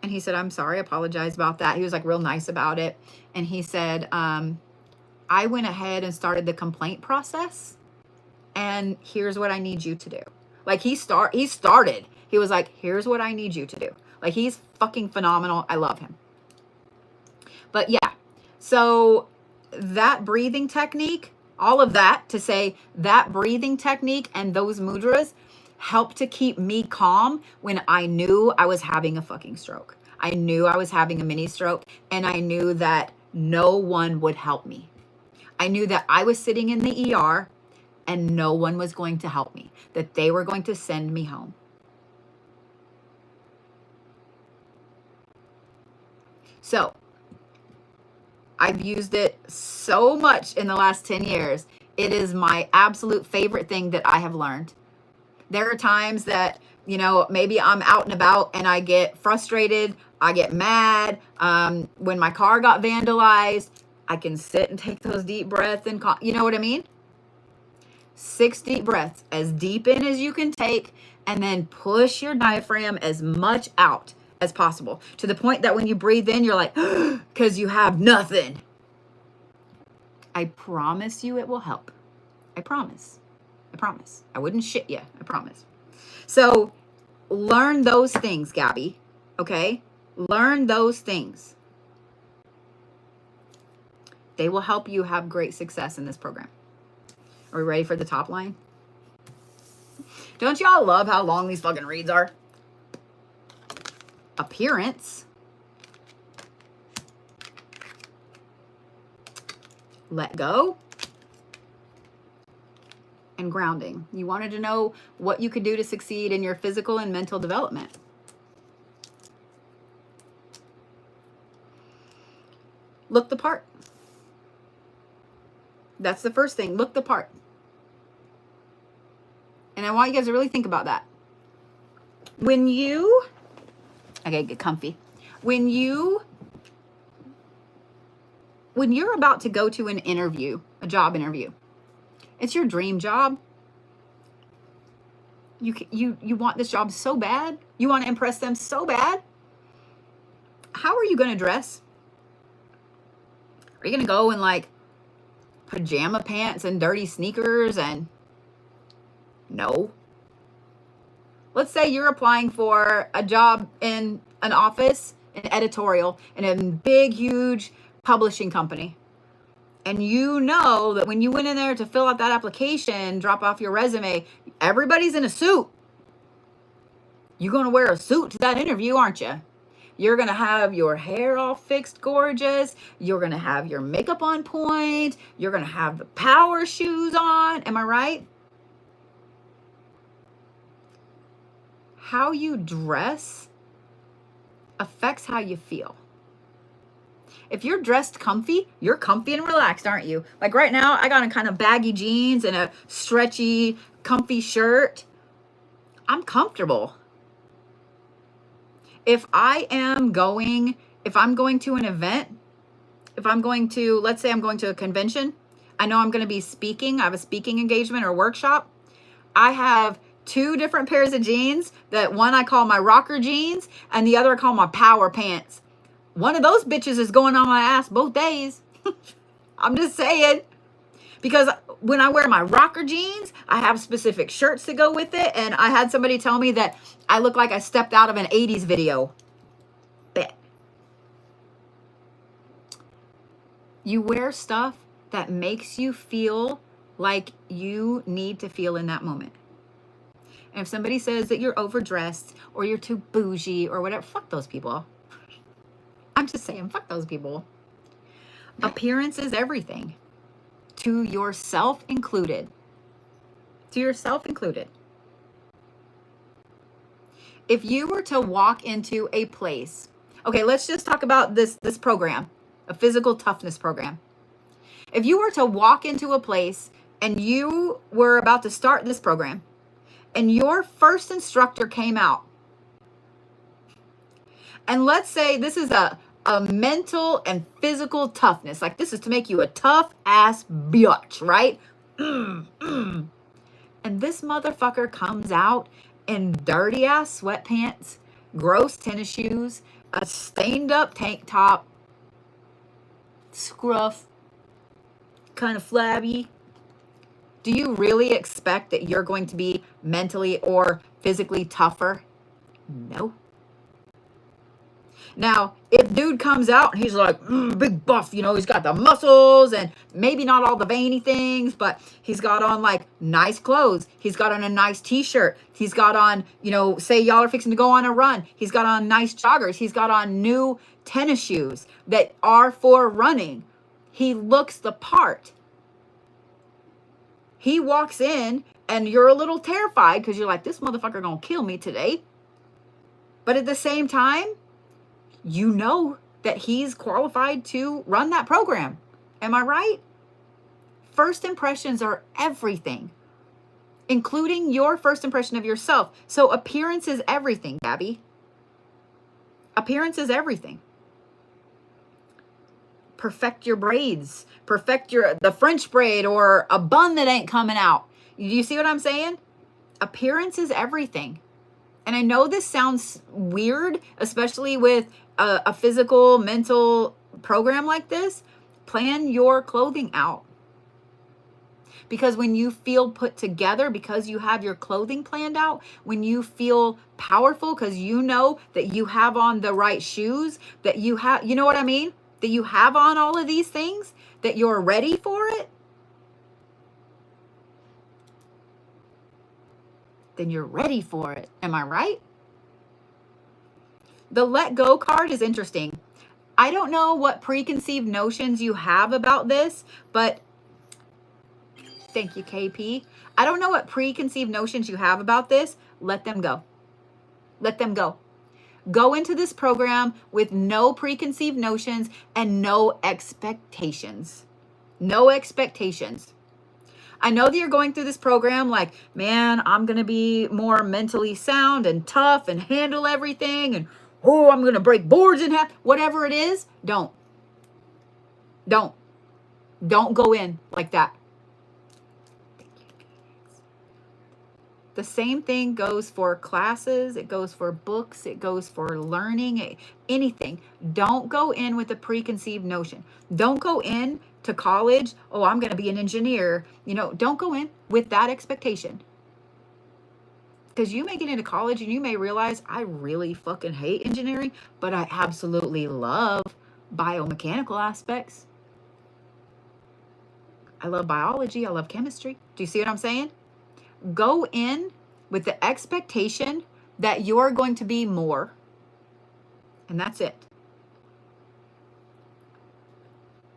And he said, I'm sorry, I apologize about that. He was like real nice about it. And he said, I went ahead and started the complaint process. And here's what I need you to do. Like he started. He was like, here's what I need you to do. Like he's fucking phenomenal. I love him. But yeah, so that breathing technique, all of that to say that breathing technique and those mudras helped to keep me calm when I knew I was having a fucking stroke. I knew I was having a mini stroke, and I knew that no one would help me. I knew that I was sitting in the ER and no one was going to help me, that they were going to send me home. So I've used it so much in the last 10 years. It is my absolute favorite thing that I have learned. There are times that, you know, maybe I'm out and about and I get frustrated. I get mad. When my car got vandalized, I can sit and take those deep breaths and, you know what I mean? 6 deep breaths, as deep in as you can take, and then push your diaphragm as much out as possible to the point that when you breathe in, you're like, because you have nothing. I promise you it will help. I promise. I promise. I wouldn't shit you. I promise. So learn those things, Gabby. Okay? Learn those things. They will help you have great success in this program. Are we ready for the top line? Don't y'all love how long these fucking reads are? Appearance. Let go. And grounding. You wanted to know what you could do to succeed in your physical and mental development. Look the part. That's the first thing. Look the part. And I want you guys to really think about that. When you, okay, get comfy. When you're about to go to an interview, a job interview, it's your dream job. You want this job so bad. You want to impress them so bad. How are you going to dress? Are you going to go in like pajama pants and dirty sneakers? And no. Let's say you're applying for a job in an office, an editorial, in a big, huge publishing company. And you know that when you went in there to fill out that application, drop off your resume, everybody's in a suit. You're going to wear a suit to that interview, aren't you? You're going to have your hair all fixed gorgeous. You're going to have your makeup on point. You're going to have the power shoes on. Am I right? How you dress affects how you feel. If you're dressed comfy, you're comfy and relaxed, aren't you? Like right now, I got on kind of baggy jeans and a stretchy, comfy shirt. I'm comfortable. If I'm going to an event, let's say I'm going to a convention, I know I'm going to be speaking. I have a speaking engagement or workshop. I have 2 different pairs of jeans. That one I call my rocker jeans and the other I call my power pants. One of those bitches is going on my ass both days. I'm just saying. Because when I wear my rocker jeans, I have specific shirts to go with it. And I had somebody tell me that I look like I stepped out of an 80s video. Bet. You wear stuff that makes you feel like you need to feel in that moment. And if somebody says that you're overdressed or you're too bougie or whatever, fuck those people. I'm just saying, fuck those people. Appearance is everything. To yourself included. To yourself included. If you were to walk into a place, okay, let's just talk about this program, a physical toughness program. If you were to walk into a place and you were about to start this program and your first instructor came out And let's say this is a mental and physical toughness. Like this is to make you a tough ass bitch, right? And this motherfucker comes out in dirty ass sweatpants, gross tennis shoes, a stained up tank top, scruff, kind of flabby. Do you really expect that you're going to be mentally or physically tougher? No. Now, if dude comes out and he's like, big buff, you know, he's got the muscles and maybe not all the veiny things, but he's got on like nice clothes. He's got on a nice t-shirt. He's got on, you know, say y'all are fixing to go on a run. He's got on nice joggers. He's got on new tennis shoes that are for running. He looks the part. He walks in and you're a little terrified because you're like, this motherfucker gonna kill me today. But at the same time, you know that he's qualified to run that program. Am I right? First impressions are everything, including your first impression of yourself. So appearance is everything, Gabby. Appearance is everything. Perfect your braids. Perfect the French braid or a bun that ain't coming out. You see what I'm saying? Appearance is everything. And I know this sounds weird, especially with a physical, mental program like this. Plan your clothing out. Because when you feel put together, because you have your clothing planned out, when you feel powerful, because you know that you have on the right shoes, that you have, you know what I mean? That you have on all of these things, that you're ready for it, then you're ready for it. Am I right? The let go card is interesting. I don't know what preconceived notions you have about this, but thank you, KP. I don't know what preconceived notions you have about this. Let them go. Let them go. Go into this program with no preconceived notions and no expectations. No expectations. I know that you're going through this program like, man, I'm going to be more mentally sound and tough and handle everything. And, oh, I'm going to break boards in half. Whatever it is, don't. Don't go in like that. The same thing goes for classes. It goes for books. It goes for learning, anything. Don't go in with a preconceived notion. Don't go in to college. Oh, I'm going to be an engineer. You know, don't go in with that expectation. Because you may get into college and you may realize, I really fucking hate engineering, but I absolutely love biomechanical aspects. I love biology. I love chemistry. Do you see what I'm saying? Go in with the expectation that you're going to be more. And that's it.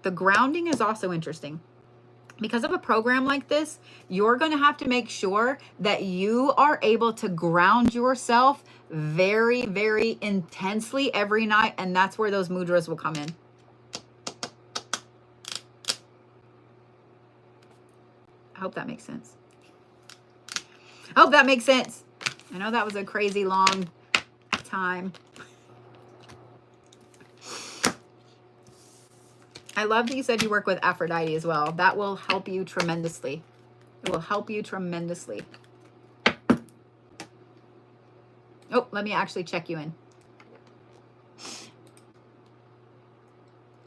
The grounding is also interesting. Because of a program like this, you're going to have to make sure that you are able to ground yourself very, very intensely every night. And that's where those mudras will come in. I hope that makes sense. I hope that makes sense. I know that was a crazy long time. I love that you said you work with Aphrodite as well. That will help you tremendously. It will help you tremendously. Oh, let me actually check you in.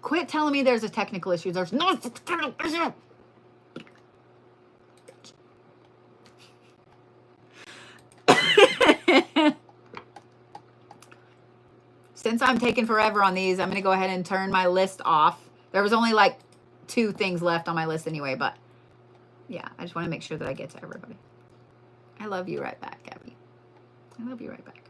Quit telling me there's a technical issue. There's no technical issue. Since I'm taking forever on these, I'm going to go ahead and turn my list off. There was only like 2 things left on my list anyway, but yeah, I just want to make sure that I get to everybody. I love you right back, Gabby. I love you right back.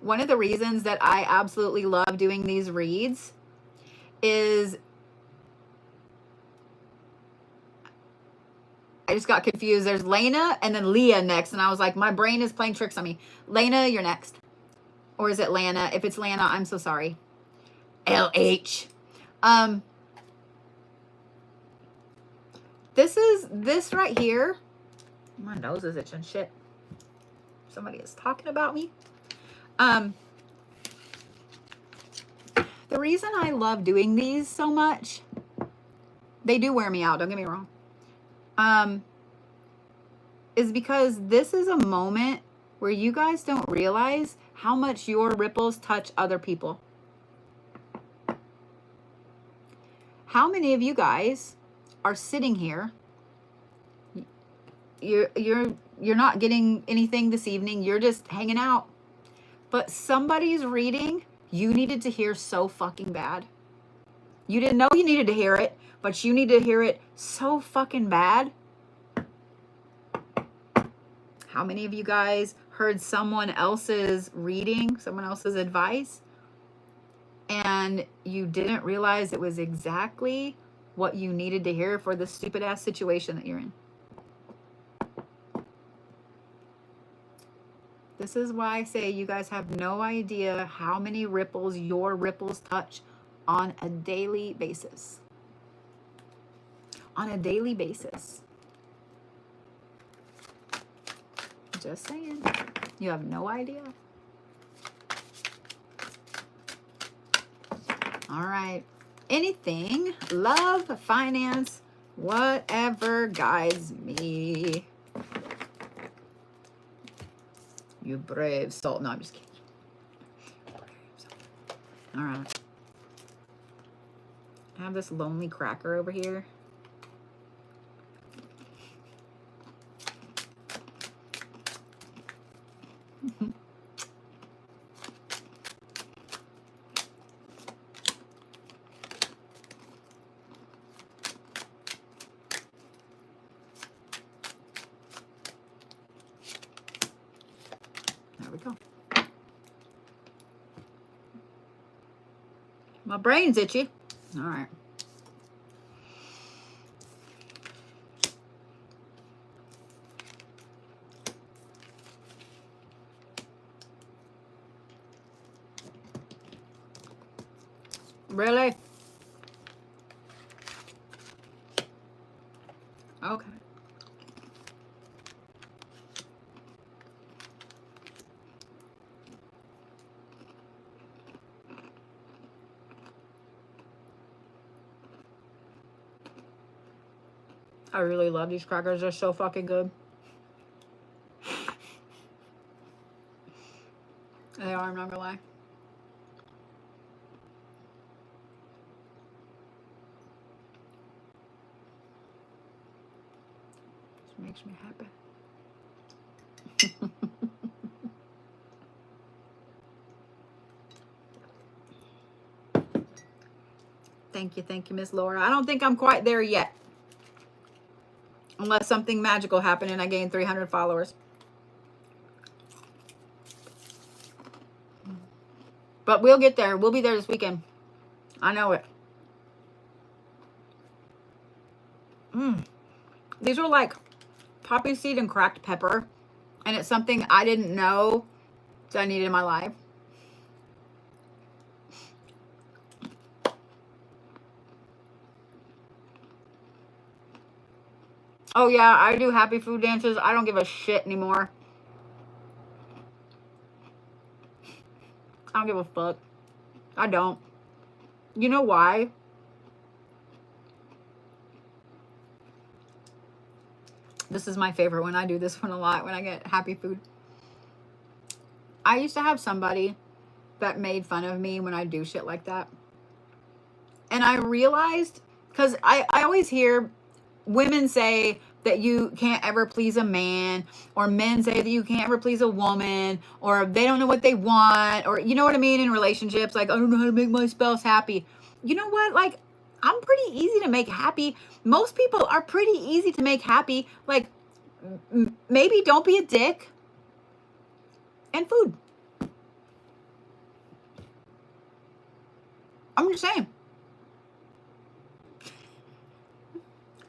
One of the reasons that I absolutely love doing these reads is I just got confused. There's Lana and then Leah next. And I was like, my brain is playing tricks on me. Lana, you're next. Or is it Lana? If it's Lana, I'm so sorry. LH. This right here. My nose is itching. Shit. Somebody is talking about me. The reason I love doing these so much, they do wear me out, don't get me wrong, is because this is a moment where you guys don't realize how much your ripples touch other people. How many of you guys are sitting here? You're not getting anything this evening. You're just hanging out. But somebody's reading you needed to hear so fucking bad. You didn't know you needed to hear it, but you need to hear it so fucking bad. How many of you guys heard someone else's reading, someone else's advice, and you didn't realize it was exactly what you needed to hear for the stupid ass situation that you're in? This is why I say you guys have no idea how many ripples your ripples touch on a daily basis. On a daily basis. Just saying. You have no idea. All right. Anything, love, finance, whatever guides me. You brave soul. No, I'm just kidding. All right. I have this lonely cracker over here. There we go. My brain's itchy. All right. Really? Okay. I really love these crackers. They're so fucking good. They are, I'm not gonna lie. This makes me happy. Thank you, Miss Laura. I don't think I'm quite there yet. Unless something magical happened and I gained 300 followers. But we'll get there. We'll be there this weekend. I know it. These are like poppy seed and cracked pepper. And it's something I didn't know that I needed in my life. Oh yeah, I do happy food dances. I don't give a shit anymore. I don't give a fuck. I don't. You know why? This is my favorite one. I do this one a lot when I get happy food. I used to have somebody that made fun of me when I do shit like that. And I realized, because I always hear women say that you can't ever please a man, or men say that you can't ever please a woman, or they don't know what they want, or you know what I mean, in relationships, like, I don't know how to make my spouse happy. You know what? Like, I'm pretty easy to make happy. Most people are pretty easy to make happy. Like, maybe don't be a dick. And food. I'm just saying.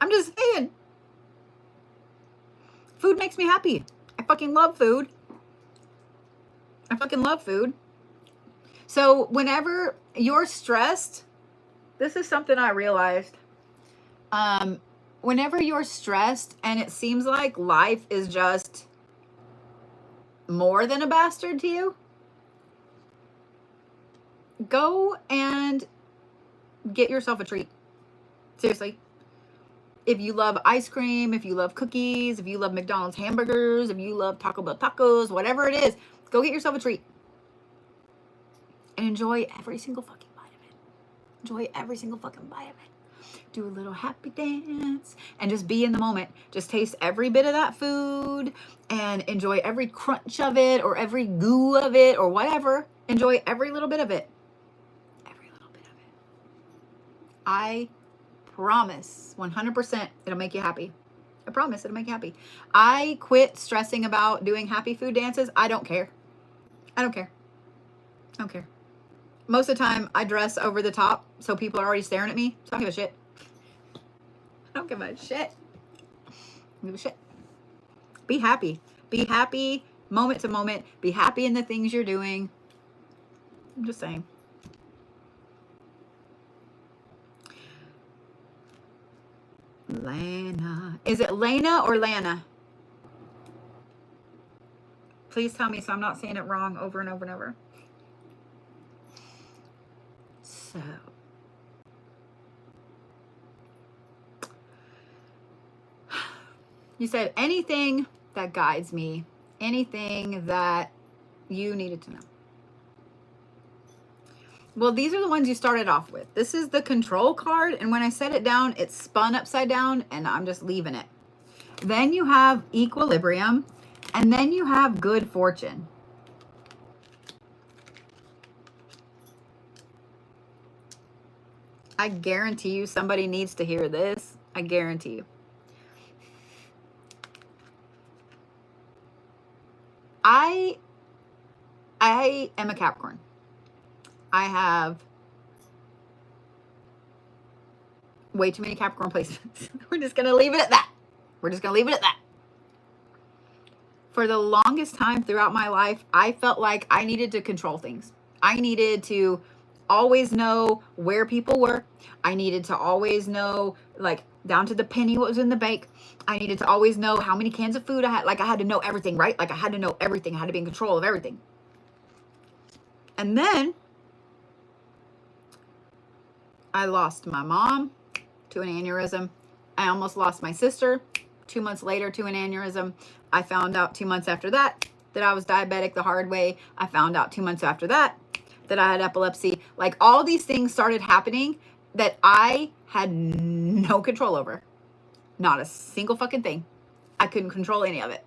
I'm just saying. Food makes me happy. I fucking love food. I fucking love food. So whenever you're stressed, this is something I realized. Whenever you're stressed and it seems like life is just more than a bastard to you, go and get yourself a treat. Seriously. If you love ice cream, if you love cookies, if you love McDonald's hamburgers, if you love Taco Bell tacos, whatever it is, go get yourself a treat. And enjoy every single fucking bite of it. Enjoy every single fucking bite of it. Do a little happy dance and just be in the moment. Just taste every bit of that food and enjoy every crunch of it or every goo of it or whatever. Enjoy every little bit of it. Every little bit of it. I promise 100% it'll make you happy. I promise it'll make you happy. I quit stressing about doing happy food dances. I don't care. I don't care. I don't care. Most of the time I dress over the top so people are already staring at me. So I don't give a shit. I don't give a shit. I don't give a shit. Be happy. Be happy moment to moment. Be happy in the things you're doing. I'm just saying. Lana. Is it Lana or Lana? Please tell me so I'm not saying it wrong over and over and over. So. You said anything that guides me, anything that you needed to know. Well, these are the ones you started off with. This is the control card, and when I set it down, it's spun upside down, and I'm just leaving it. Then you have equilibrium, and then you have good fortune. I guarantee you somebody needs to hear this. I guarantee you. I am a Capricorn. I have way too many Capricorn placements. We're just going to leave it at that. We're just going to leave it at that. For the longest time throughout my life, I felt like I needed to control things. I needed to always know where people were. I needed to always know, like, down to the penny what was in the bank. I needed to always know how many cans of food I had. Like, I had to know everything, right? Like, I had to know everything. I had to be in control of everything. And then I lost my mom to an aneurysm. I almost lost my sister 2 months later to an aneurysm. I found out 2 months after that I was diabetic the hard way. I found out 2 months after that I had epilepsy. Like, all these things started happening that I had no control over. Not a single fucking thing. I couldn't control any of it.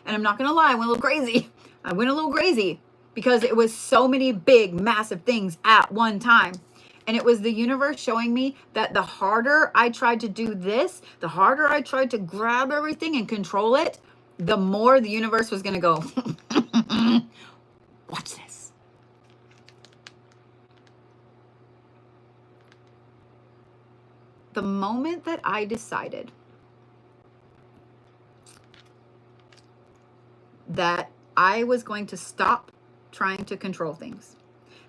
And I'm not going to lie, I went a little crazy. I went a little crazy because it was so many big, massive things at one time. And it was the universe showing me that the harder I tried to do this, the harder I tried to grab everything and control it, the more the universe was going to go, watch this. The moment that I decided that I was going to stop trying to control things,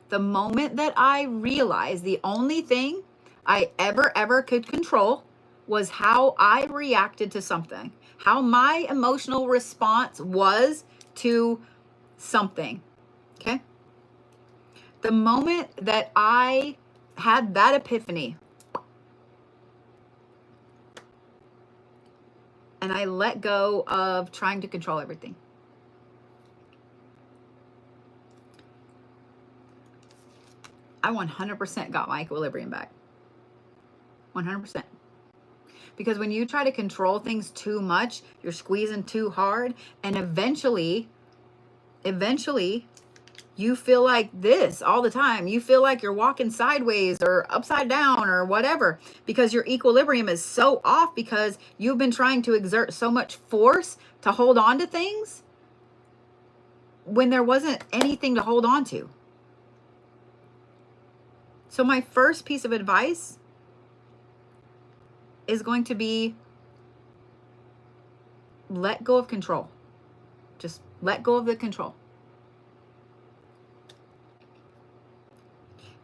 the moment that I realized the only thing I ever could control was how I reacted to something, how my emotional response was to something, okay? The moment that I had that epiphany and I let go of trying to control everything, I 100% got my equilibrium back. 100%. Because when you try to control things too much, you're squeezing too hard, and eventually you feel like this all the time. You feel like you're walking sideways or upside down or whatever, because your equilibrium is so off because you've been trying to exert so much force to hold on to things when there wasn't anything to hold on to. So my first piece of advice is going to be let go of control. Just let go of the control.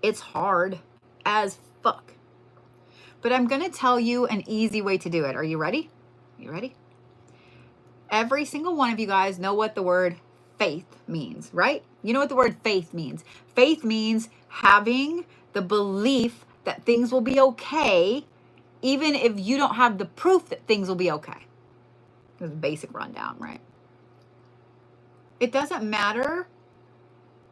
It's hard as fuck. But I'm going to tell you an easy way to do it. Are you ready? You ready? Every single one of you guys know what the word faith means, right? You know what the word faith means? Faith means having the belief that things will be okay, even if you don't have the proof that things will be okay. It's a basic rundown, right? It doesn't matter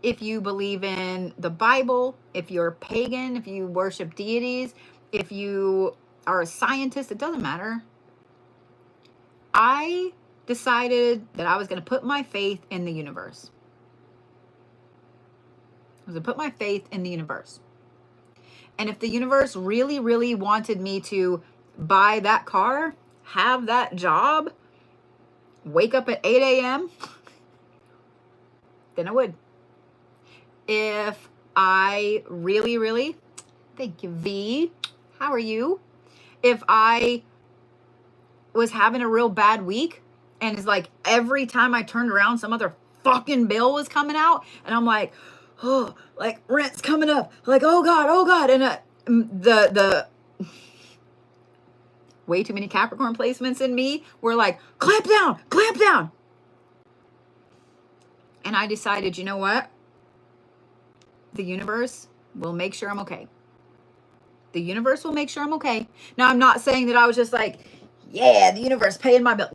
if you believe in the Bible, if you're pagan, if you worship deities, if you are a scientist, it doesn't matter. I decided that I was going to put my faith in the universe. I was going to put my faith in the universe. And if the universe really, really wanted me to buy that car, have that job, wake up at 8 a.m., then I would. If I really, really, thank you, V, how are you? If I was having a real bad week and it's like every time I turned around, some other fucking bill was coming out and I'm like, oh, like rent's coming up. Like, oh God. And the way too many Capricorn placements in me were like, clamp down. And I decided, you know what? The universe will make sure I'm okay. The universe will make sure I'm okay. Now, I'm not saying that I was just like, yeah, the universe paying my bill.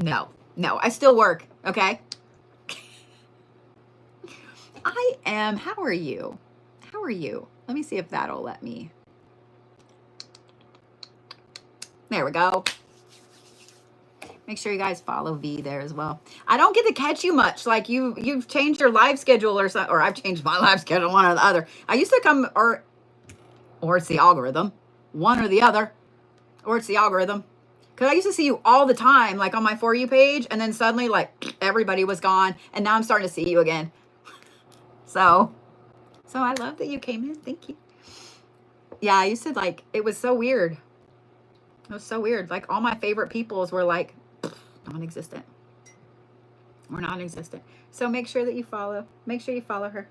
No, I still work, okay? I am. How are you? Let me see if that'll let me. There we go. Make sure you guys follow V there as well. I don't get to catch you much. Like you've changed your live schedule or something, or I've changed my live schedule, one or the other. I used to come, or it's the algorithm, one or the other, or it's the algorithm. Because I used to see you all the time, like on my For You page, and then suddenly, like, everybody was gone, and now I'm starting to see you again. So I love that you came in. Thank you. Yeah, I used to, like, it was so weird. It was so weird. Like, all my favorite peoples were, like, non-existent. We're non-existent. So make sure that you follow. Make sure you follow her.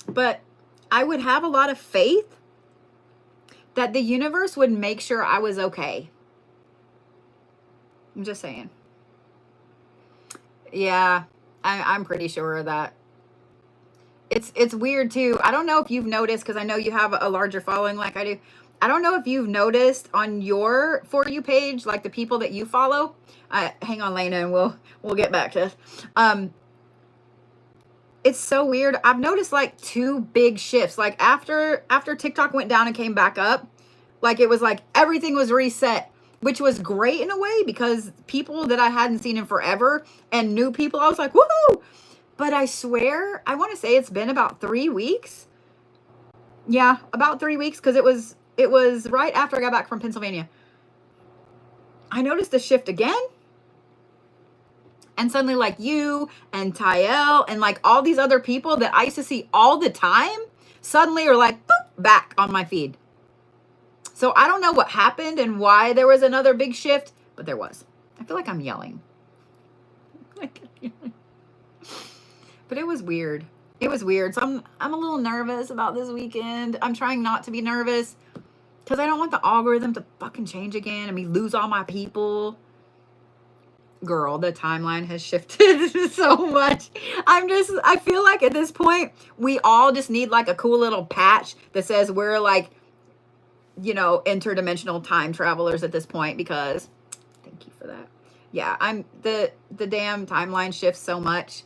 But I would have a lot of faith that the universe would make sure I was okay. I'm just saying. Yeah, I'm pretty sure of that. It's weird too. I don't know if you've noticed, because I know you have a larger following like I do. I don't know if you've noticed on your For You page, like the people that you follow. Hang on, Lana, and we'll get back to this. It's so weird. I've noticed like two big shifts. Like after TikTok went down and came back up, like it was like everything was reset, which was great in a way because people that I hadn't seen in forever and new people, I was like, woohoo! But I swear, I want to say it's been about 3 weeks. Yeah, about 3 weeks, because it was right after I got back from Pennsylvania. I noticed the shift again. And suddenly, like you and Tyel and like all these other people that I used to see all the time suddenly are like, boop, back on my feed. So I don't know what happened and why there was another big shift, but there was. I feel like I'm yelling. But it was weird. It was weird. So I'm a little nervous about this weekend. I'm trying not to be nervous because I don't want the algorithm to fucking change again and me lose all my people. Girl, the timeline has shifted so much. I feel like at this point, we all just need like a cool little patch that says we're like, you know, interdimensional time travelers at this point, because thank you for that. Yeah, I'm the damn timeline shifts so much.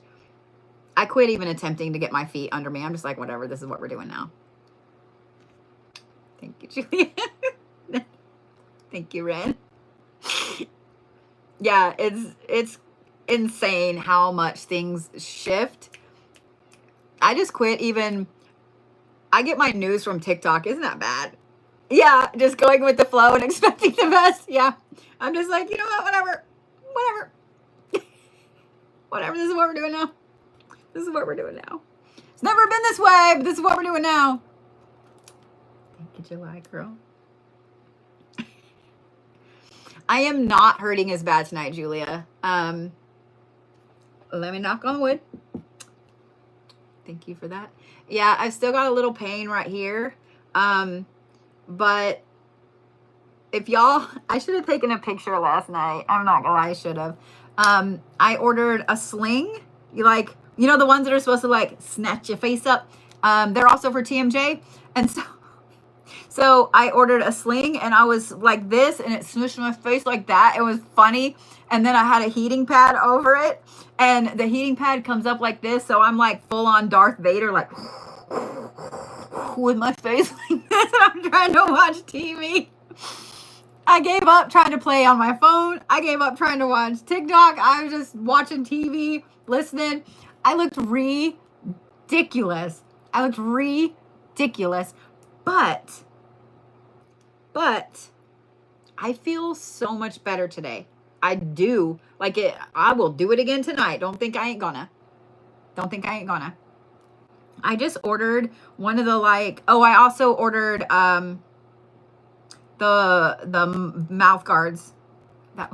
I quit even attempting to get my feet under me. I'm just like, whatever, this is what we're doing now. Thank you, Julia. Thank you, Ren. Yeah, it's insane how much things shift. I just quit even. I get my news from TikTok. Isn't that bad? Yeah, just going with the flow and expecting the best. Yeah, I'm just like, you know what, whatever. Whatever, this is what we're doing now. It's never been this way, but this is what we're doing now. Thank you, July girl. I am not hurting as bad tonight, Julia. Let me knock on wood. Thank you for that. Yeah, I've still got a little pain right here. But if y'all, I should have taken a picture last night. I'm not gonna lie, I should have. I ordered a sling. You know the ones that are supposed to like snatch your face up. They're also for TMJ, and so I ordered a sling, and I was like this, and it smushed my face like that. It was funny, and then I had a heating pad over it, and the heating pad comes up like this, so I'm like full on Darth Vader, like with my face like this, and I'm trying to watch TV. I gave up trying to play on my phone. I gave up trying to watch TikTok. I was just watching TV, listening. I looked ridiculous. But I feel so much better today. I do. Like it, I will do it again tonight. Don't think I ain't gonna. I just ordered one of the I also ordered the mouth guards. Thank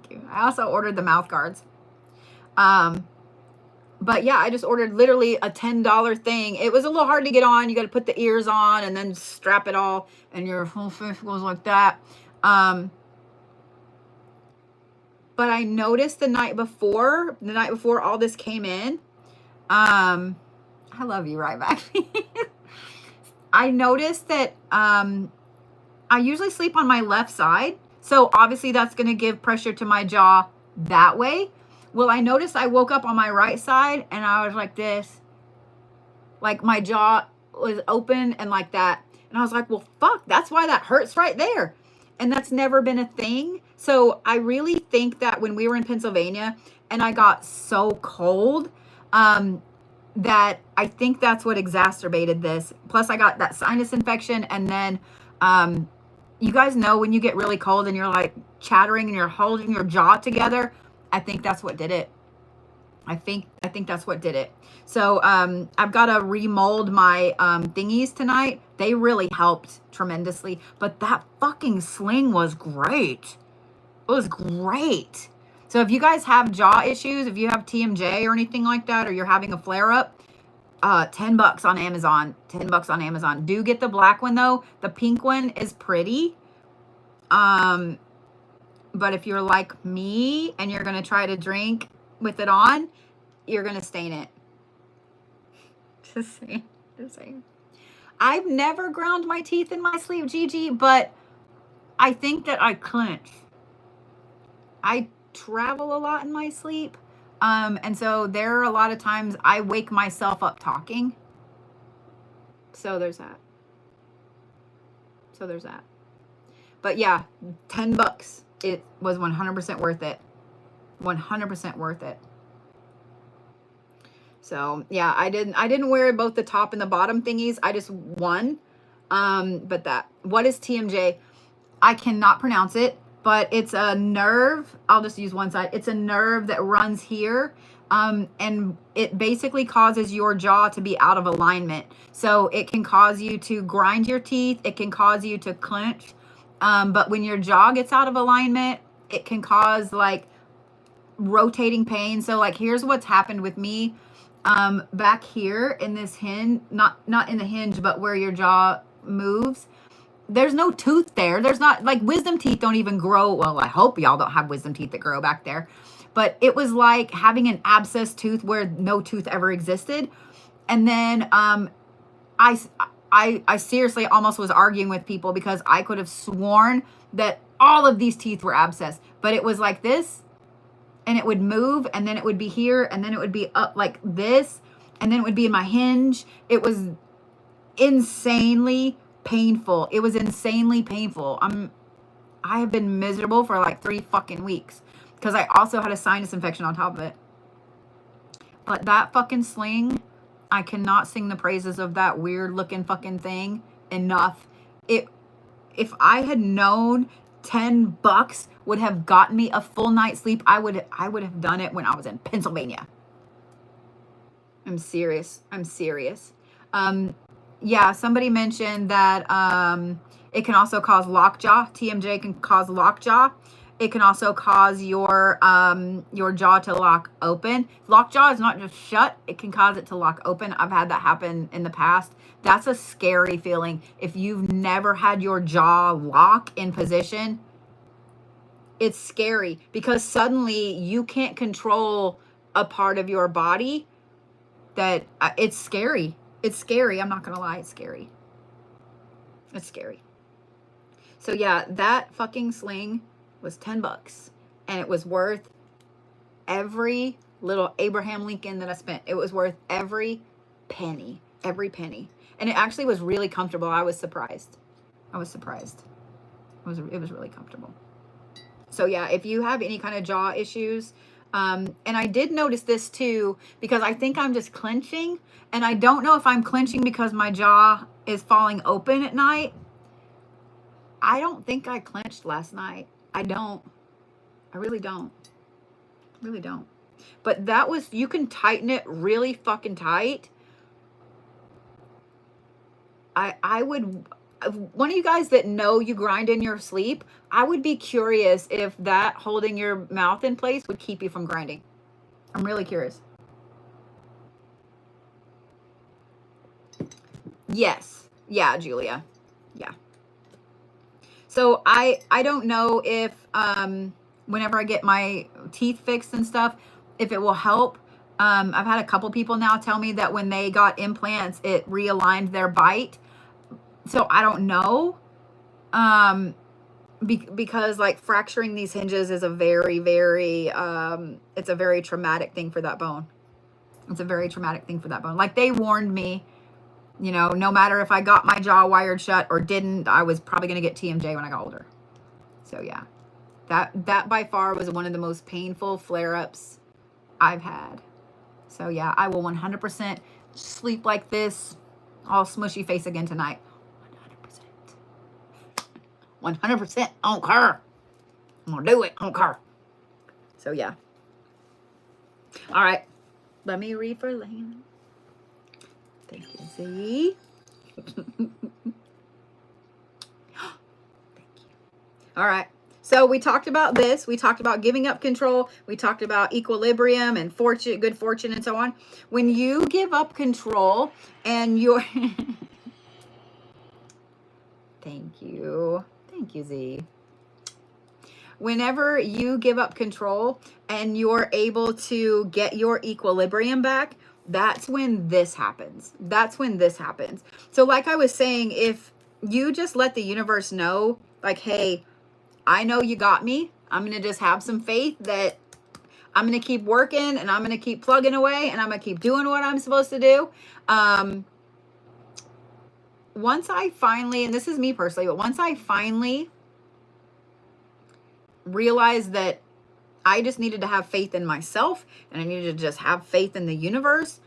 you. I also ordered the mouth guards. But yeah, I just ordered literally a $10 thing. It was a little hard to get on. You got to put the ears on and then strap it all, and your whole face goes like that. But I noticed the night before all this came in, I love you right back. I noticed that I usually sleep on my left side. So obviously that's going to give pressure to my jaw that way. Well, I noticed I woke up on my right side and I was like this. Like my jaw was open and like that. And I was like, well, fuck, that's why that hurts right there. And that's never been a thing. So I really think that when we were in Pennsylvania and I got so cold, that I think that's what exacerbated this. Plus I got that sinus infection. And then, you guys know when you get really cold and you're like chattering and you're holding your jaw together, I think that's what did it. I think that's what did it. So I've got to remold my thingies tonight. They really helped tremendously. But that fucking sling was great. It was great. So if you guys have jaw issues, if you have TMJ or anything like that, or you're having a flare up, $10 on Amazon. $10 on Amazon. Do get the black one though. The pink one is pretty. But if you're like me and you're going to try to drink with it on, you're going to stain it. Just saying. I've never ground my teeth in my sleep, Gigi, but I think that I clench. I travel a lot in my sleep. And so there are a lot of times I wake myself up talking. So there's that. But yeah, $10. It was 100% worth it. 100% worth it. So yeah, I didn't wear both the top and the bottom thingies. I just one. But what is TMJ? I cannot pronounce it, but it's a nerve. I'll just use one side. It's a nerve that runs here. And it basically causes your jaw to be out of alignment. So it can cause you to grind your teeth. It can cause you to clench. But when your jaw gets out of alignment, it can cause like rotating pain. So like, here's what's happened with me. Back here in this hinge, not in the hinge, but where your jaw moves, there's no tooth there. There's not like wisdom teeth don't even grow. Well, I hope y'all don't have wisdom teeth that grow back there, but it was like having an abscess tooth where no tooth ever existed. And then, I seriously almost was arguing with people because I could have sworn that all of these teeth were abscessed, but it was like this, and it would move, and then it would be here, and then it would be up like this, and then it would be in my hinge. It was insanely painful. I have been miserable for like 3 fucking weeks because I also had a sinus infection on top of it. But that fucking sling, I cannot sing the praises of that weird looking fucking thing enough. If I had known $10 would have gotten me a full night's sleep, I would have done it when I was in Pennsylvania. I'm serious. Yeah, somebody mentioned that it can also cause lockjaw. TMJ can cause lockjaw. It can also cause your jaw to lock open. Lockjaw is not just shut. It can cause it to lock open. I've had that happen in the past. That's a scary feeling. If you've never had your jaw lock in position, it's scary because suddenly you can't control a part of your body. That it's scary. It's scary. I'm not going to lie. It's scary. It's scary. So yeah, that fucking sling was $10 and it was worth every little Abraham Lincoln that I spent. It was worth every penny. And it actually was really comfortable. I was surprised. It was really comfortable. So yeah, if you have any kind of jaw issues, and I did notice this too, because I think I'm just clenching, and I don't know if I'm clenching because my jaw is falling open at night. I don't think I clenched last night. I really don't. But that was, you can tighten it really fucking tight. I would, one of you guys that know you grind in your sleep, I would be curious if that holding your mouth in place would keep you from grinding. I'm really curious. Yes. Yeah, Julia. Yeah. So I don't know if whenever I get my teeth fixed and stuff, if it will help. I've had a couple people now tell me that when they got implants, it realigned their bite. So I don't know. Because like fracturing these hinges is a very, very, it's a very traumatic thing for that bone. Like they warned me, you know, no matter if I got my jaw wired shut or didn't, I was probably going to get TMJ when I got older. So yeah, that by far was one of the most painful flare-ups I've had. So yeah, I will 100% sleep like this, all smushy face again tonight. 100%. I don't care. I'm going to do it. I don't care. So yeah. All right. Let me read for Lana. Thank you, Z. Thank you. All right. So we talked about this. We talked about giving up control. We talked about equilibrium and fortune, good fortune, and so on. When you give up control and you're... Thank you. Thank you, Z. Whenever you give up control and you're able to get your equilibrium back, that's when this happens. So like I was saying, if you just let the universe know, like, hey, I know you got me. I'm going to just have some faith that I'm going to keep working and I'm going to keep plugging away and I'm going to keep doing what I'm supposed to do. Once I finally, and this is me personally, but once I finally realized that I just needed to have faith in myself and I needed to just have faith in the universe,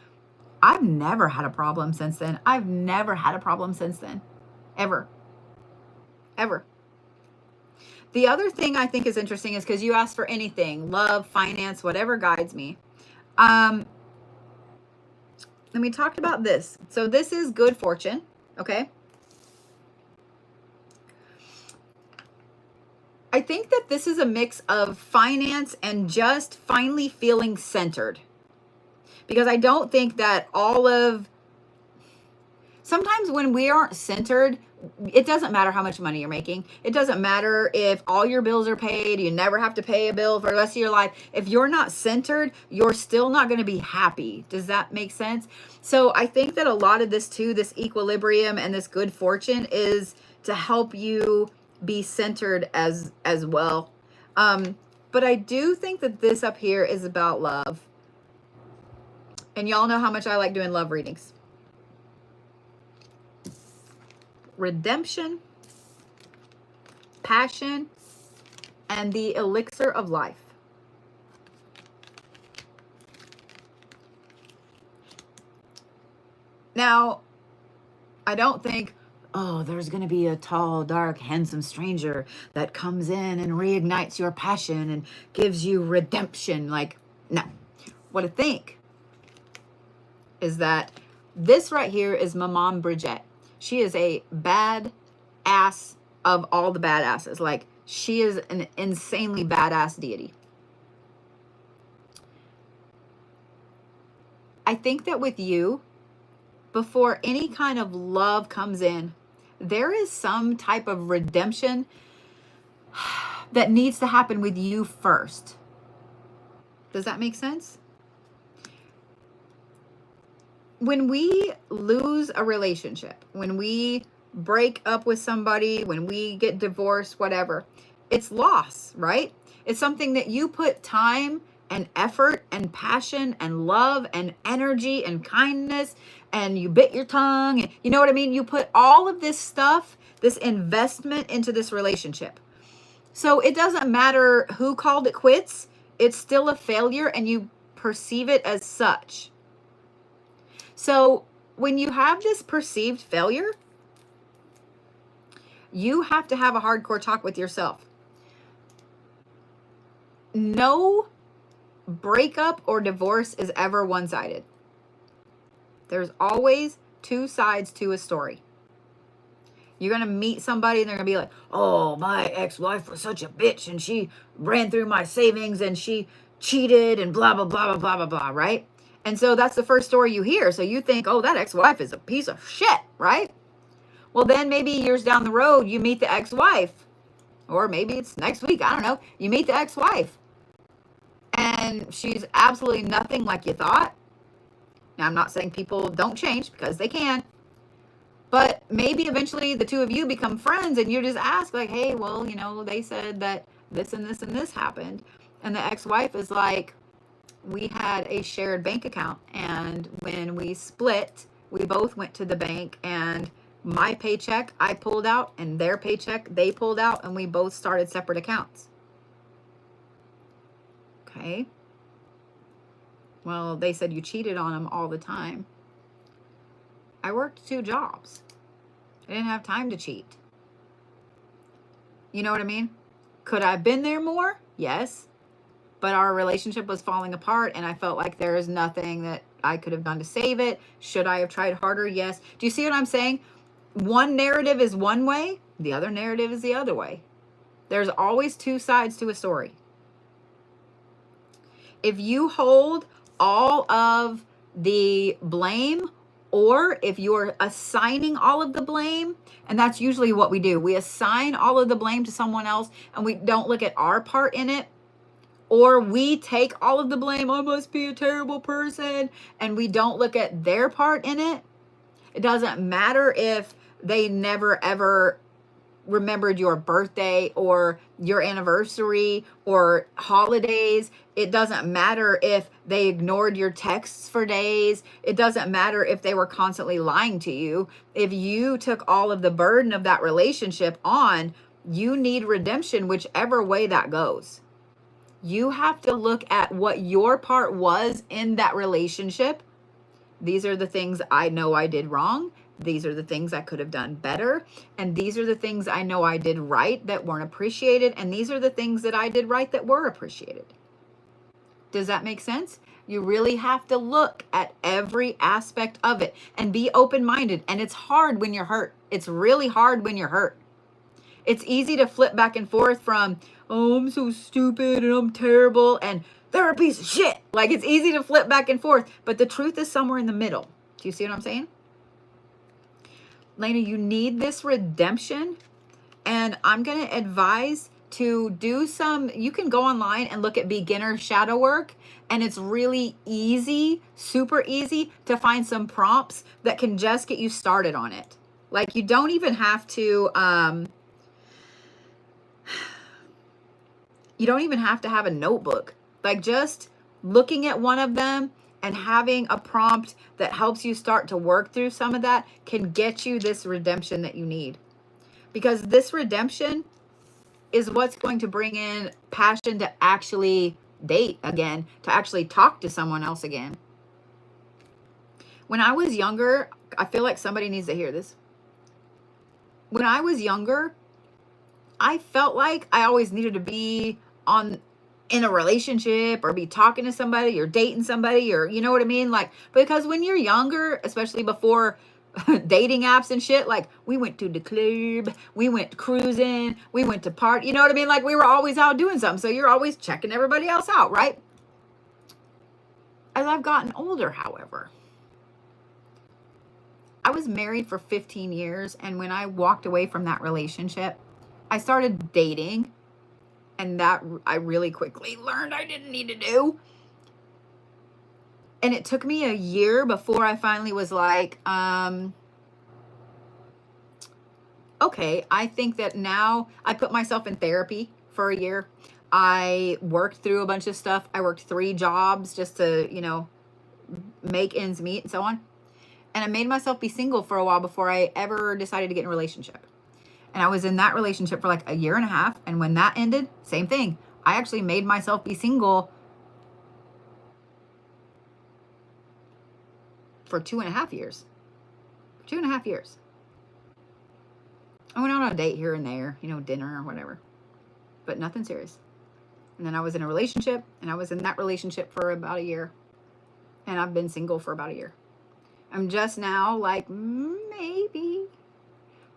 I've never had a problem since then. Ever. The other thing I think is interesting is because you asked for anything, love, finance, whatever guides me. And we talked about this. So this is good fortune. Okay. I think that this is a mix of finance and just finally feeling centered. Because I don't think that sometimes when we aren't centered, it doesn't matter how much money you're making. It doesn't matter if all your bills are paid. You never have to pay a bill for the rest of your life. If you're not centered, you're still not going to be happy. Does that make sense? So I think that a lot of this too, this equilibrium and this good fortune is to help you be centered as well. But I do think that this up here is about love. And y'all know how much I like doing love readings. Redemption, passion, and the elixir of life. Now, I don't think, oh, there's going to be a tall, dark, handsome stranger that comes in and reignites your passion and gives you redemption. Like, no. What I think is that this right here is my mom, Bridget. She is a bad ass of all the badasses. Like, She is an insanely badass deity. I think that with you, before any kind of love comes in, there is some type of redemption that needs to happen with you first. Does that make sense? When we lose a relationship, when we break up with somebody, when we get divorced, whatever, it's loss, right? It's something that you put time and effort and passion and love and energy and kindness, and you bit your tongue, and you know what I mean? You put all of this stuff, this investment into this relationship. So it doesn't matter who called it quits, it's still a failure and you perceive it as such. So when you have this perceived failure, you have to have a hardcore talk with yourself. No breakup or divorce is ever one-sided. There's always two sides to a story. You're going to meet somebody and they're going to be like, oh, my ex-wife was such a bitch and she ran through my savings and she cheated and blah, blah, blah, blah, blah, blah, blah, right? And so that's the first story you hear. So you think, oh, that ex-wife is a piece of shit, right? Well, then maybe years down the road, you meet the ex-wife. Or maybe it's next week. I don't know. You meet the ex-wife. And she's absolutely nothing like you thought. Now, I'm not saying people don't change, because they can. But maybe eventually the two of you become friends and you just ask like, hey, well, you know, they said that this and this and this happened. And the ex-wife is like, we had a shared bank account. And when we split, we both went to the bank, and my paycheck I pulled out and their paycheck they pulled out, and we both started separate accounts. Okay. Well, they said you cheated on them all the time. I worked 2 jobs. I didn't have time to cheat. You know what I mean? Could I have been there more? Yes. But our relationship was falling apart, and I felt like there is nothing that I could have done to save it. Should I have tried harder? Yes. Do you see what I'm saying? One narrative is one way, the other narrative is the other way. There's always 2 sides to a story. If you hold all of the blame, or if you're assigning all of the blame, and that's usually what we do, we assign all of the blame to someone else and we don't look at our part in it, or we take all of the blame, I must be a terrible person, and we don't look at their part in it. It doesn't matter if they never ever remembered your birthday or your anniversary or holidays. It doesn't matter if they ignored your texts for days. It doesn't matter if they were constantly lying to you. If you took all of the burden of that relationship on, you need redemption whichever way that goes. You have to look at what your part was in that relationship. These are the things I know I did wrong. These are the things I could have done better. And these are the things I know I did right that weren't appreciated. And these are the things that I did right that were appreciated. Does that make sense? You really have to look at every aspect of it and be open-minded. And it's hard when you're hurt. It's really hard when you're hurt. It's easy to flip back and forth from, oh, I'm so stupid and I'm terrible and they're a piece of shit. Like, it's easy to flip back and forth, but the truth is somewhere in the middle. Do you see what I'm saying? Lana, you need this redemption, and I'm going to advise to do some, you can go online and look at beginner shadow work, and it's really easy, super easy to find some prompts that can just get you started on it. Like, you don't even have to, you don't even have to have a notebook. Like, just looking at one of them and having a prompt that helps you start to work through some of that can get you this redemption that you need. Because this redemption is what's going to bring in passion to actually date again, to actually talk to someone else again. When I was younger, I feel like somebody needs to hear this. When I was younger, I felt like I always needed to be in a relationship or be talking to somebody or dating somebody, or you know what I mean? Like, because when you're younger, especially before dating apps and shit. Like, we went to the club, we went cruising, we went to party. You know what I mean? Like, we were always out doing something. So you're always checking everybody else out, right? As I've gotten older, however, I was married for 15 years. And when I walked away from that relationship, I started dating. And that I really quickly learned I didn't need to do. And it took me a year before I finally was like, okay, I think that now I put myself in therapy for a year. I worked through a bunch of stuff. I worked 3 jobs just to, you know, make ends meet and so on. And I made myself be single for a while before I ever decided to get in a relationship. And I was in that relationship for like a year and a half. And when that ended, same thing. I actually made myself be single for 2.5 years. 2.5 years. I went out on a date here and there, you know, dinner or whatever, but nothing serious. And then I was in a relationship, and I was in that relationship for about a year. And I've been single for about a year. I'm just now like, maybe.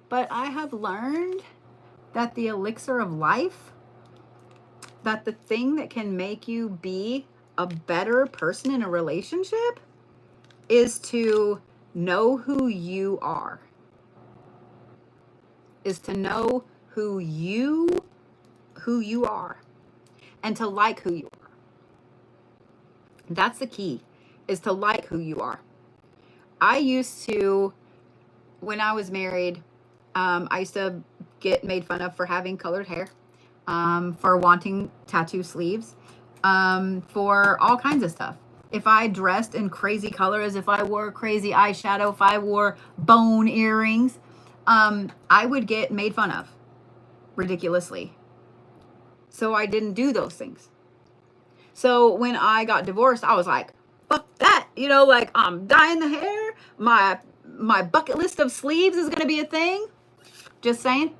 But I have learned that the elixir of life, that the thing that can make you be a better person in a relationship is to know who you are. Is to know who you are. And to like who you are. That's the key, is to like who you are. I used to, when I was married, I used to get made fun of for having colored hair, for wanting tattoo sleeves, for all kinds of stuff. If I dressed in crazy colors, if I wore crazy eyeshadow, if I wore bone earrings, I would get made fun of ridiculously. So I didn't do those things. So when I got divorced, I was like, fuck that. You know, like, I'm dyeing the hair. My bucket list of sleeves is going to be a thing. Just saying.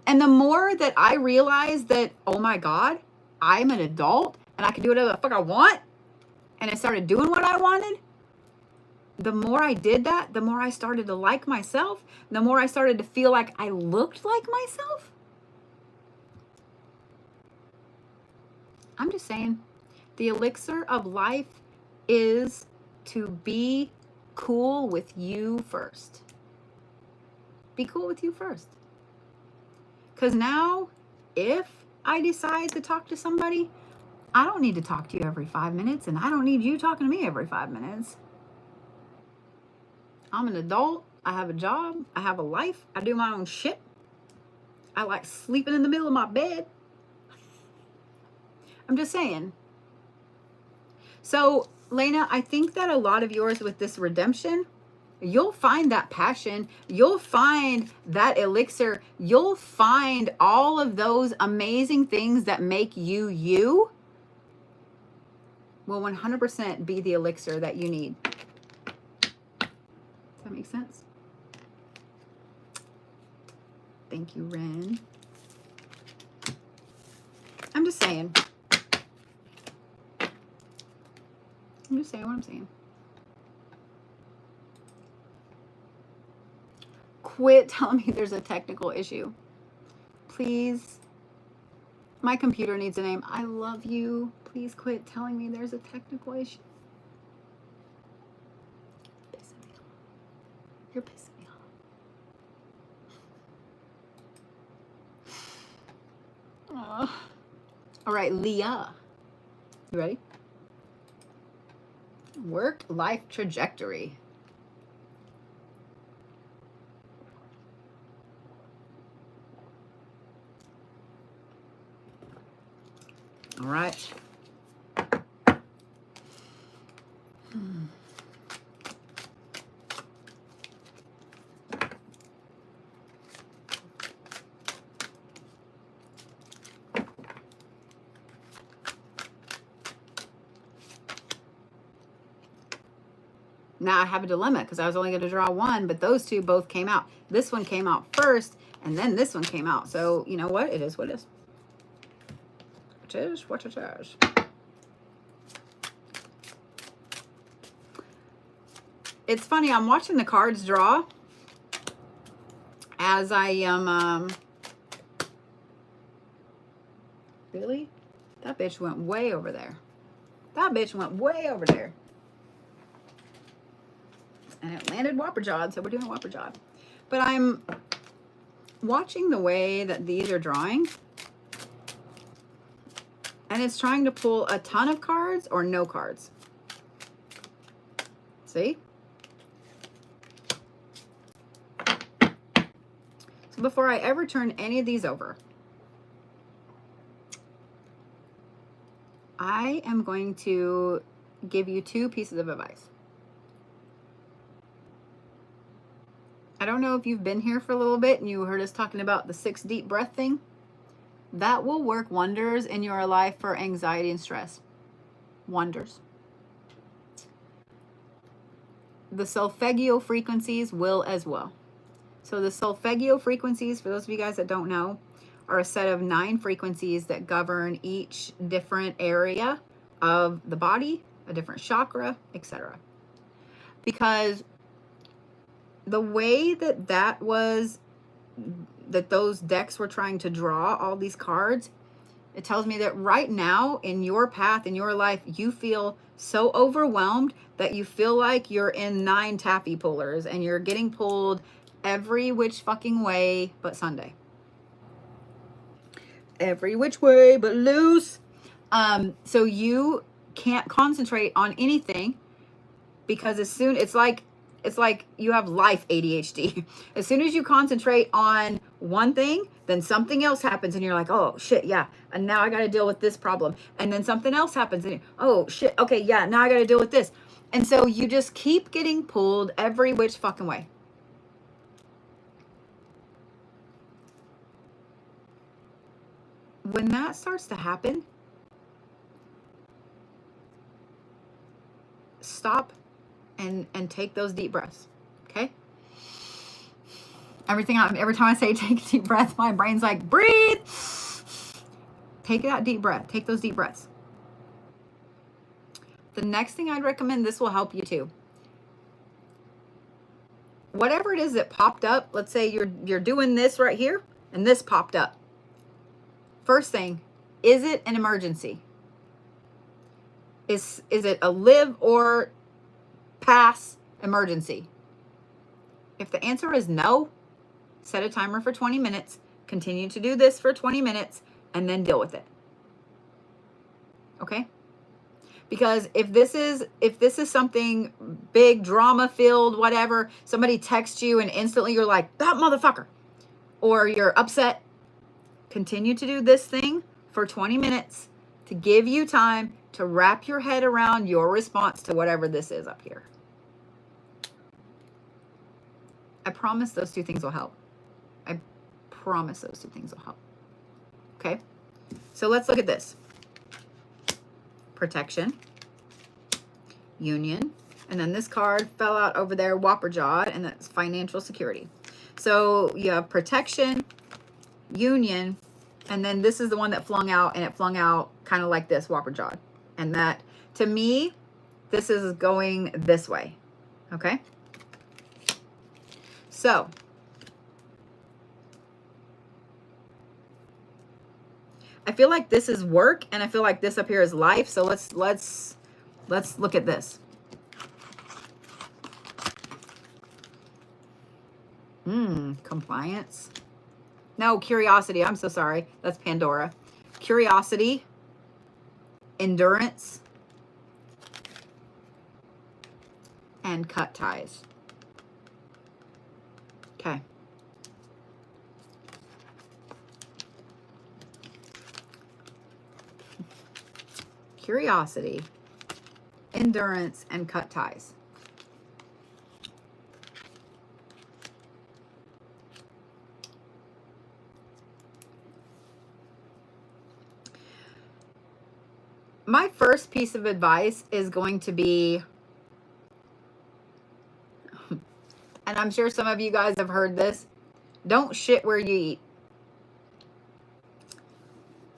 And the more that I realized that, oh my God, I'm an adult and I can do whatever the fuck I want, and I started doing what I wanted, the more I did that, the more I started to like myself, the more I started to feel like I looked like myself. I'm just saying, the elixir of life is to be cool with you first. Be cool with you first. Because now, if I decide to talk to somebody, I don't need to talk to you every 5 minutes, and I don't need you talking to me every 5 minutes. I'm an adult. I have a job. I have a life. I do my own shit. I like sleeping in the middle of my bed. I'm just saying. So, Lena, I think that a lot of yours with this redemption, you'll find that passion. You'll find that elixir. You'll find all of those amazing things that make you you will 100% be the elixir that you need. Does that make sense? Thank you, Ren. I'm just saying. I'm just saying what I'm saying. Quit telling me there's a technical issue. Please. My computer needs a name. I love you. Please quit telling me there's a technical issue. You're pissing me off. All right, Leah. You ready? Work life trajectory. All right. Now I have a dilemma because I was only going to draw one, but those two both came out. This one came out first, and then this one came out. So, you know what? It is what it is. It is what it is. it's funny, I'm watching the cards draw as I am, really? That bitch went way over there. That bitch went way over there. And it landed Whopper Jawed, so we're doing a Whopper Jawed. But I'm watching the way that these are drawing. And it's trying to pull a ton of cards or no cards. See? So before I ever turn any of these over, I am going to give you 2 pieces of advice. I don't know if you've been here for a little bit and you heard us talking about the 6 deep breath thing. That will work wonders in your life for anxiety and stress. Wonders. The solfeggio frequencies will as well. So the solfeggio frequencies, for those of you guys that don't know, are a set of 9 frequencies that govern each different area of the body, a different chakra, etc. Because the way that those decks were trying to draw all these cards, it tells me that right now in your path, in your life, you feel so overwhelmed that you feel like you're in 9 taffy pullers and you're getting pulled every which fucking way but Sunday. Every which way but loose. So you can't concentrate on anything because as soon, it's like you have life ADHD. As soon as you concentrate on one thing, then something else happens and you're like, oh shit, yeah. And now I got to deal with this problem. And then something else happens and oh shit, okay, yeah, now I got to deal with this. And so you just keep getting pulled every which fucking way. When that starts to happen, stop and take those deep breaths, okay? Every time I say take a deep breath, my brain's like, breathe. Take that deep breath. Take those deep breaths. The next thing I'd recommend, this will help you too. Whatever it is that popped up, let's say you're doing this right here and this popped up. First thing, is it an emergency? Is it a live or pass emergency? If the answer is no, set a timer for 20 minutes, continue to do this for 20 minutes, and then deal with it. Okay? Because if this is something big, drama filled, whatever, somebody texts you and instantly you're like, that motherfucker, or you're upset, continue to do this thing for 20 minutes to give you time to wrap your head around your response to whatever this is up here. I promise those 2 things will help. I promise those 2 things will help. Okay? So let's look at this. Protection, union, and then this card fell out over there, Whopper Jawed, and that's financial security. So you have protection, union, and then this is the one that flung out, and it flung out kind of like this, Whopper Jawed. And that, to me, this is going this way. Okay? So, I feel like this is work, and I feel like this up here is life. So let's look at this. Compliance. No, curiosity. I'm so sorry. That's Pandora. Curiosity, endurance, and cut ties. Okay. Curiosity, endurance, and cut ties. My first piece of advice is going to be, and I'm sure some of you guys have heard this, don't shit where you eat.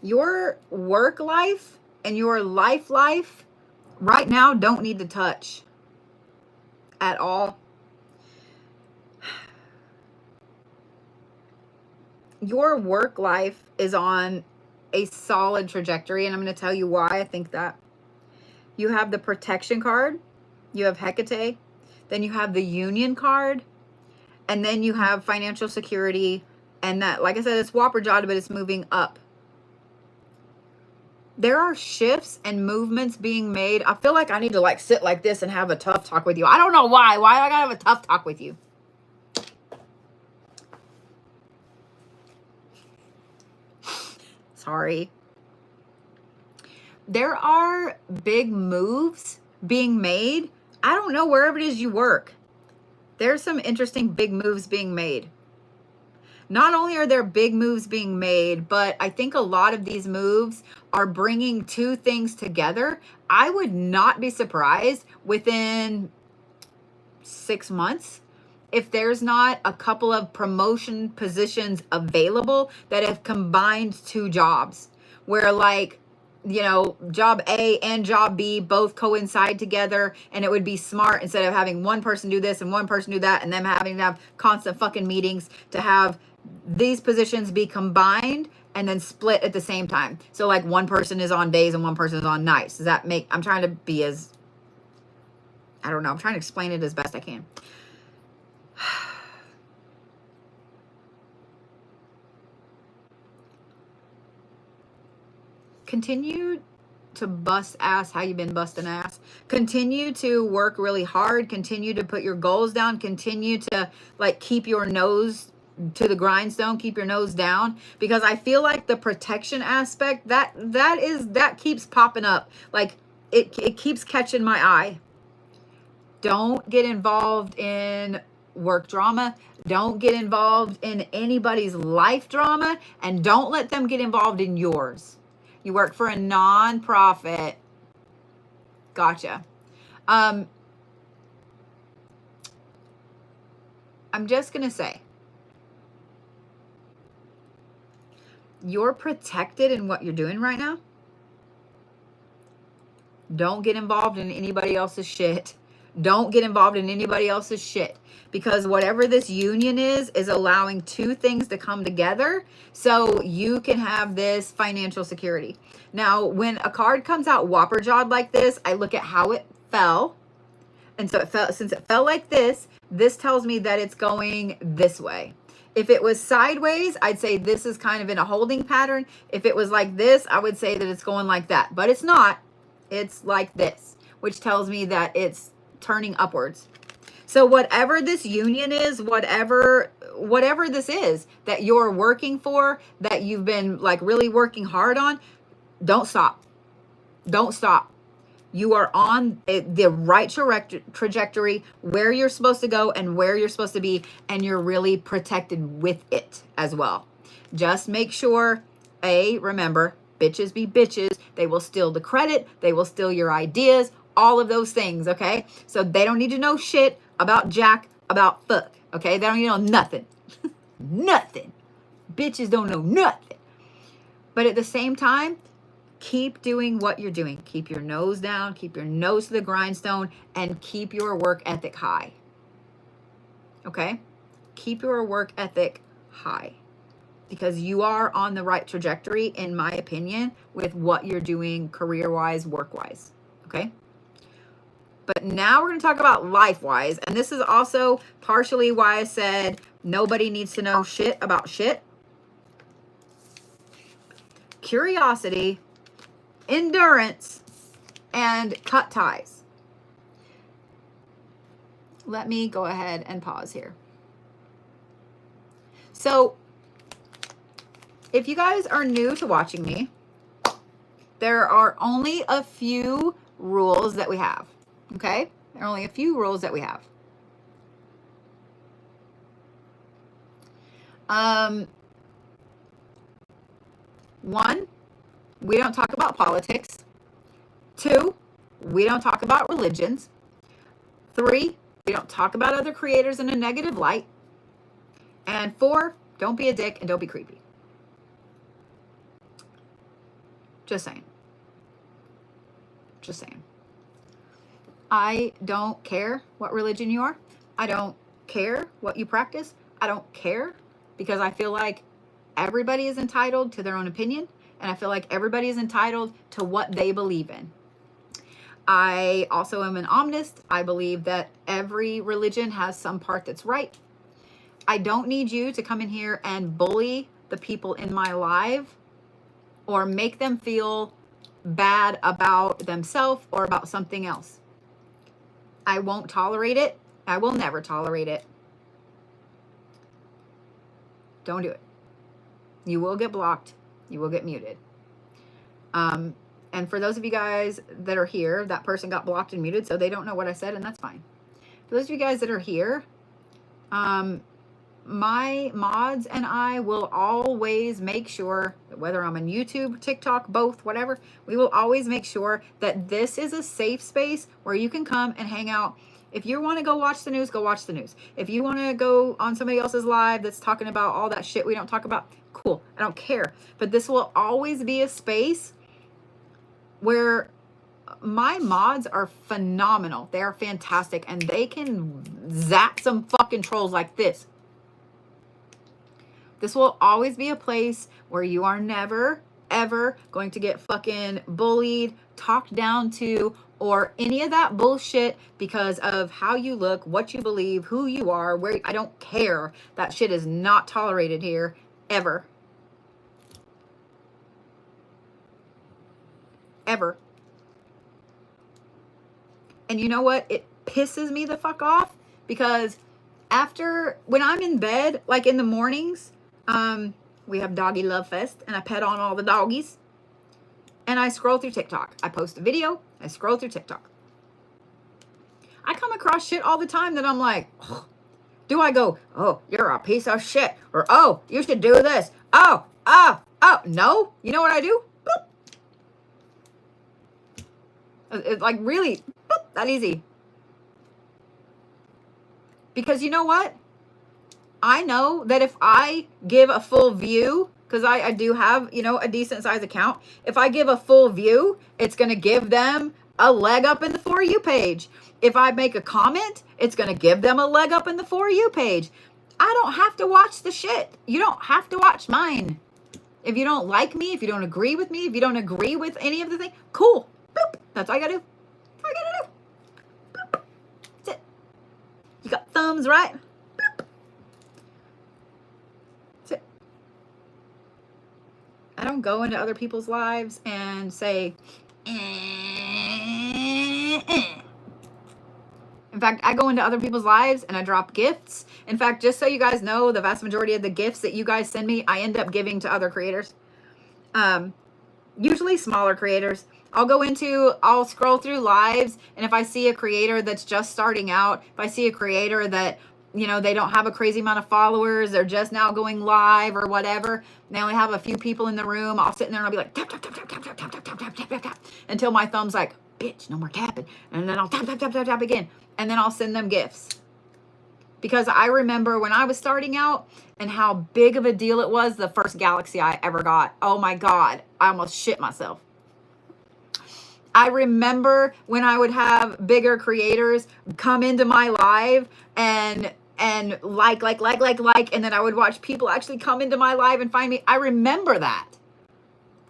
Your work life and your life right now don't need to touch. at all, your work life is on a solid trajectory, and I'm going to tell you why I think that. You have the protection card, you have Hecate, then you have the union card, and then you have financial security, and that, like I said, it's Whopper Jod, but it's moving up. There are shifts and movements being made. I feel like I need to like sit like this and have a tough talk with you. I don't know why. Why do I gotta have a tough talk with you? Sorry. There are big moves being made. I don't know, wherever it is you work. There's some interesting big moves being made. Not only are there big moves being made, but I think a lot of these moves are bringing two things together. I would not be surprised within 6 months if there's not a couple of promotion positions available that have combined two jobs, where like, you know, job A and job B both coincide together, and it would be smart, instead of having one person do this and one person do that and them having to have constant fucking meetings, to have these positions be combined and then split at the same time. So like one person is on days and one person is on nights. Does that make, I'm trying to be as, I don't know, I'm trying to explain it as best I can. Continue to bust ass how you've been busting ass. Continue to work really hard. Continue to put your goals down. Continue to like keep your nose to the grindstone, keep your nose down, because I feel like the protection aspect that keeps popping up. Like it keeps catching my eye. Don't get involved in work drama. Don't get involved in anybody's life drama, and don't let them get involved in yours. You work for a non-profit. Gotcha. I'm just going to say, you're protected in what you're doing right now. Don't get involved in anybody else's shit. Don't get involved in anybody else's shit, because whatever this union is allowing two things to come together so you can have this financial security. Now, when a card comes out whopper jawed like this, I look at how it fell. And so it fell, since it fell like this tells me that it's going this way. If it was sideways, I'd say this is kind of in a holding pattern. If it was like this, I would say that it's going like that, but it's not. It's like this, which tells me that it's turning upwards. So whatever this union is, whatever this is that you're working for, that you've been like really working hard on, don't stop. Don't stop. You are on the right trajectory, where you're supposed to go and where you're supposed to be, and you're really protected with it as well. Just make sure, remember, bitches be bitches. They will steal the credit. They will steal your ideas, all of those things, okay? So they don't need to know shit about jack, about fuck, okay? They don't need to know nothing. Nothing. Bitches don't know nothing. But at the same time, keep doing what you're doing. Keep your nose down, keep your nose to the grindstone, and keep your work ethic high. Okay? Keep your work ethic high, because you are on the right trajectory, in my opinion, with what you're doing career-wise, work-wise. Okay? But now we're going to talk about life-wise, and this is also partially why I said nobody needs to know shit about shit. Curiosity, endurance, and cut ties. Let me go ahead and pause here. So, if you guys are new to watching me, there are only a few rules that we have. Okay? There are only a few rules that we have. One, we don't talk about politics. 2, we don't talk about religions. 3, we don't talk about other creators in a negative light. And 4, don't be a dick and don't be creepy. Just saying. Just saying. I don't care what religion you are. I don't care what you practice. I don't care, because I feel like everybody is entitled to their own opinion, and I feel like everybody is entitled to what they believe in. I also am an omnist. I believe that every religion has some part that's right. I don't need you to come in here and bully the people in my live or make them feel bad about themselves or about something else. I won't tolerate it. I will never tolerate it. Don't do it. You will get blocked. You will get muted. And for those of you guys that are here, that person got blocked and muted, so they don't know what I said, and that's fine. For those of you guys that are here, my mods and I will always make sure that whether I'm on YouTube, TikTok, both, whatever, we will always make sure that this is a safe space where you can come and hang out. If you want to go watch the news, go watch the news. If you want to go on somebody else's live that's talking about all that shit we don't talk about, cool. I don't care. But this will always be a space where my mods are phenomenal. They are fantastic, and they can zap some fucking trolls like this. This will always be a place where you are never, ever going to get fucking bullied, talked down to, or any of that bullshit because of how you look, what you believe, who you are, where. I don't care. That shit is not tolerated here, ever. Ever. And you know what? It pisses me the fuck off, because when I'm in bed, like in the mornings, we have Doggy Love Fest, and I pet on all the doggies, and I scroll through TikTok. I post a video, I scroll through TikTok. I come across shit all the time that I'm like, oh, do I go, oh, you're a piece of shit, or oh, you should do this, oh, no, you know what I do? Boop. It's like really boop, that easy. Because you know what? I know that if I give a full view, because I do have, a decent size account. If I give a full view, it's going to give them a leg up in the For You page. If I make a comment, it's going to give them a leg up in the For You page. I don't have to watch the shit. You don't have to watch mine. If you don't like me, if you don't agree with me, if you don't agree with any of the things, cool. Boop. That's all I got to do. All I got to do. Boop. That's it. You got thumbs, right? I don't go into other people's lives and say, In fact, I go into other people's lives and I drop gifts. In fact, just so you guys know, the vast majority of the gifts that you guys send me, I end up giving to other creators. Usually smaller creators. I'll scroll through lives, and if I see a creator that's just starting out, if I see a creator that, they don't have a crazy amount of followers, they're just now going live or whatever, they only have a few people in the room, I'll sit in there and I'll be like, tap, tap, tap, tap, tap, tap, tap, tap, tap, tap, tap, tap, until my thumb's like, bitch, no more tapping. And then I'll tap, tap, tap, tap, tap again. And then I'll send them gifts. Because I remember when I was starting out and how big of a deal it was, the first Galaxy I ever got. Oh my God, I almost shit myself. I remember when I would have bigger creators come into my live and like, and then I would watch people actually come into my live and find me. I remember that.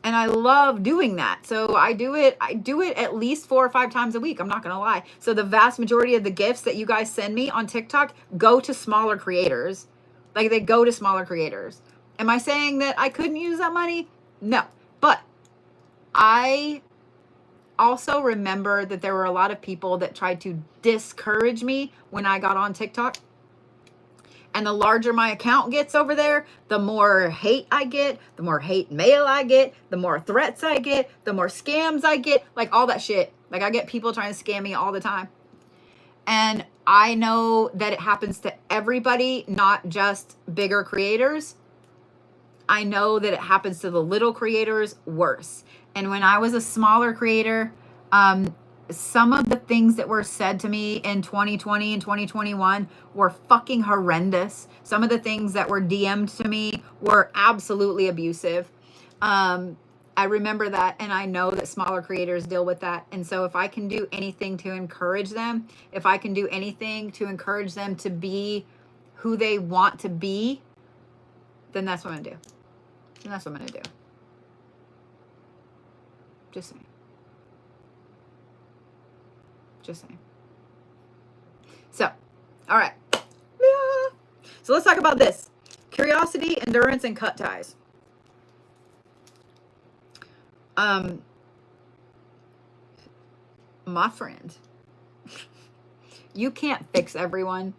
And I love doing that. So I do it at least 4 or 5 times a week. I'm not going to lie. So the vast majority of the gifts that you guys send me on TikTok go to smaller creators. Like, they go to smaller creators. Am I saying that I couldn't use that money? No. But I also remember that there were a lot of people that tried to discourage me when I got on TikTok. And the larger my account gets over there, the more hate I get, the more hate mail I get, the more threats I get, the more scams I get, like all that shit. Like, I get people trying to scam me all the time. And I know that it happens to everybody, not just bigger creators. I know that it happens to the little creators worse. And when I was a smaller creator, some of the things that were said to me in 2020 and 2021 were fucking horrendous. Some of the things that were DM'd to me were absolutely abusive. I I remember that, and I know that smaller creators deal with that. And so if I can do anything to encourage them, if I can do anything to encourage them to be who they want to be, then that's what I'm going to do. And that's what I'm going to do. Just saying. Just saying. So, all right. Yeah. So let's talk about this. Curiosity, endurance, and cut ties. My friend, you can't fix everyone.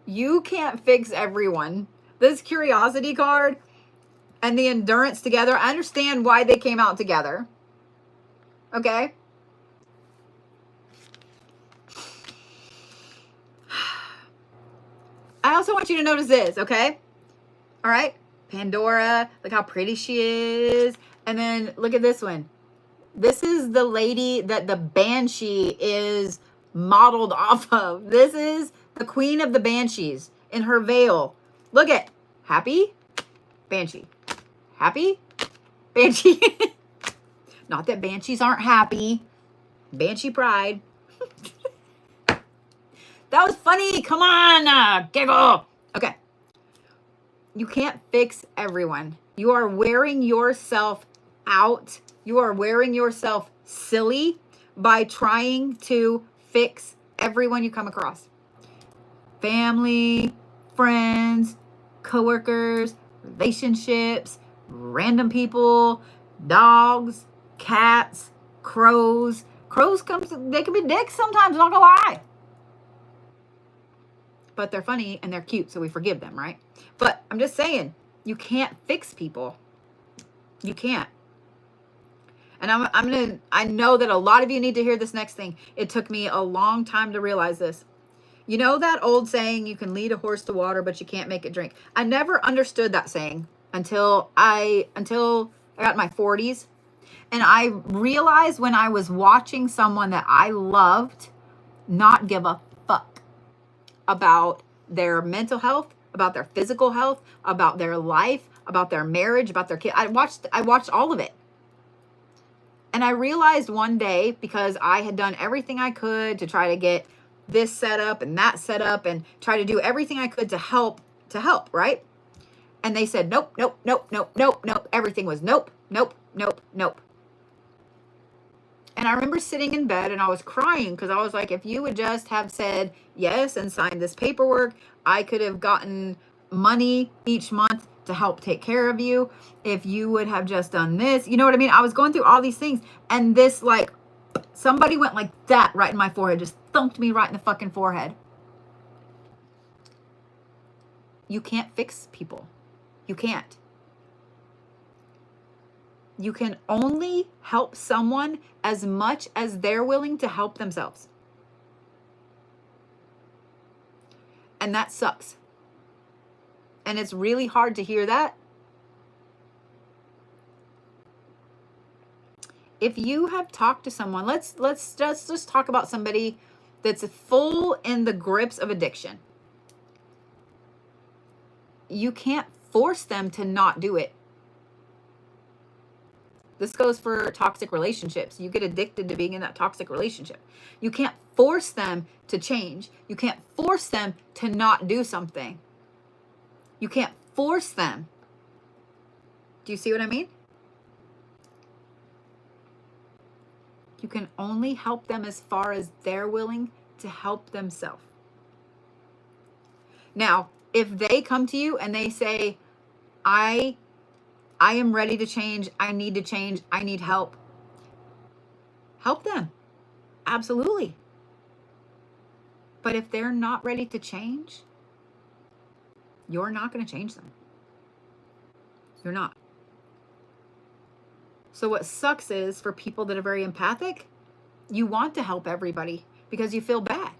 You can't fix everyone. This curiosity card and the endurance together, I understand why they came out together. Okay? I also want you to notice this, okay? All right? Pandora, look how pretty she is. And then look at this one. This is the lady that the Banshee is modeled off of. This is the queen of the Banshees in her veil. Look at happy, Banshee. Happy, Banshee. Not that Banshees aren't happy. Banshee pride. That was funny. Come on, giggle. Okay. You can't fix everyone. You are wearing yourself out. You are wearing yourself silly by trying to fix everyone you come across. Family, friends, coworkers, relationships, random people, dogs, cats, crows. Crows they can be dicks sometimes, not gonna lie. But they're funny and they're cute, so we forgive them, right? But I'm just saying, you can't fix people. You can't. And I know that a lot of you need to hear this next thing. It took me a long time to realize this. You know that old saying, you can lead a horse to water, but you can't make it drink. I never understood that saying until I got in my 40s. And I realized when I was watching someone that I loved not give a fuck about their mental health, about their physical health, about their life, about their marriage, about their kid. I watched all of it. And I realized one day, because I had done everything I could to try to get this set up and that set up and try to do everything I could to help, right? And they said, nope, nope, nope, nope, nope, nope. Everything was nope, nope, nope, nope. And I remember sitting in bed and I was crying because I was like, if you would just have said yes and signed this paperwork, I could have gotten money each month to help take care of you. If you would have just done this, you know what I mean? I was going through all these things, and this, like, somebody went like that right in my forehead, just thumped me right in the fucking forehead. You can't fix people. You can't. You can only help someone as much as they're willing to help themselves. And that sucks. And it's really hard to hear that. If you have talked to someone, let's just talk about somebody that's full in the grips of addiction. You can't force them to not do it. This goes for toxic relationships. You get addicted to being in that toxic relationship. You can't force them to change. You can't force them to not do something. You can't force them. Do you see what I mean? You can only help them as far as they're willing to help themselves. Now, if they come to you and they say, I am ready to change. I need to change. I need help. Help them. Absolutely. But if they're not ready to change, you're not going to change them. You're not. So what sucks is, for people that are very empathic, you want to help everybody because you feel bad.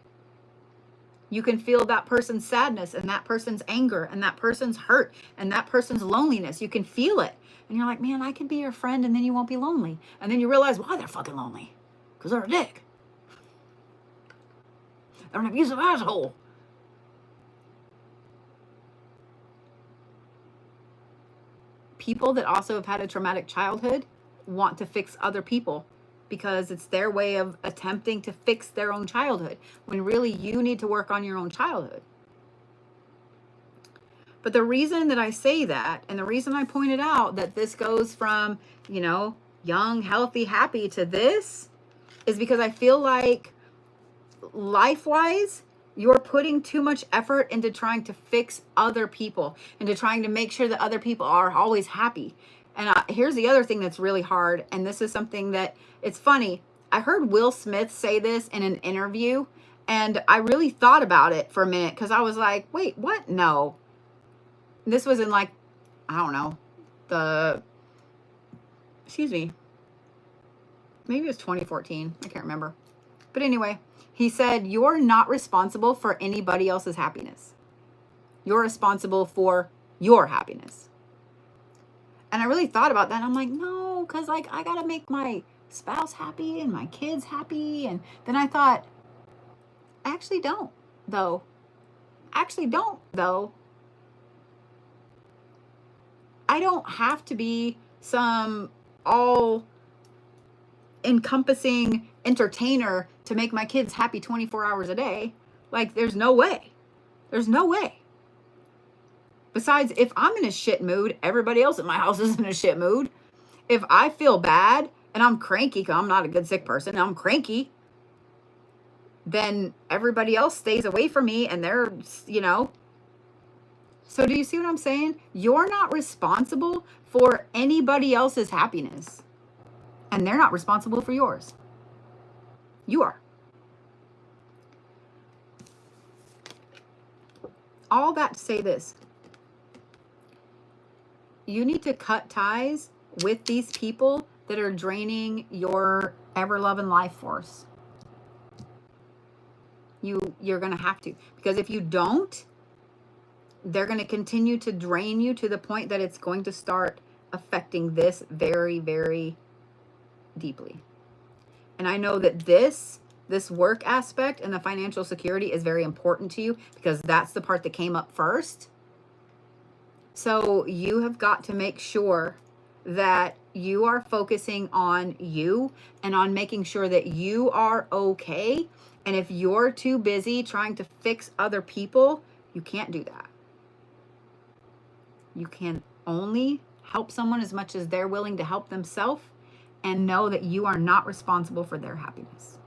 You can feel that person's sadness and that person's anger and that person's hurt and that person's loneliness. You can feel it. And you're like, man, I can be your friend, and then you won't be lonely. And then you realize why they're fucking lonely. Because they're a dick. They're an abusive asshole. people that also have had a traumatic childhood want to fix other people because it's their way of attempting to fix their own childhood, when really you need to work on your own childhood. But the reason that I say that, and the reason I pointed out that this goes from, you know, young, healthy, happy to this, is because I feel like life-wise, you're putting too much effort into trying to fix other people, into trying to make sure that other people are always happy. And here's the other thing that's really hard. And this is something that, it's funny. I heard Will Smith say this in an interview, and I really thought about it for a minute, because I was like, wait, what? No. This was in like, I don't know, excuse me, maybe it was 2014. I can't remember. But anyway, he said, you're not responsible for anybody else's happiness. You're responsible for your happiness. And I really thought about that. And I'm like, no, because like I got to make my spouse happy and my kids happy. And then I thought, I actually don't, though. I don't have to be some all encompassing entertainer to make my kids happy 24 hours a day. Like, there's no way. Besides, if I'm in a shit mood, everybody else in my house is in a shit mood. If I feel bad and I'm cranky, because I'm not a good sick person, I'm cranky, then everybody else stays away from me, and they're, you know. So do you see what I'm saying? You're not responsible for anybody else's happiness, and they're not responsible for yours. You are. All that to say this. You need to cut ties with these people that are draining your ever-loving life force. You're going to have to. Because if you don't, they're going to continue to drain you to the point that it's going to start affecting this very, very deeply. And I know that this work aspect and the financial security is very important to you, because that's the part that came up first. So you have got to make sure that you are focusing on you and on making sure that you are okay. And if you're too busy trying to fix other people, you can't do that. You can only help someone as much as they're willing to help themselves, and know that you are not responsible for their happiness.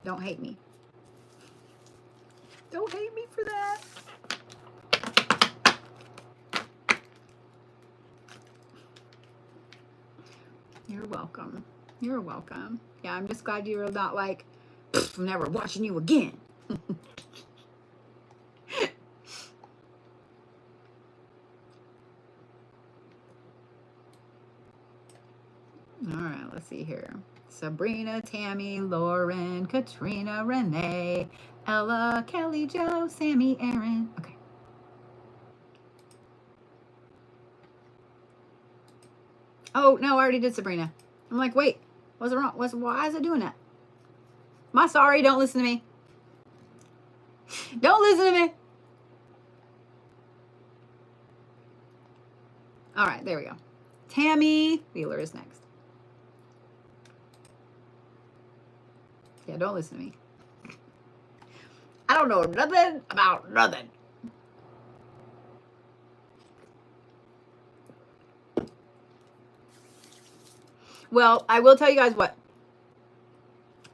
Don't hate me. Don't hate me for that. You're welcome. You're welcome. Yeah, I'm just glad you're not like, I'm never watching you again. All right, let's see here. Sabrina, Tammie, Lauren, Katrina, Renee, Ella, Kelly, Joe, Sammy, Aaron. Okay. Oh, no, I already did Sabrina. I'm like, wait, what's wrong? Why is it doing that? My sorry, don't listen to me. Don't listen to me. All right, there we go. Tammie Wheeler is next. Yeah, don't listen to me. I don't know nothing about nothing. Well, I will tell you guys what.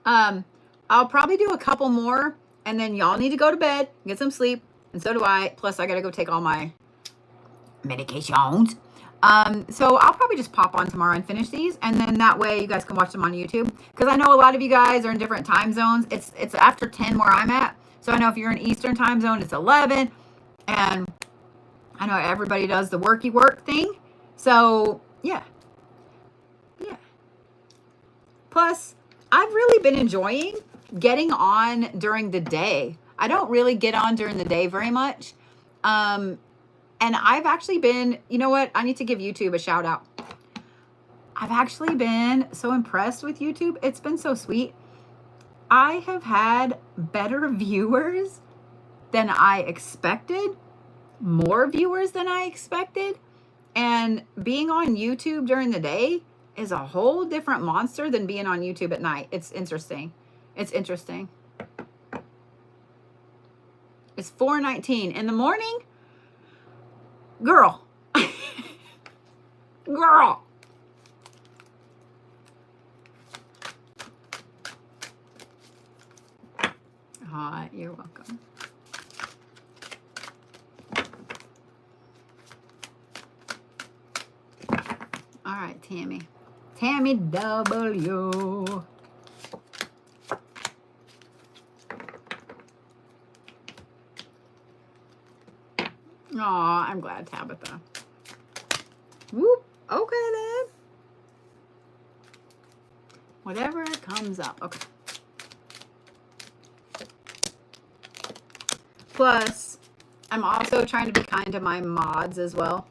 I'll probably do a couple more, and then y'all need to go to bed, get some sleep, and so do I. Plus, I gotta go take all my medications. So I'll probably just pop on tomorrow and finish these, and then that way you guys can watch them on YouTube, because I know a lot of you guys are in different time zones. It's after 10 where I'm at, so I know if you're in Eastern time zone, it's 11, and I know everybody does the worky work thing. So yeah. Plus, I've really been enjoying getting on during the day. I don't really get on during the day very much. And I've actually been, you know what? I need to give YouTube a shout out. I've actually been so impressed with YouTube. It's been so sweet. I have had better viewers than I expected more viewers than I expected. And being on YouTube during the day is a whole different monster than being on YouTube at night. It's interesting. It's interesting. It's 4:19 in the morning. Girl. Girl. Hot. You're welcome. All right, Tammie. Tammie W. Aw, I'm glad, Tabitha. Whoop. Okay, then. Whatever comes up. Okay. Plus, I'm also trying to be kind to my mods as well.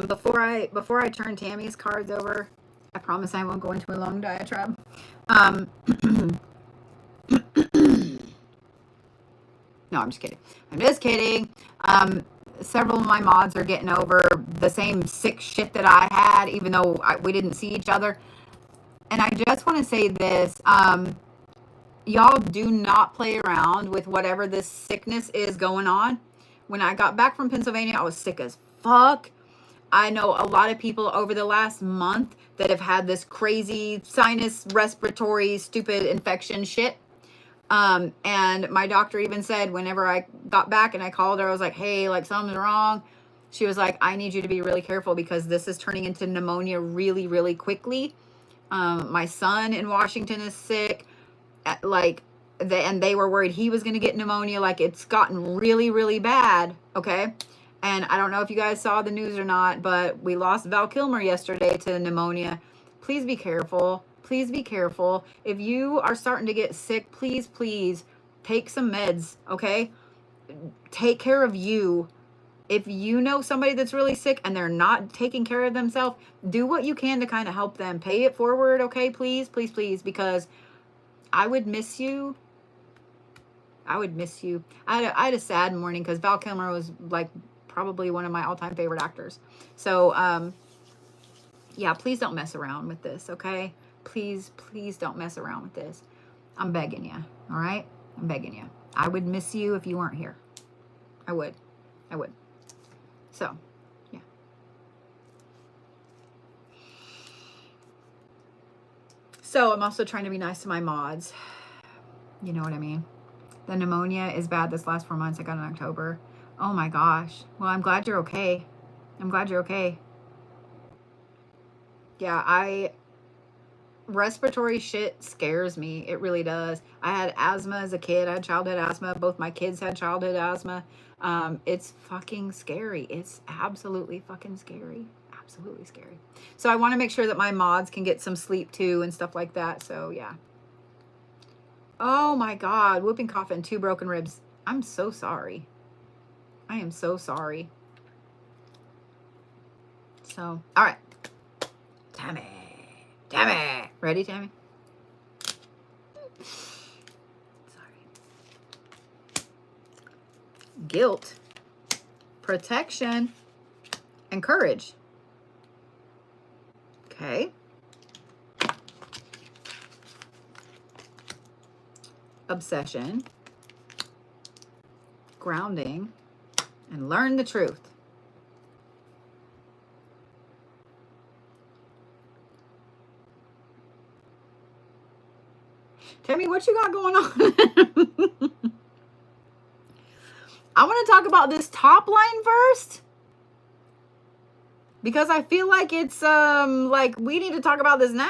Before I turn Tammie's cards over, I promise I won't go into a long diatribe. No, I'm just kidding. I'm just kidding. Several of my mods are getting over the same sick shit that I had, even though we didn't see each other. And I just want to say this. Y'all do not play around with whatever this sickness is going on. When I got back from Pennsylvania, I was sick as fuck. I know a lot of people over the last month that have had this crazy sinus, respiratory, stupid infection shit. And my doctor even said whenever I got back and I called her, I was like, hey, like something's wrong. She was like, I need you to be really careful because this is turning into pneumonia really, really quickly. My son in Washington is sick. And they were worried he was going to get pneumonia. Like, it's gotten really, really bad. Okay. And I don't know if you guys saw the news or not, but we lost Val Kilmer yesterday to pneumonia. Please be careful. Please be careful. If you are starting to get sick, please, please take some meds. Okay. Take care of you. If you know somebody that's really sick and they're not taking care of themselves, do what you can to kind of help them. Pay it forward. Okay. Please, please, please, because I would miss you. I would miss you. I had a sad morning because Val Kilmer was like probably one of my all-time favorite actors. So, yeah, please don't mess around with this, okay? Please, please don't mess around with this. I'm begging you, all right? I'm begging you. I would miss you if you weren't here. I would. I would. So, yeah. So, I'm also trying to be nice to my mods. You know what I mean? The pneumonia is bad this last 4 months. I got it in October. Oh my gosh. Well, I'm glad you're okay. I'm glad you're okay. Yeah, respiratory shit scares me. It really does. I had asthma as a kid. I had childhood asthma. Both my kids had childhood asthma. It's fucking scary. It's absolutely fucking scary. Absolutely scary. So I want to make sure that my mods can get some sleep too and stuff like that. So yeah. Oh my God. Whooping cough and 2 broken ribs. I'm so sorry. I am so sorry. So, all right. Tammie. Tammie. Ready, Tammie? Sorry. Guilt, protection, and courage. Okay. Obsession, grounding, and learn the truth. Tell me what you got going on. I want to talk about this top line first because I feel like it's like we need to talk about this now.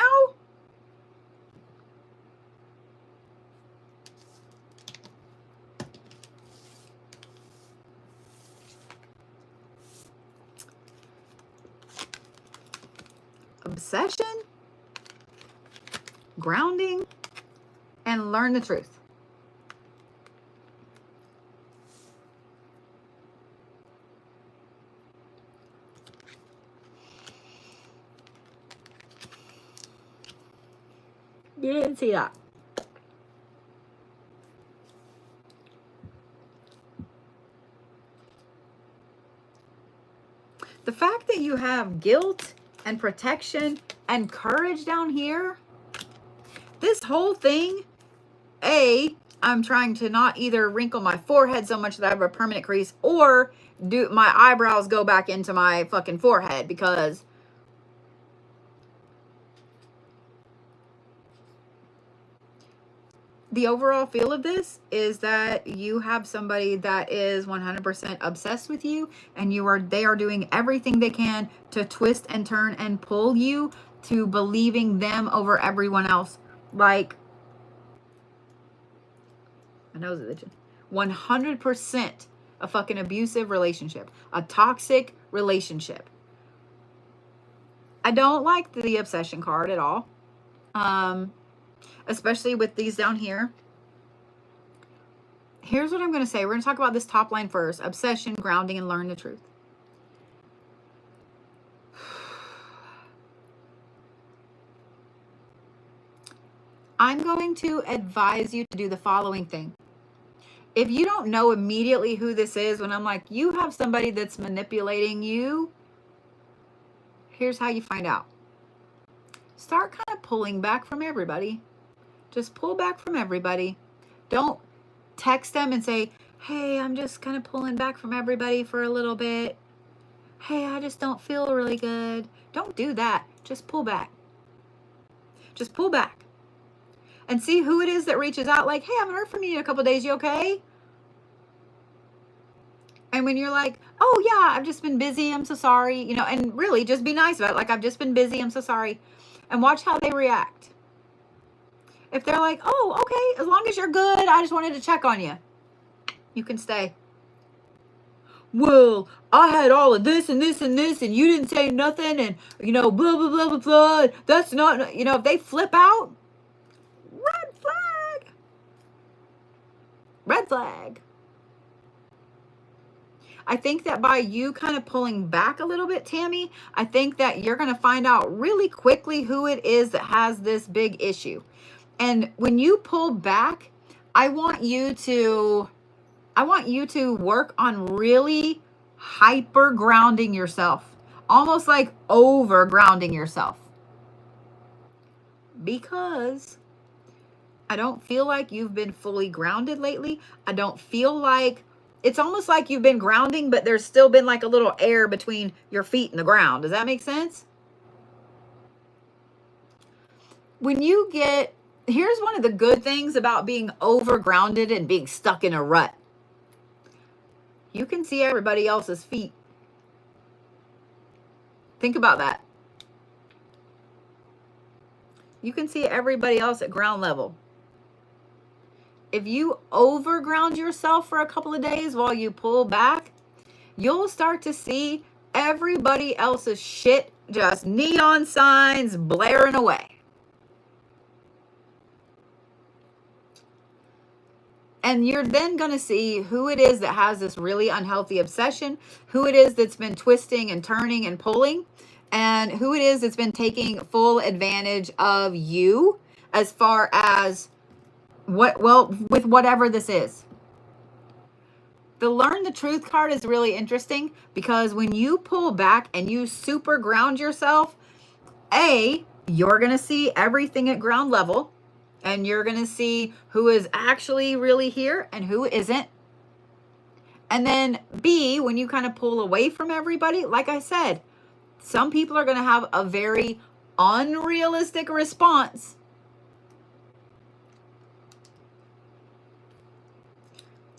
Obsession, grounding, and learn the truth. You didn't see that. The fact that you have guilt and protection and courage down here, this whole thing, I'm trying to not either wrinkle my forehead so much that I have a permanent crease, or do my eyebrows go back into my fucking forehead, because the overall feel of this is that you have somebody that is 100% obsessed with you, and they are doing everything they can to twist and turn and pull you to believing them over everyone else. Like, my nose is itching. 100% a fucking abusive relationship, a toxic relationship. I don't like the obsession card at all. Especially with these down here. Here's what I'm going to say. We're going to talk about this top line first. Obsession, grounding, and learn the truth. I'm going to advise you to do the following thing. If you don't know immediately who this is, when I'm like, you have somebody that's manipulating you, here's how you find out. Start kind of pulling back from everybody. Just pull back from everybody. Don't text them and say, hey, I'm just kind of pulling back from everybody for a little bit. Hey, I just don't feel really good. Don't do that. Just pull back. Just pull back. And see who it is that reaches out like, hey, I haven't heard from you in a couple of days. You okay? And when you're like, oh, yeah, I've just been busy. I'm so sorry. You know, and really just be nice about it. Like, I've just been busy. I'm so sorry. And watch how they react. If they're like, oh, okay, as long as you're good, I just wanted to check on you, you can stay. Well, I had all of this and this and this, and you didn't say nothing, and, you know, blah, blah, blah, blah, blah. That's not, you know, if they flip out, red flag. Red flag. I think that by you kind of pulling back a little bit, Tammie, I think that you're going to find out really quickly who it is that has this big issue. And when you pull back, I want you to work on really hyper grounding yourself, almost like over grounding yourself. Because I don't feel like you've been fully grounded lately. I don't feel like, it's almost like you've been grounding, but there's still been like a little air between your feet and the ground. Does that make sense? When you get, here's one of the good things about being over grounded and being stuck in a rut. You can see everybody else's feet. Think about that. You can see everybody else at ground level. If you overground yourself for a couple of days while you pull back, you'll start to see everybody else's shit, just neon signs blaring away. And you're then going to see who it is that has this really unhealthy obsession, who it is that's been twisting and turning and pulling, and who it is that's been taking full advantage of you as far as with whatever this is. The Learn the Truth card is really interesting because when you pull back and you super ground yourself, you're going to see everything at ground level. And you're going to see who is actually really here and who isn't. And then B, when you kind of pull away from everybody, like I said, some people are going to have a very unrealistic response.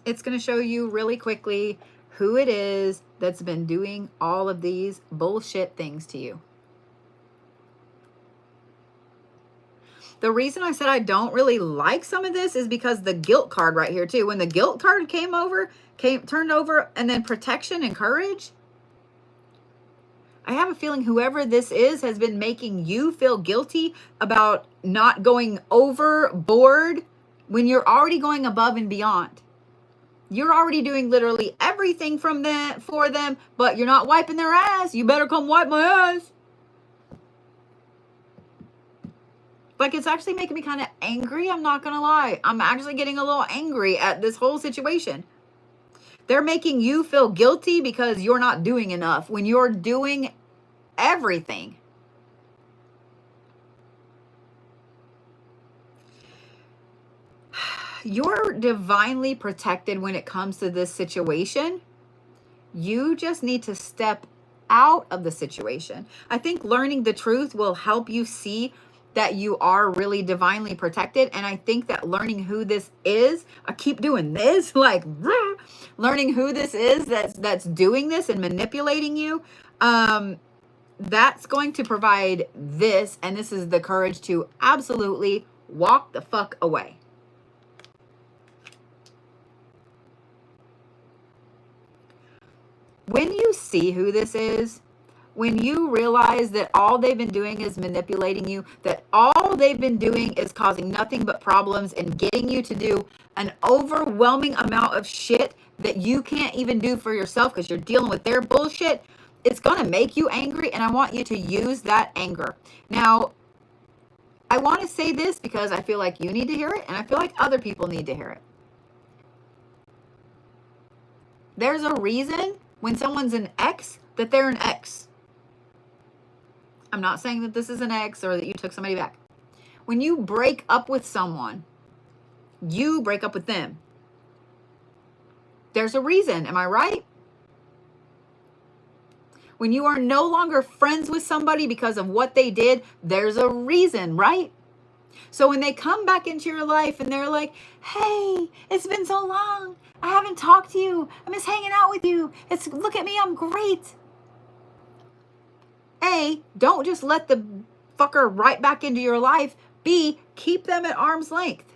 It's going to show you really quickly who it is that's been doing all of these bullshit things to you. The reason I said I don't really like some of this is because the guilt card right here too. When the guilt card turned over, and then protection and courage, I have a feeling whoever this is has been making you feel guilty about not going overboard when you're already going above and beyond. You're already doing literally everything for them, but you're not wiping their ass. You better come wipe my ass. Like, it's actually making me kind of angry. I'm not going to lie. I'm actually getting a little angry at this whole situation. They're making you feel guilty because you're not doing enough when you're doing everything. You're divinely protected when it comes to this situation. You just need to step out of the situation. I think learning the truth will help you see that you are really divinely protected. And I think that learning who this is, I keep doing this, like learning who this is that's doing this and manipulating you, that's going to provide this, and this is the courage to absolutely walk the fuck away. When you see who this is, when you realize that all they've been doing is manipulating you, that all they've been doing is causing nothing but problems and getting you to do an overwhelming amount of shit that you can't even do for yourself because you're dealing with their bullshit, it's going to make you angry, and I want you to use that anger. Now, I want to say this because I feel like you need to hear it, and I feel like other people need to hear it. There's a reason when someone's an ex that they're an ex. I'm not saying that this is an ex or that you took somebody back. When you break up with someone, you break up with them. There's a reason. Am I right? When you are no longer friends with somebody because of what they did, there's a reason, right? So when they come back into your life and they're like, hey, it's been so long. I haven't talked to you. I miss hanging out with you. Look at me, I'm great. A, don't just let the fucker right back into your life. B, keep them at arm's length.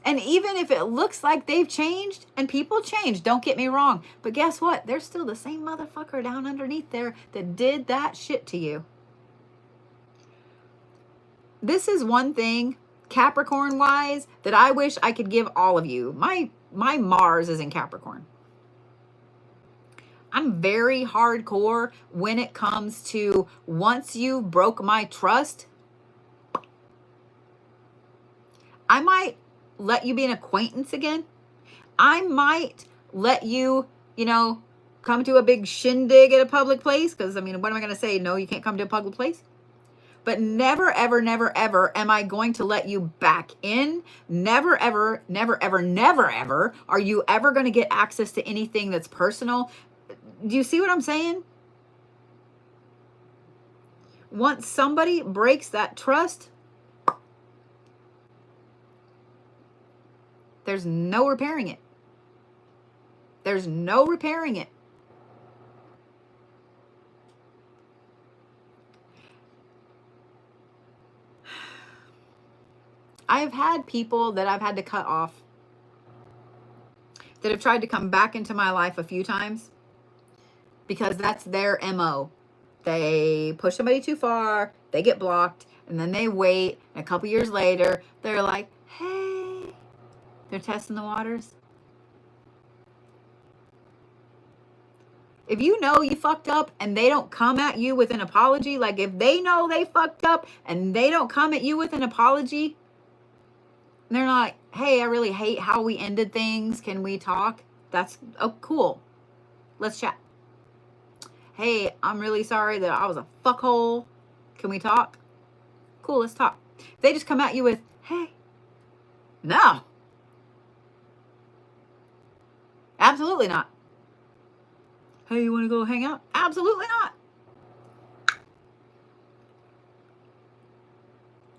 And even if it looks like they've changed, and people change, don't get me wrong, but guess what? They're still the same motherfucker down underneath there that did that shit to you. This is one thing, Capricorn wise, that I wish I could give all of you. My Mars is in Capricorn. I'm very hardcore when it comes to once you broke my trust, I might let you be an acquaintance again. I might let you, come to a big shindig at a public place. Because, what am I going to say? No, you can't come to a public place. But never, ever, never, ever am I going to let you back in. Never, ever, never, ever, never, ever are you ever going to get access to anything that's personal. Do you see what I'm saying? Once somebody breaks that trust, there's no repairing it. There's no repairing it. I've had people that I've had to cut off that have tried to come back into my life a few times because that's their MO. They push somebody too far, they get blocked, and then they wait, and a couple years later, they're like, hey, they're testing the waters. If you know you fucked up and they don't come at you with an apology, like if they know they fucked up and they don't come at you with an apology, they're not like, hey, I really hate how we ended things. Can we talk? That's cool. Let's chat. Hey, I'm really sorry that I was a fuckhole. Can we talk? Cool, let's talk. They just come at you with, hey, no. Absolutely not. Hey, you want to go hang out? Absolutely not.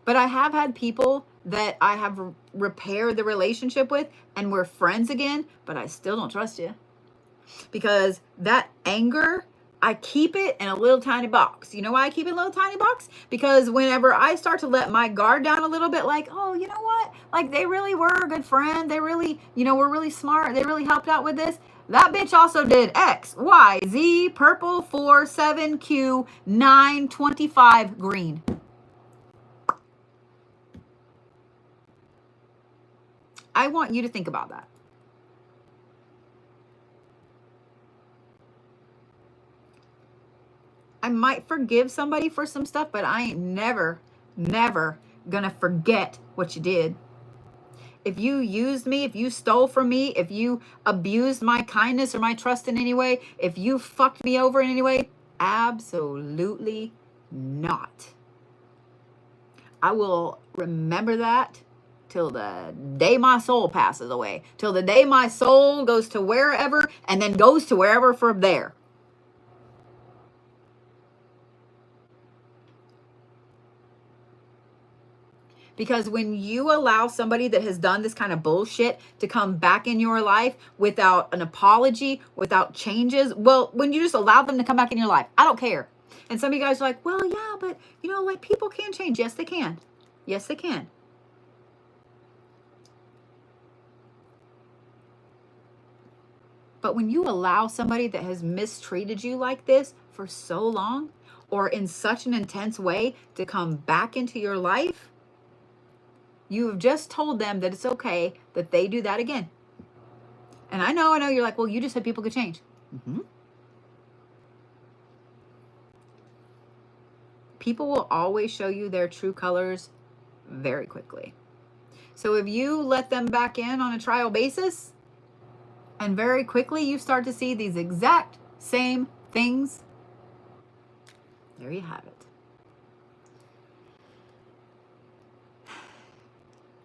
But I have had people that I have repaired the relationship with and we're friends again, but I still don't trust you. Because that anger, I keep it in a little tiny box. You know why I keep it in a little tiny box? Because whenever I start to let my guard down a little bit, like, oh, you know what? Like, they really were a good friend. They really, were really smart. They really helped out with this. That bitch also did X, Y, Z, purple, 4, 7, Q, 9, 25, green. I want you to think about that. I might forgive somebody for some stuff, but I ain't never gonna forget what you did. if you used me, if you stole from me, if you abused my kindness or my trust in any way, if you fucked me over in any way, absolutely not. I will remember that till the day my soul passes away, till the day my soul goes to wherever and then goes to wherever from there. Because when you allow somebody that has done this kind of bullshit to come back in your life without an apology, without changes, well, when you just allow them to come back in your life, I don't care. And some of you guys are like, well, yeah, but you know, like people can change. Yes, they can. Yes, they can. But when you allow somebody that has mistreated you like this for so long or in such an intense way to come back into your life, you have just told them that it's okay that they do that again. And I know you're like, well, you just said people could change. Mm-hmm. People will always show you their true colors very quickly. So if you let them back in on a trial basis, and very quickly you start to see these exact same things, there you have it.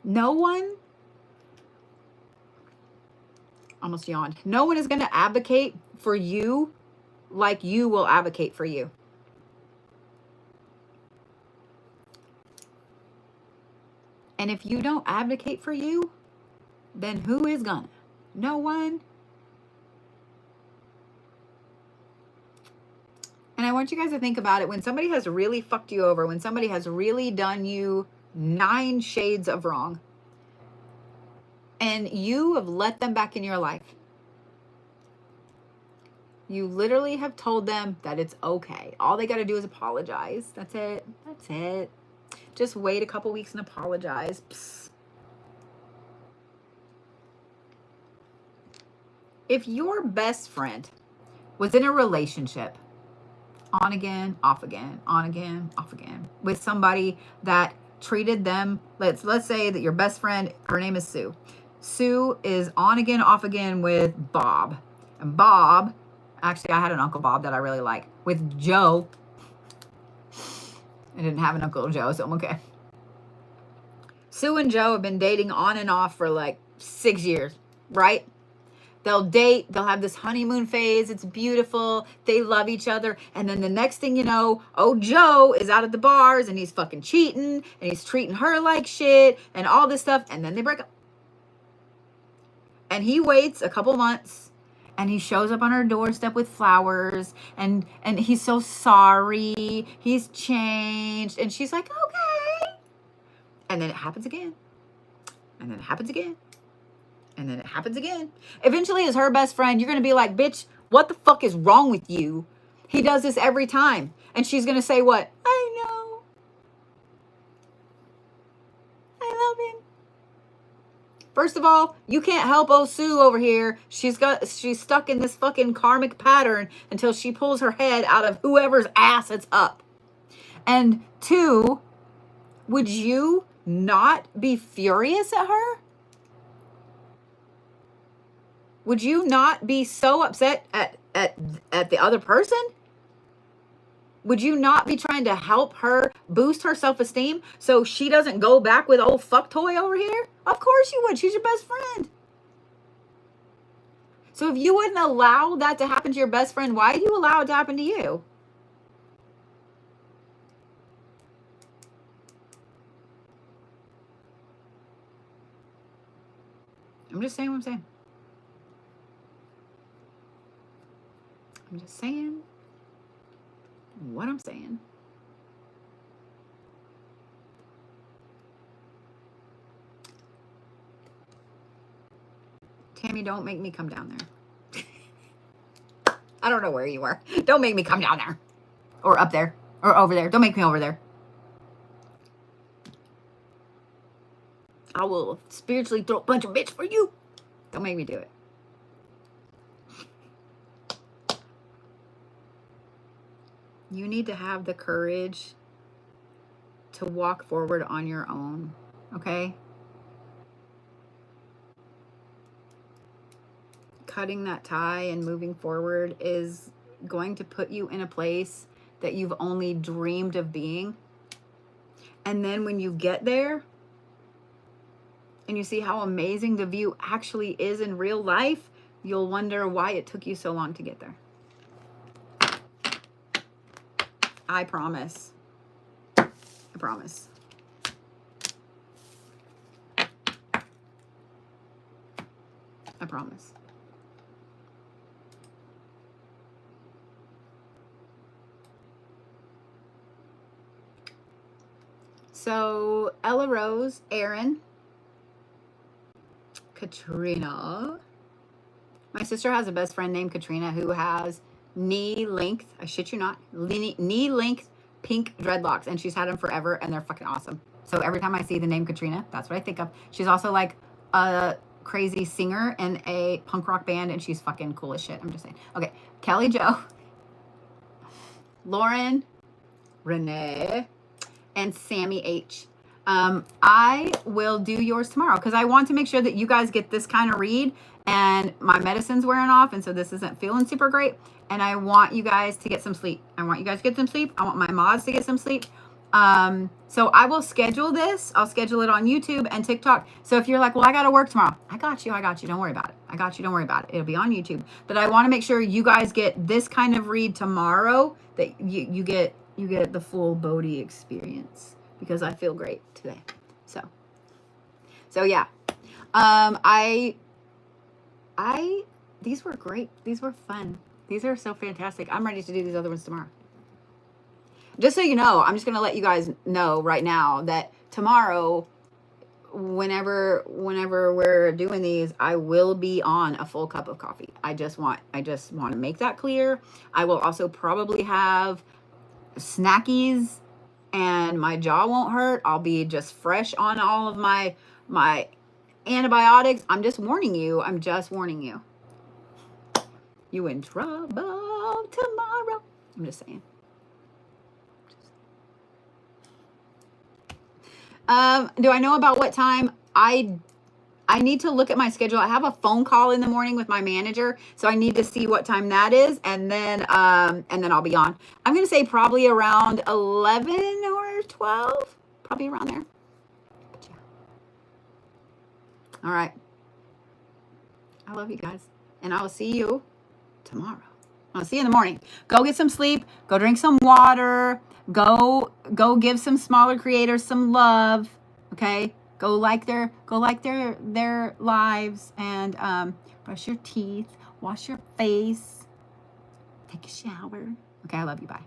No one, almost yawned, no one is going to advocate for you like you will advocate for you. And if you don't advocate for you, then who is gonna? No one. And I want you guys to think about it. When somebody has really fucked you over, when somebody has really done you 9 shades of wrong, and you have let them back in your life, you literally have told them that it's okay. All they got to do is apologize. That's it. That's it. Just wait a couple weeks and apologize. Psst. If your best friend was in a relationship, on again, off again, on again, off again, with somebody that treated them, let's say that your best friend, her name is Sue. Sue is on again, off again with Bob. And Bob, actually, I had an Uncle Bob that I really like. With Joe, I didn't have an Uncle Joe, so I'm okay. Sue and Joe have been dating on and off for like 6 years, right? They'll date, they'll have this honeymoon phase. It's beautiful. They love each other. And then the next thing you know, oh, Joe is out at the bars and he's fucking cheating and he's treating her like shit and all this stuff. And then they break up. And he waits a couple months and he shows up on her doorstep with flowers and he's so sorry. He's changed. And she's like, okay. And then it happens again. And then it happens again. And then it happens again. Eventually, as her best friend, you're going to be like, bitch, what the fuck is wrong with you? He does this every time. And she's going to say what? I know. I love him. First of all, you can't help old Sue over here. She's stuck in this fucking karmic pattern until she pulls her head out of whoever's ass it's up. And 2, would you not be furious at her? Would you not be so upset at the other person? Would you not be trying to help her boost her self-esteem so she doesn't go back with old fuck toy over here? Of course you would. She's your best friend. So if you wouldn't allow that to happen to your best friend, why do you allow it to happen to you? I'm just saying what I'm saying. I'm just saying what I'm saying. Tammie, don't make me come down there. I don't know where you are. Don't make me come down there. Or up there. Or over there. Don't make me over there. I will spiritually throw a bunch of bitch for you. Don't make me do it. You need to have the courage to walk forward on your own, okay? cutting that tie and moving forward is going to put you in a place that you've only dreamed of being. And then when you get there and you see how amazing the view actually is in real life, you'll wonder why it took you so long to get there. I promise. I promise. I promise. So Ella Rose, Aaron, Katrina. My sister has a best friend named Katrina who has knee length, I shit you not, knee length pink dreadlocks, and she's had them forever and they're fucking awesome. So every time I see the name Katrina, that's what I think of. She's also like a crazy singer in a punk rock band and she's fucking cool as shit. I'm just saying. Okay, Kelly Jo, Lauren, Renee, and Sammy H. I will do yours tomorrow because I want to make sure that you guys get this kind of read, and my medicine's wearing off, and so this isn't feeling super great, and I want you guys to get some sleep. I want you guys to get some sleep. I want my mods to get some sleep. So I will schedule this. I'll schedule it on YouTube and TikTok. So if you're like, well, I got to work tomorrow, I got you. Don't worry about it. I got you. Don't worry about it. It'll be on YouTube. But I want to make sure you guys get this kind of read tomorrow, that you get the full Bodhi experience, because I feel great today. So yeah. These were great. These were fun. These are so fantastic. I'm ready to do these other ones tomorrow. Just so you know, I'm just going to let you guys know right now that tomorrow, whenever we're doing these, I will be on a full cup of coffee. I just want to make that clear. I will also probably have snackies and my jaw won't hurt. I'll be just fresh on all of my antibiotics. I'm just warning you. You in trouble tomorrow. I'm just saying. Do I know about what time? I need to look at my schedule. I have a phone call in the morning with my manager, so I need to see what time that is, and then I'll be on. I'm gonna say probably around 11 or 12, probably around there. But yeah. All right. I love you guys, and I will see you tomorrow. I'll see you in the morning. Go get some sleep. Go drink some water. Go give some smaller creators some love. Okay. Go like their lives, and brush your teeth, wash your face, take a shower. Okay, I love you. Bye.